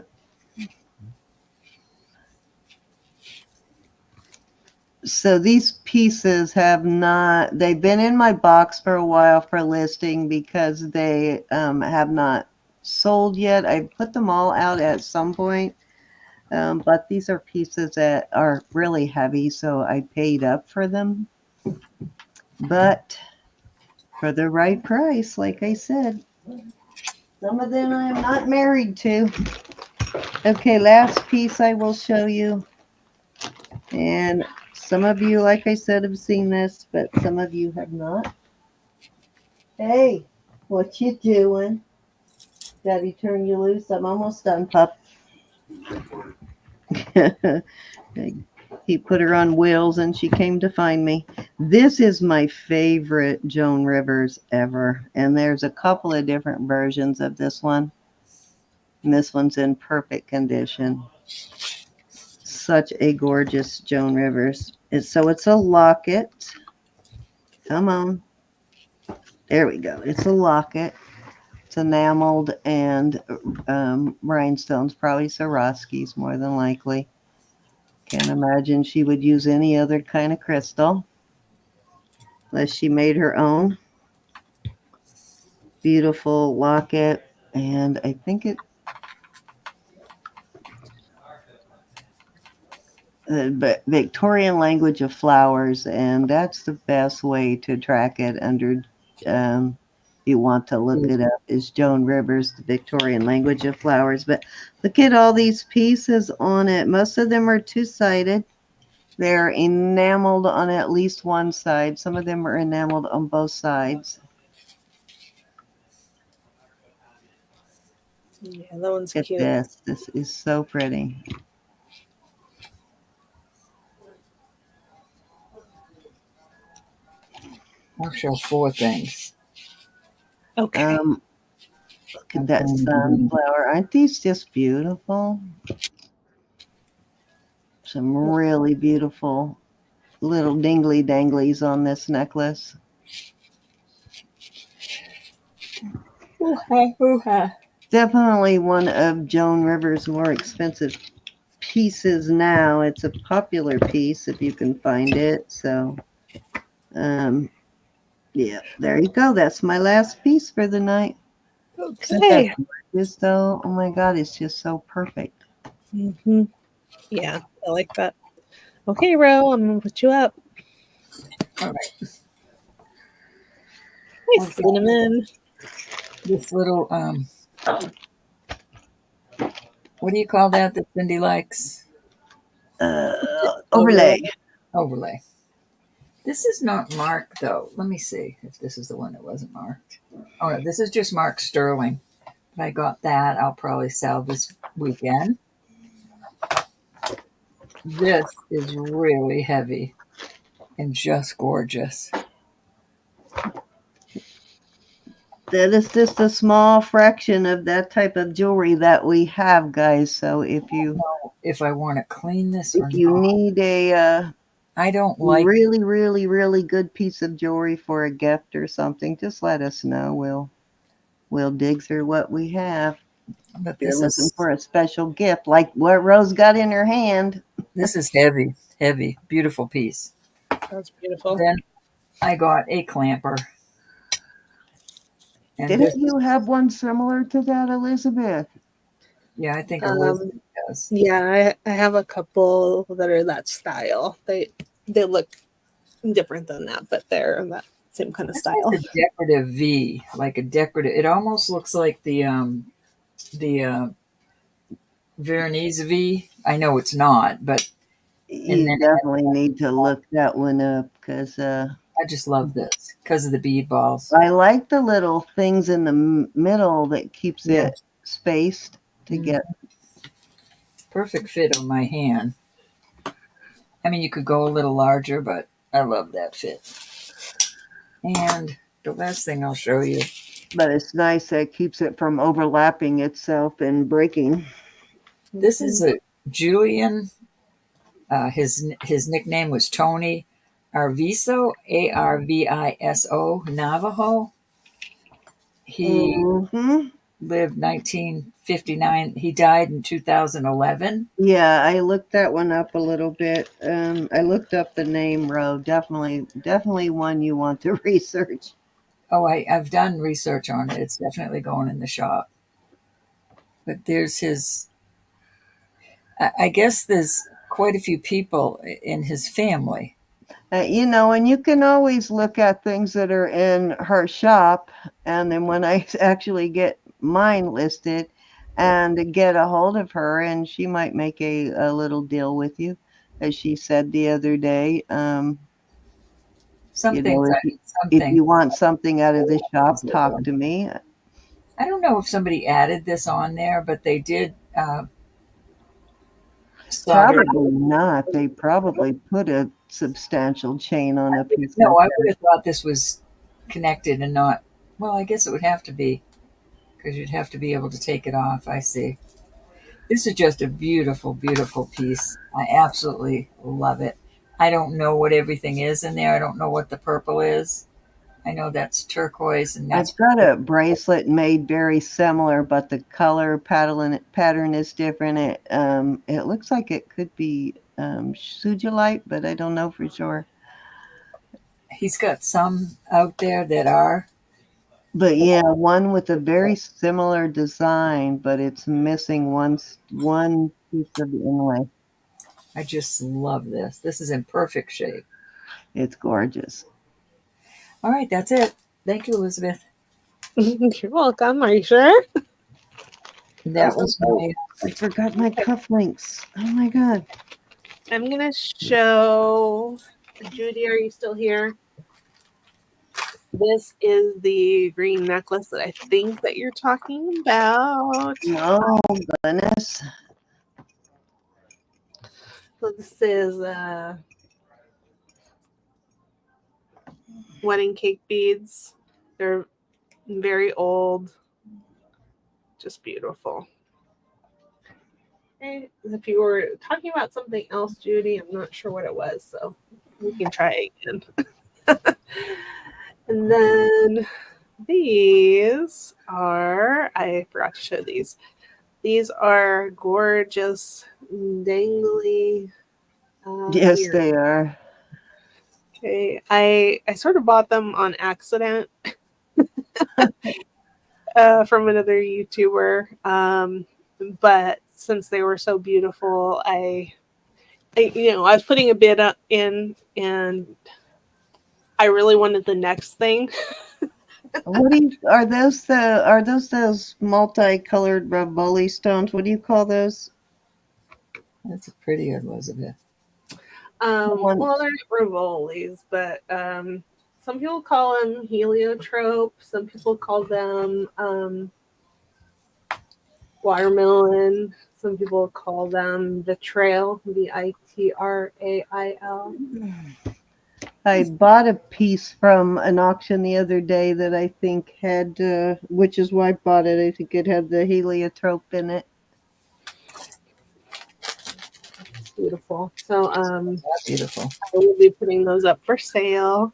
So these pieces they've been in my box for a while for listing because they have not sold yet. I put them all out at some point, but these are pieces that are really heavy, so I paid up for them. But for the right price, like I said. Some of them I'm not married to. Okay, last piece I will show you. And some of you, like I said, have seen this, but some of you have not. Hey, what you doing? Daddy turn you loose? I'm almost done, pup. He put her on wheels and she came to find me. This is my favorite Joan Rivers ever. And there's a couple of different versions of this one. And this one's in perfect condition. Such a gorgeous Joan Rivers. So it's a locket. Come on. There we go. It's a locket. It's enameled and rhinestones, probably Swarovski's more than likely. Can't imagine she would use any other kind of crystal unless she made her own. Beautiful locket. And I think it but Victorian language of flowers, and that's the best way to track it under. You want to look it up is Joan Rivers, the Victorian language of flowers. But look at all these pieces on it. Most of them are two-sided. They're enameled on at least one side. Some of them are enameled on both sides. Yeah, that one's Look at cute. this. This is so pretty. I'll show four things. Okay. Look at that sunflower. Aren't these just beautiful? Some really beautiful little dingly danglies on this necklace. Hoo-ha, hoo-ha. Definitely one of Joan Rivers' more expensive pieces now. It's a popular piece if you can find it. So, um, yeah, there you go. That's my last piece for the night. Isn't that Okay. gorgeous, though? Oh my God, it's just so perfect. Hmm. Yeah, I like that. Okay, Ro, I'm gonna put you up. All right. Hi, I've got Cinnamon. this little, what do you call that Cindy likes? Overlay. Overlay. Overlay. This is not marked, though. Let me see if this is the one that wasn't marked. Oh, no, this is just Mark Sterling. But I got that. I'll probably sell this weekend. This is really heavy and just gorgeous. That is just a small fraction of that type of jewelry that we have, guys. So I don't know if I want to clean this or if you not. need a I don't like really, really, really good piece of jewelry for a gift or something, just let us know. We'll dig through what we have. but If you're looking for a special gift, like what Rose got in her hand. this is heavy, heavy, beautiful piece. That's beautiful. Then I got a clamper, and Didn't this, you have one similar to that, Elizabeth? yeah, I think Um, Elizabeth does. yeah, I have a couple that are that style. They look different than that, but they're that same kind of This has style. a decorative V, like a decorative. It almost looks like the Veronese V. I know it's not, but and You then definitely need to look that one up because I just love this because of the bead balls. I like the little things in the middle that keeps Yeah, it spaced to get. perfect fit on my hand. I mean, you could go a little larger, but I love that fit. And the last thing I'll show you. But it's nice that it keeps it from overlapping itself and breaking. This is a Julian. His nickname was Tony Arviso, Arviso Navajo. He Hmm. lived 1959. He died in 2011. Yeah, I looked that one up a little bit. I looked up the name Roe. Definitely one you want to research. Oh, I've done research on it. It's definitely going in the shop. But there's his. I guess there's quite a few people in his family. And you can always look at things that are in her shop, and then when I actually get mine listed and get a hold of her, and she might make a little deal with you, as she said the other day. Some things, some If things. you want something out of the shop, talk to me. I don't know if somebody added this on there, but they did solder. Probably not. They probably put a substantial chain on a piece No, like I would that. have thought this was connected and not. Well, I guess it would have to be because you'd have to be able to take it off. I see. This is just a beautiful, beautiful piece. I absolutely love it. I don't know what everything is in there. I don't know what the purple is. I know that's turquoise and that's I've got a bracelet made very similar, but the color pattern is different. It looks like it could be sugilite, but I don't know for sure. he's got some out there that are. But yeah, one with a very similar design, but it's missing one piece of the inlay. I just love this. This is in perfect shape. It's gorgeous. All right, that's it. Thank you, Elizabeth. You're welcome. Are you sure? That was Oh, my. I forgot my cufflinks. Oh my God. I'm gonna show Judy. Are you still here? This is the green necklace that I think that you're talking about. Oh, goodness. So this is wedding cake beads. They're very old, just beautiful. Okay, if you were talking about something else, Judy, I'm not sure what it was, so we can try again. And then these are, I forgot to show these. These are gorgeous, dangly Yes, earrings. they are. Okay, I sort of bought them on accident from another YouTuber, but since they were so beautiful, I was putting a bid in, and I really wanted the next thing. What do you are those multicolored Rivoli stones? What do you call those? That's a pretty Elizabeth. The Well, ones they're not Rivolis, but some people call them heliotrope. Some people call them watermelon. Some people call them vitrail, Vitrail. I bought a piece from an auction the other day that I think had, which is why I bought it. I think it had the heliotrope in it. It's beautiful. So That's beautiful. I will be putting those up for sale.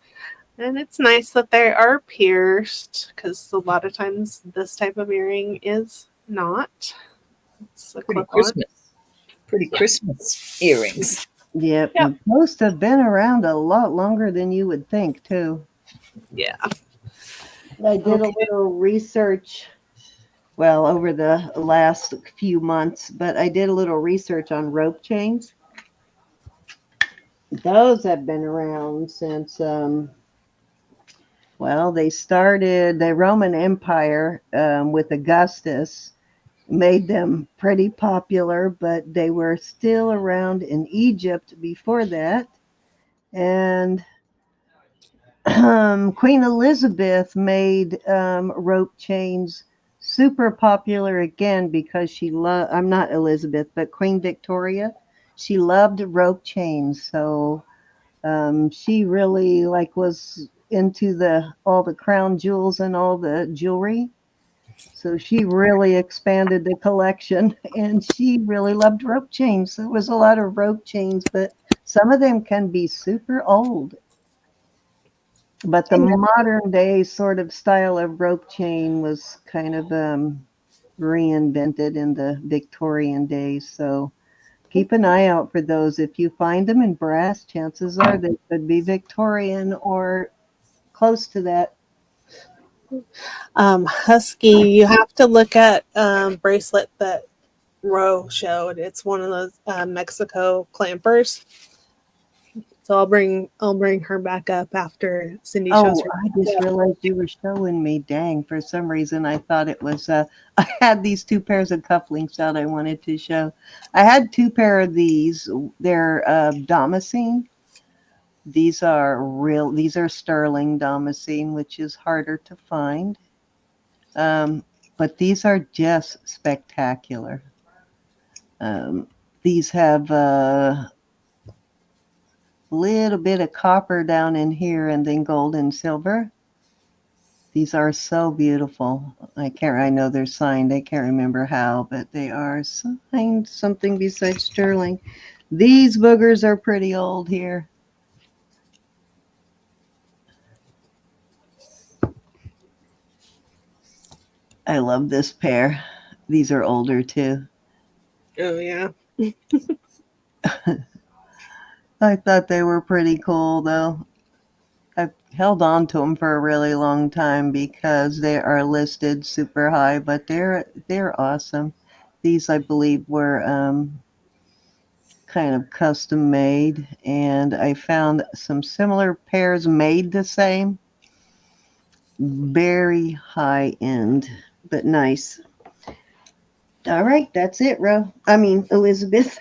And it's nice that they are pierced because a lot of times this type of earring is not. It's a Pretty clip on. Christmas. Pretty Yeah. Christmas earrings. Yep, Yep. and most have been around a lot longer than you would think, too. Yeah. I did a Okay. little research, well, over the last few months, but I did a little research on rope chains. Those have been around since, well, they started the Roman Empire with Augustus, made them pretty popular, but they were still around in Egypt before that. And Queen Elizabeth made rope chains super popular again because she loved, I'm not Elizabeth, but Queen Victoria, she loved rope chains. So she really like was into the all the crown jewels and all the jewelry. So she really expanded the collection and she really loved rope chains. There was a lot of rope chains, but some of them can be super old. But the modern day sort of style of rope chain was kind of reinvented in the Victorian days. So keep an eye out for those. If you find them in brass, chances are they could be Victorian or close to that. Husky, you have to look at bracelet that Ro showed. It's one of those Mexico clampers. So I'll bring her back up after Cindy shows Oh, her. I just realized you were showing me. Dang, for some reason I thought it was. I had these two pairs of cufflinks out I wanted to show. I had two pair of these. They're damascene. These are real. These are sterling damascene, which is harder to find. Um, but these are just spectacular. Um, these have a little bit of copper down in here, and then gold and silver. These are so beautiful. I know they're signed. I can't remember how, but they are signed something besides sterling. These boogers are pretty old here. I love this pair. These are older too. Oh yeah. I thought they were pretty cool though. I've held on to them for a really long time because they are listed super high, but they're awesome. These, I believe, were kind of custom made, and I found some similar pairs made the same. Very high end, but nice. All right, that's it, Elizabeth.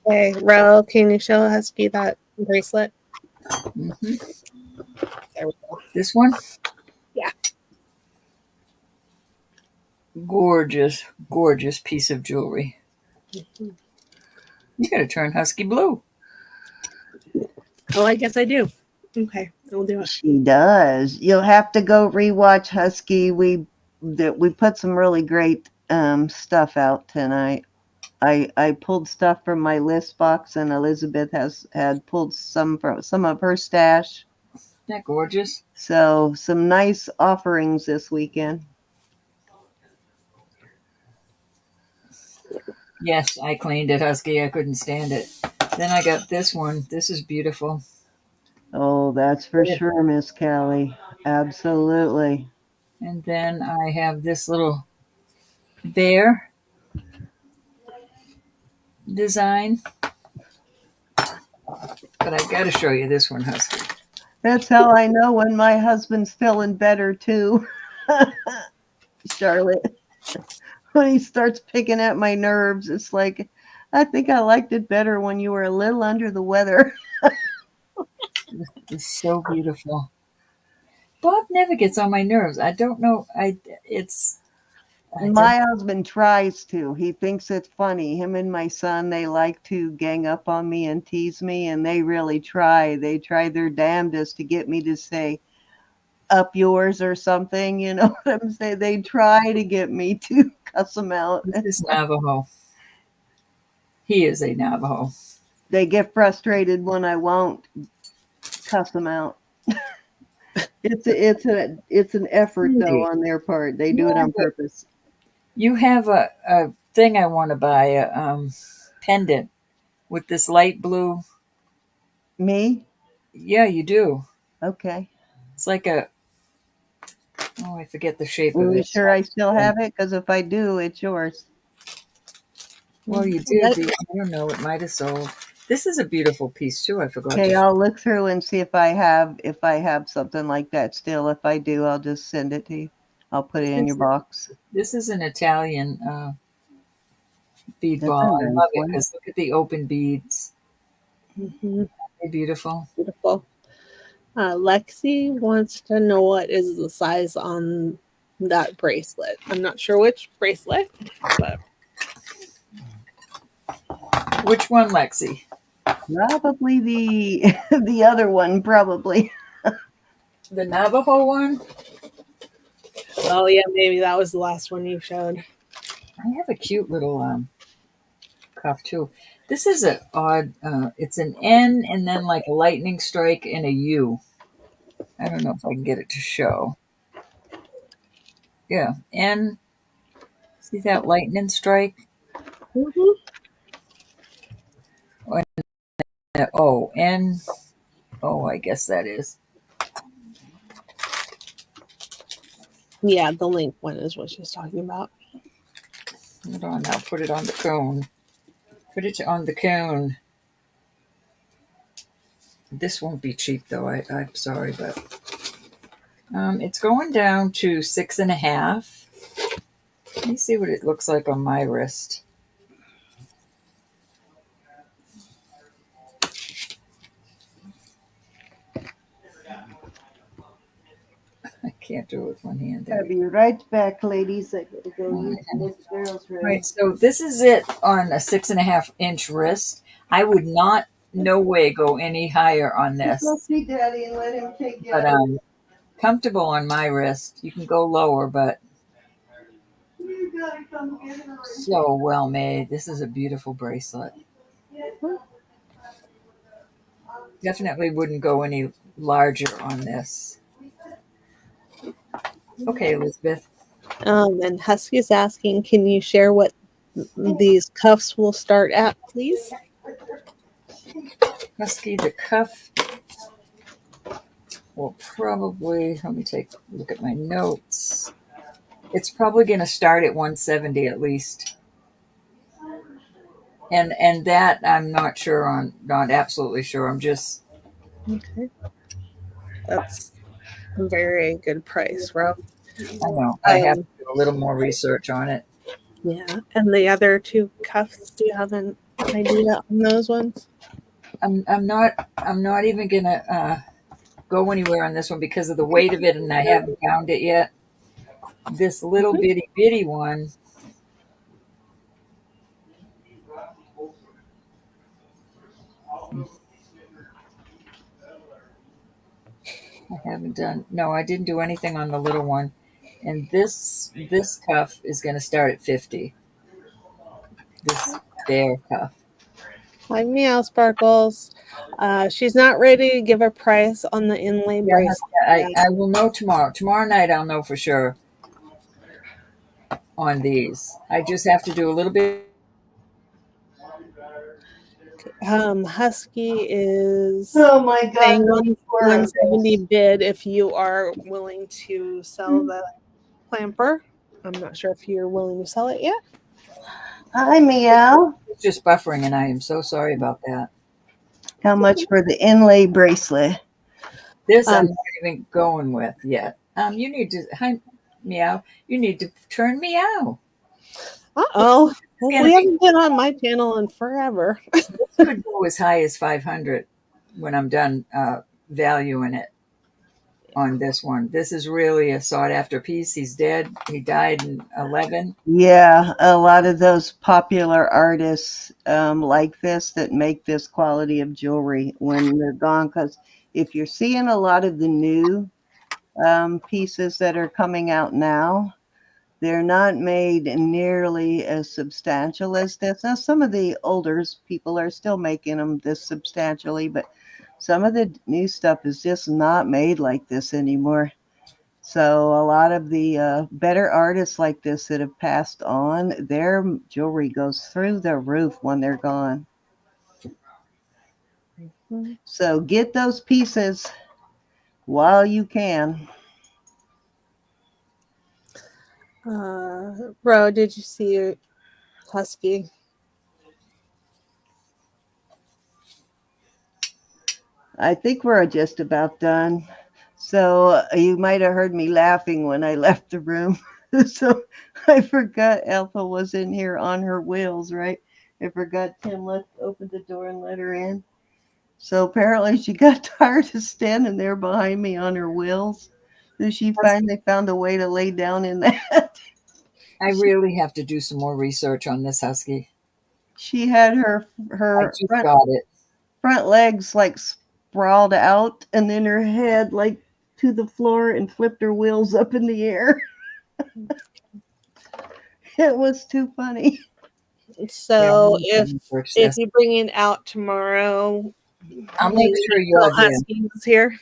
Okay, Ro, can you show Husky that bracelet? Hmm. There we go. This one, Yeah. gorgeous, gorgeous piece of jewelry. Mhm. You got to turn husky blue. Oh, I guess I do. Okay. We'll do it. She does. You'll have to go rewatch Husky. We put some really great stuff out tonight. I pulled stuff from my list box, and Elizabeth had pulled some from some of her stash. Isn't that gorgeous? So some nice offerings this weekend. Yes, I cleaned it, Husky. I couldn't stand it. Then I got this one. This is beautiful. Oh, that's for sure, Miss Kelly. Absolutely. And then I have this little bear design. But I've got to show you this one, Husky. That's how I know when my husband's feeling better too. Charlotte. When he starts picking at my nerves, it's like, I think I liked it better when you were a little under the weather. It's so beautiful. Bob never gets on my nerves. I don't know. I don't. My husband tries to. He thinks it's funny. Him and my son, they like to gang up on me and tease me, and they really try. They try their damnedest to get me to say, up yours or something. You know what I'm saying? They try to get me to cuss them out. This is Navajo. He is a Navajo. They get frustrated when I won't cuss them out. It's an effort though Really? on their part. They You do it have on purpose. a thing I want to buy, a pendant with this light blue. Me? Yeah, you do. Okay. It's like oh, I forget the shape of Are you it. sure I still have it? Because if I do, it's yours. Well, you did. I don't know. It might have sold. This is a beautiful piece too. I forgot Okay, to. I'll look through and see if I have something like that still. If I do, I'll just send it to you. I'll put it in your This, box. this is an Italian bead That's a ball. I nice love it one. because look at the open beads. Mhm. They're beautiful. Beautiful. Lexi wants to know what is the size on that bracelet. I'm not sure which bracelet, but Which one, Lexi? Probably the the other one, probably. The Navajo one? oh yeah, maybe that was the last one you showed. I have a cute little cuff too. This is a odd. It's an N and then like a lightning strike and a U. I don't know if I can get it to show. Yeah, N. See that lightning strike? Hmm. O N. Oh, I guess that is. Yeah, the link one is what she's talking about. Hold on, I'll put it on the cone. Put it on the cone. This won't be cheap though. I'm sorry, but it's going down to 6.5. Let me see what it looks like on my wrist. I can't do it with one hand. There I'll we be right back, ladies. I gotta go go. use the girls' All room. right, so this is it on a 6.5 inch wrist. I would not, no way, go any higher on Go this, see Daddy and let him take you but out. comfortable on my wrist. You can go lower, but You gotta come get her. so well made. This is a beautiful bracelet. Definitely wouldn't go any larger on this. Okay, Elizabeth. And Husky's asking, can you share what these cuffs will start at, please? Husky, the cuff will probably, let me take a look at my notes. It's probably going to start at 170 at least. And that I'm not sure on, not absolutely sure. I'm just, Okay, that's a very good price, Rob. I know, I have to Um, do a little more research on it. yeah, and the other two cuffs, do you have an idea on those ones? I'm not even gonna go anywhere on this one because of the weight of it, and I haven't found it yet. This little Mhm. bitty bitty one, I haven't done. No, I didn't do anything on the little one, and this cuff is going to start at 50. This bear cuff. Hi, Meow Sparkles. She's not ready to give a price on the inlay Yeah, bracelet yet. I will know tomorrow. Tomorrow night, I'll know for sure on these. I just have to do a little bit. Husky is Oh my God, saying those were a 170 mess. bid if you are willing to sell the clamper. I'm not sure if you're willing to sell it yet. Hi, Meow. It's just buffering, and I am so sorry about that. How much for the inlay bracelet? This I'm Um, not even going with yet. You need to, hi, meow. You need to turn meow. uh-oh. It's Well, gonna we be. haven't been on my channel in forever. This could go as high as 500 when I'm done valuing it on this one. This is really a sought after piece. He's dead. He died in 11. Yeah, a lot of those popular artists like this that make this quality of jewelry when they're gone. Because if you're seeing a lot of the new pieces that are coming out now, they're not made nearly as substantial as this. Now, some of the older people are still making them this substantially, but some of the new stuff is just not made like this anymore. So a lot of the better artists like this that have passed on, their jewelry goes through the roof when they're gone. So get those pieces while you can. Bro, did you see Husky? I think we're just about done. So you might have heard me laughing when I left the room. So I forgot Alpha was in here on her wheels, right? I forgot Tim let open the door and let her in. So apparently she got tired of standing there behind me on her wheels. So she finally found a way to lay down in that. I really have to do some more research on this husky. She had I her just got it. front legs like sprawled out and then her head like to the floor and flipped her wheels up in the air. It was too funny. Yeah, I'm So going to research if this. you bring it out tomorrow, I'll will make you sure tell you're there. Huskies here?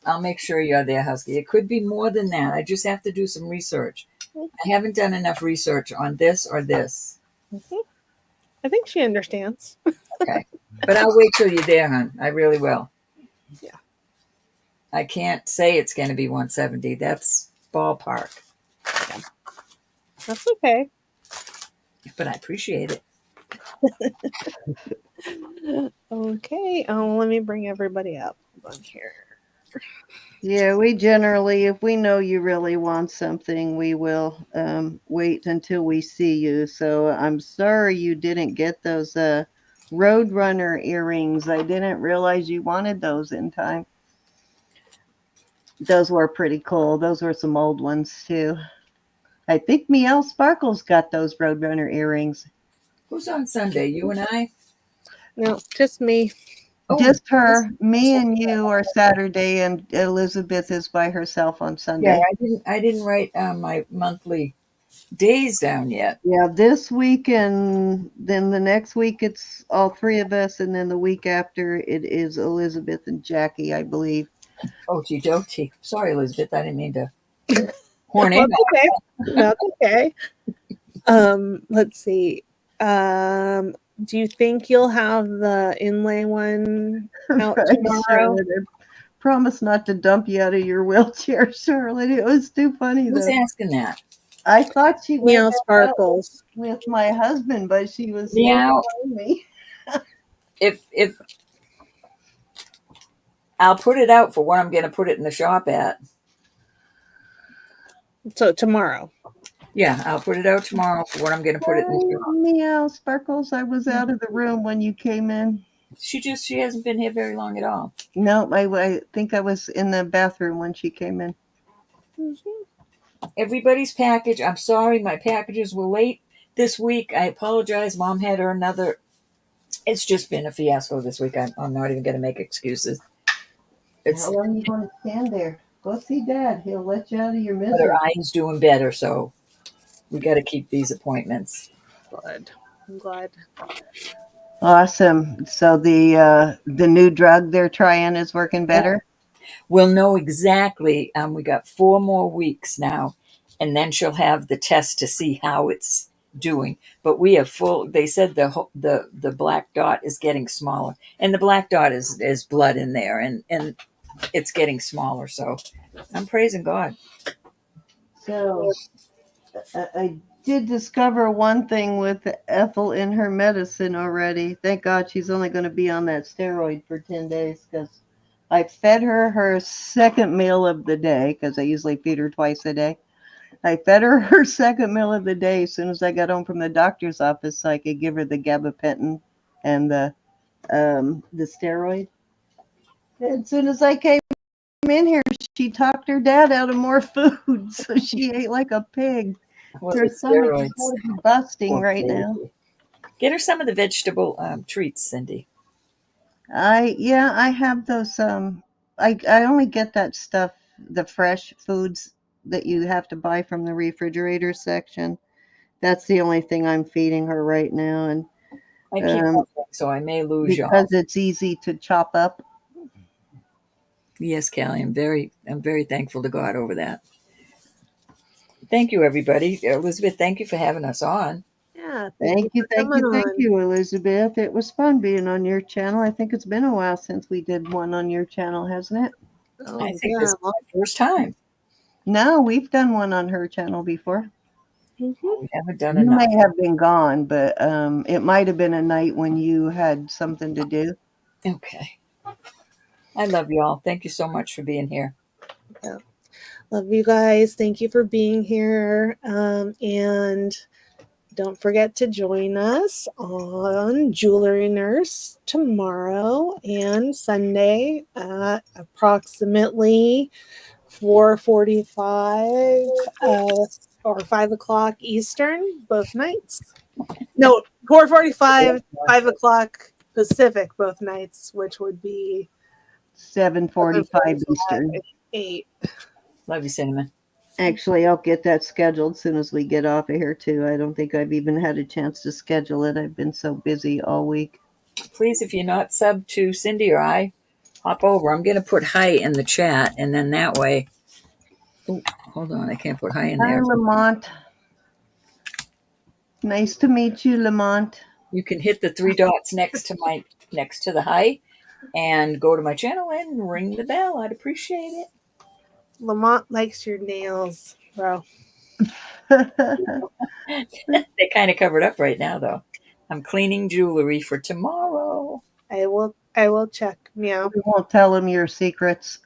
I'll make sure you're there, Husky. It could be more than that. I just have to do some research. I haven't done enough research on this or this. Mhm. I think she understands. Okay. But I'll wait till you're there, hon. I really will. Yeah, I can't say it's going to be 170. That's ballpark. that's okay. But I appreciate it. Okay, let me bring everybody up. Hold on here. Yeah, we generally, if we know you really want something, we will wait until we see you. So I'm sorry you didn't get those Roadrunner earrings. I didn't realize you wanted those in time. Those were pretty cool. Those were some old ones too. I think Miel Sparkles got those Roadrunner earrings. Who's on Sunday? You and I? No, just me. Oh, Just her, me and you are Saturday, and Elizabeth is by herself on yeah. Sunday. I didn't write my monthly days down yet. Yeah, this week and then the next week it's all three of us, and then the week after it is Elizabeth and Jackie, I believe. Okie dokie. Sorry, Elizabeth. I didn't mean to horn in That's on. okay. That's okay. Let's see. Um, do you think you'll have the inlay one out Right, tomorrow? Charlotte. I promise not to dump you out of your wheelchair, Charlotte. It was too funny Who's though. asking that? I thought she went Meow back out Sparkles. with my husband, but she was still Meow. behind me. If I'll put it out for what I'm going to put it in the shop at. So tomorrow. Yeah, I'll put it out tomorrow for what I'm going to put it in the Hi, shop. Meow Sparkles. I was out of the room when you came in. She hasn't been here very long at all. No, I think I was in the bathroom when she came in. Mhm. Everybody's package. I'm sorry, my packages were late this week. I apologize. Mom had her another. It's just been a fiasco this week. I'm not even going to make excuses. It's How long you going to stand there? Go see Dad. He'll let you out of your but her misery. eye is doing better, so we got to keep these appointments. Good. I'm glad. Awesome. So the new drug they're trying is working better. We'll know exactly. We got 4 more weeks now, and then she'll have the test to see how it's doing. But we have full. They said the black dot is getting smaller, and the black dot is blood in there, and it's getting smaller. So I'm praising God. So I did discover one thing with Ethel in her medicine already. Thank God she's only going to be on that steroid for 10 days because I fed her second meal of the day because I usually feed her twice a day. I fed her second meal of the day as soon as I got home from the doctor's office so I could give her the gabapentin and the steroid. As soon as I came in here, she talked her dad out of more food, so she ate like a pig. Well, Her the stomach has steroids. got to be busting Poor right now. baby. Get her some of the vegetable treats, Cindy. I have those I only get that stuff, the fresh foods that you have to buy from the refrigerator section. That's the only thing I'm feeding her right now, and I keep um, moving, so I may lose because y'all. it's easy to chop up. Yes, Callie, I'm very thankful to God over that. Thank you, everybody. Elizabeth, thank you for having us on. Yeah, thank you for coming Thank on. you, Elizabeth. It was fun being on your channel. I think it's been a while since we did one on your channel, hasn't it? I Oh think this yeah. is my first time. No, we've done one on her channel before. Mhm. We haven't done You may enough. have been gone, but it might have been a night when you had something to do. Okay. I love y'all. Thank you so much for being here. Yeah. Love you guys. Thank you for being here. And don't forget to join us on Jewelry Nurse tomorrow and Sunday at approximately 4:45 or 5 o'clock Eastern, both nights. No, 4:45, 5 o'clock Pacific, both nights, which would be 7:45 7:45 Eastern. and 8. Love you, Cinnamon. Actually, I'll get that scheduled as soon as we get off of here too. I don't think I've even had a chance to schedule it. I've been so busy all week. Please, if you're not sub to Cindy or I, hop over. I'm going to put hi in the chat, and then that way. Oh, hold on. I can't put hi in Hi, there. Lamont. Nice to meet you, Lamont. You can hit the 3 dots next to the hi and go to my channel and ring the bell. I'd appreciate it. Lamont likes your nails, bro. They kind of covered up right now, though. I'm cleaning jewelry for tomorrow. I will check. Meow. We won't tell him your secrets.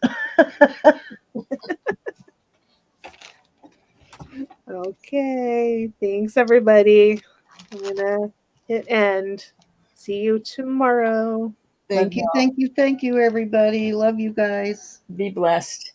Okay. Thanks everybody. I'm gonna hit end. See you tomorrow. Love y'all. Thank you, everybody. Love you guys. Be blessed.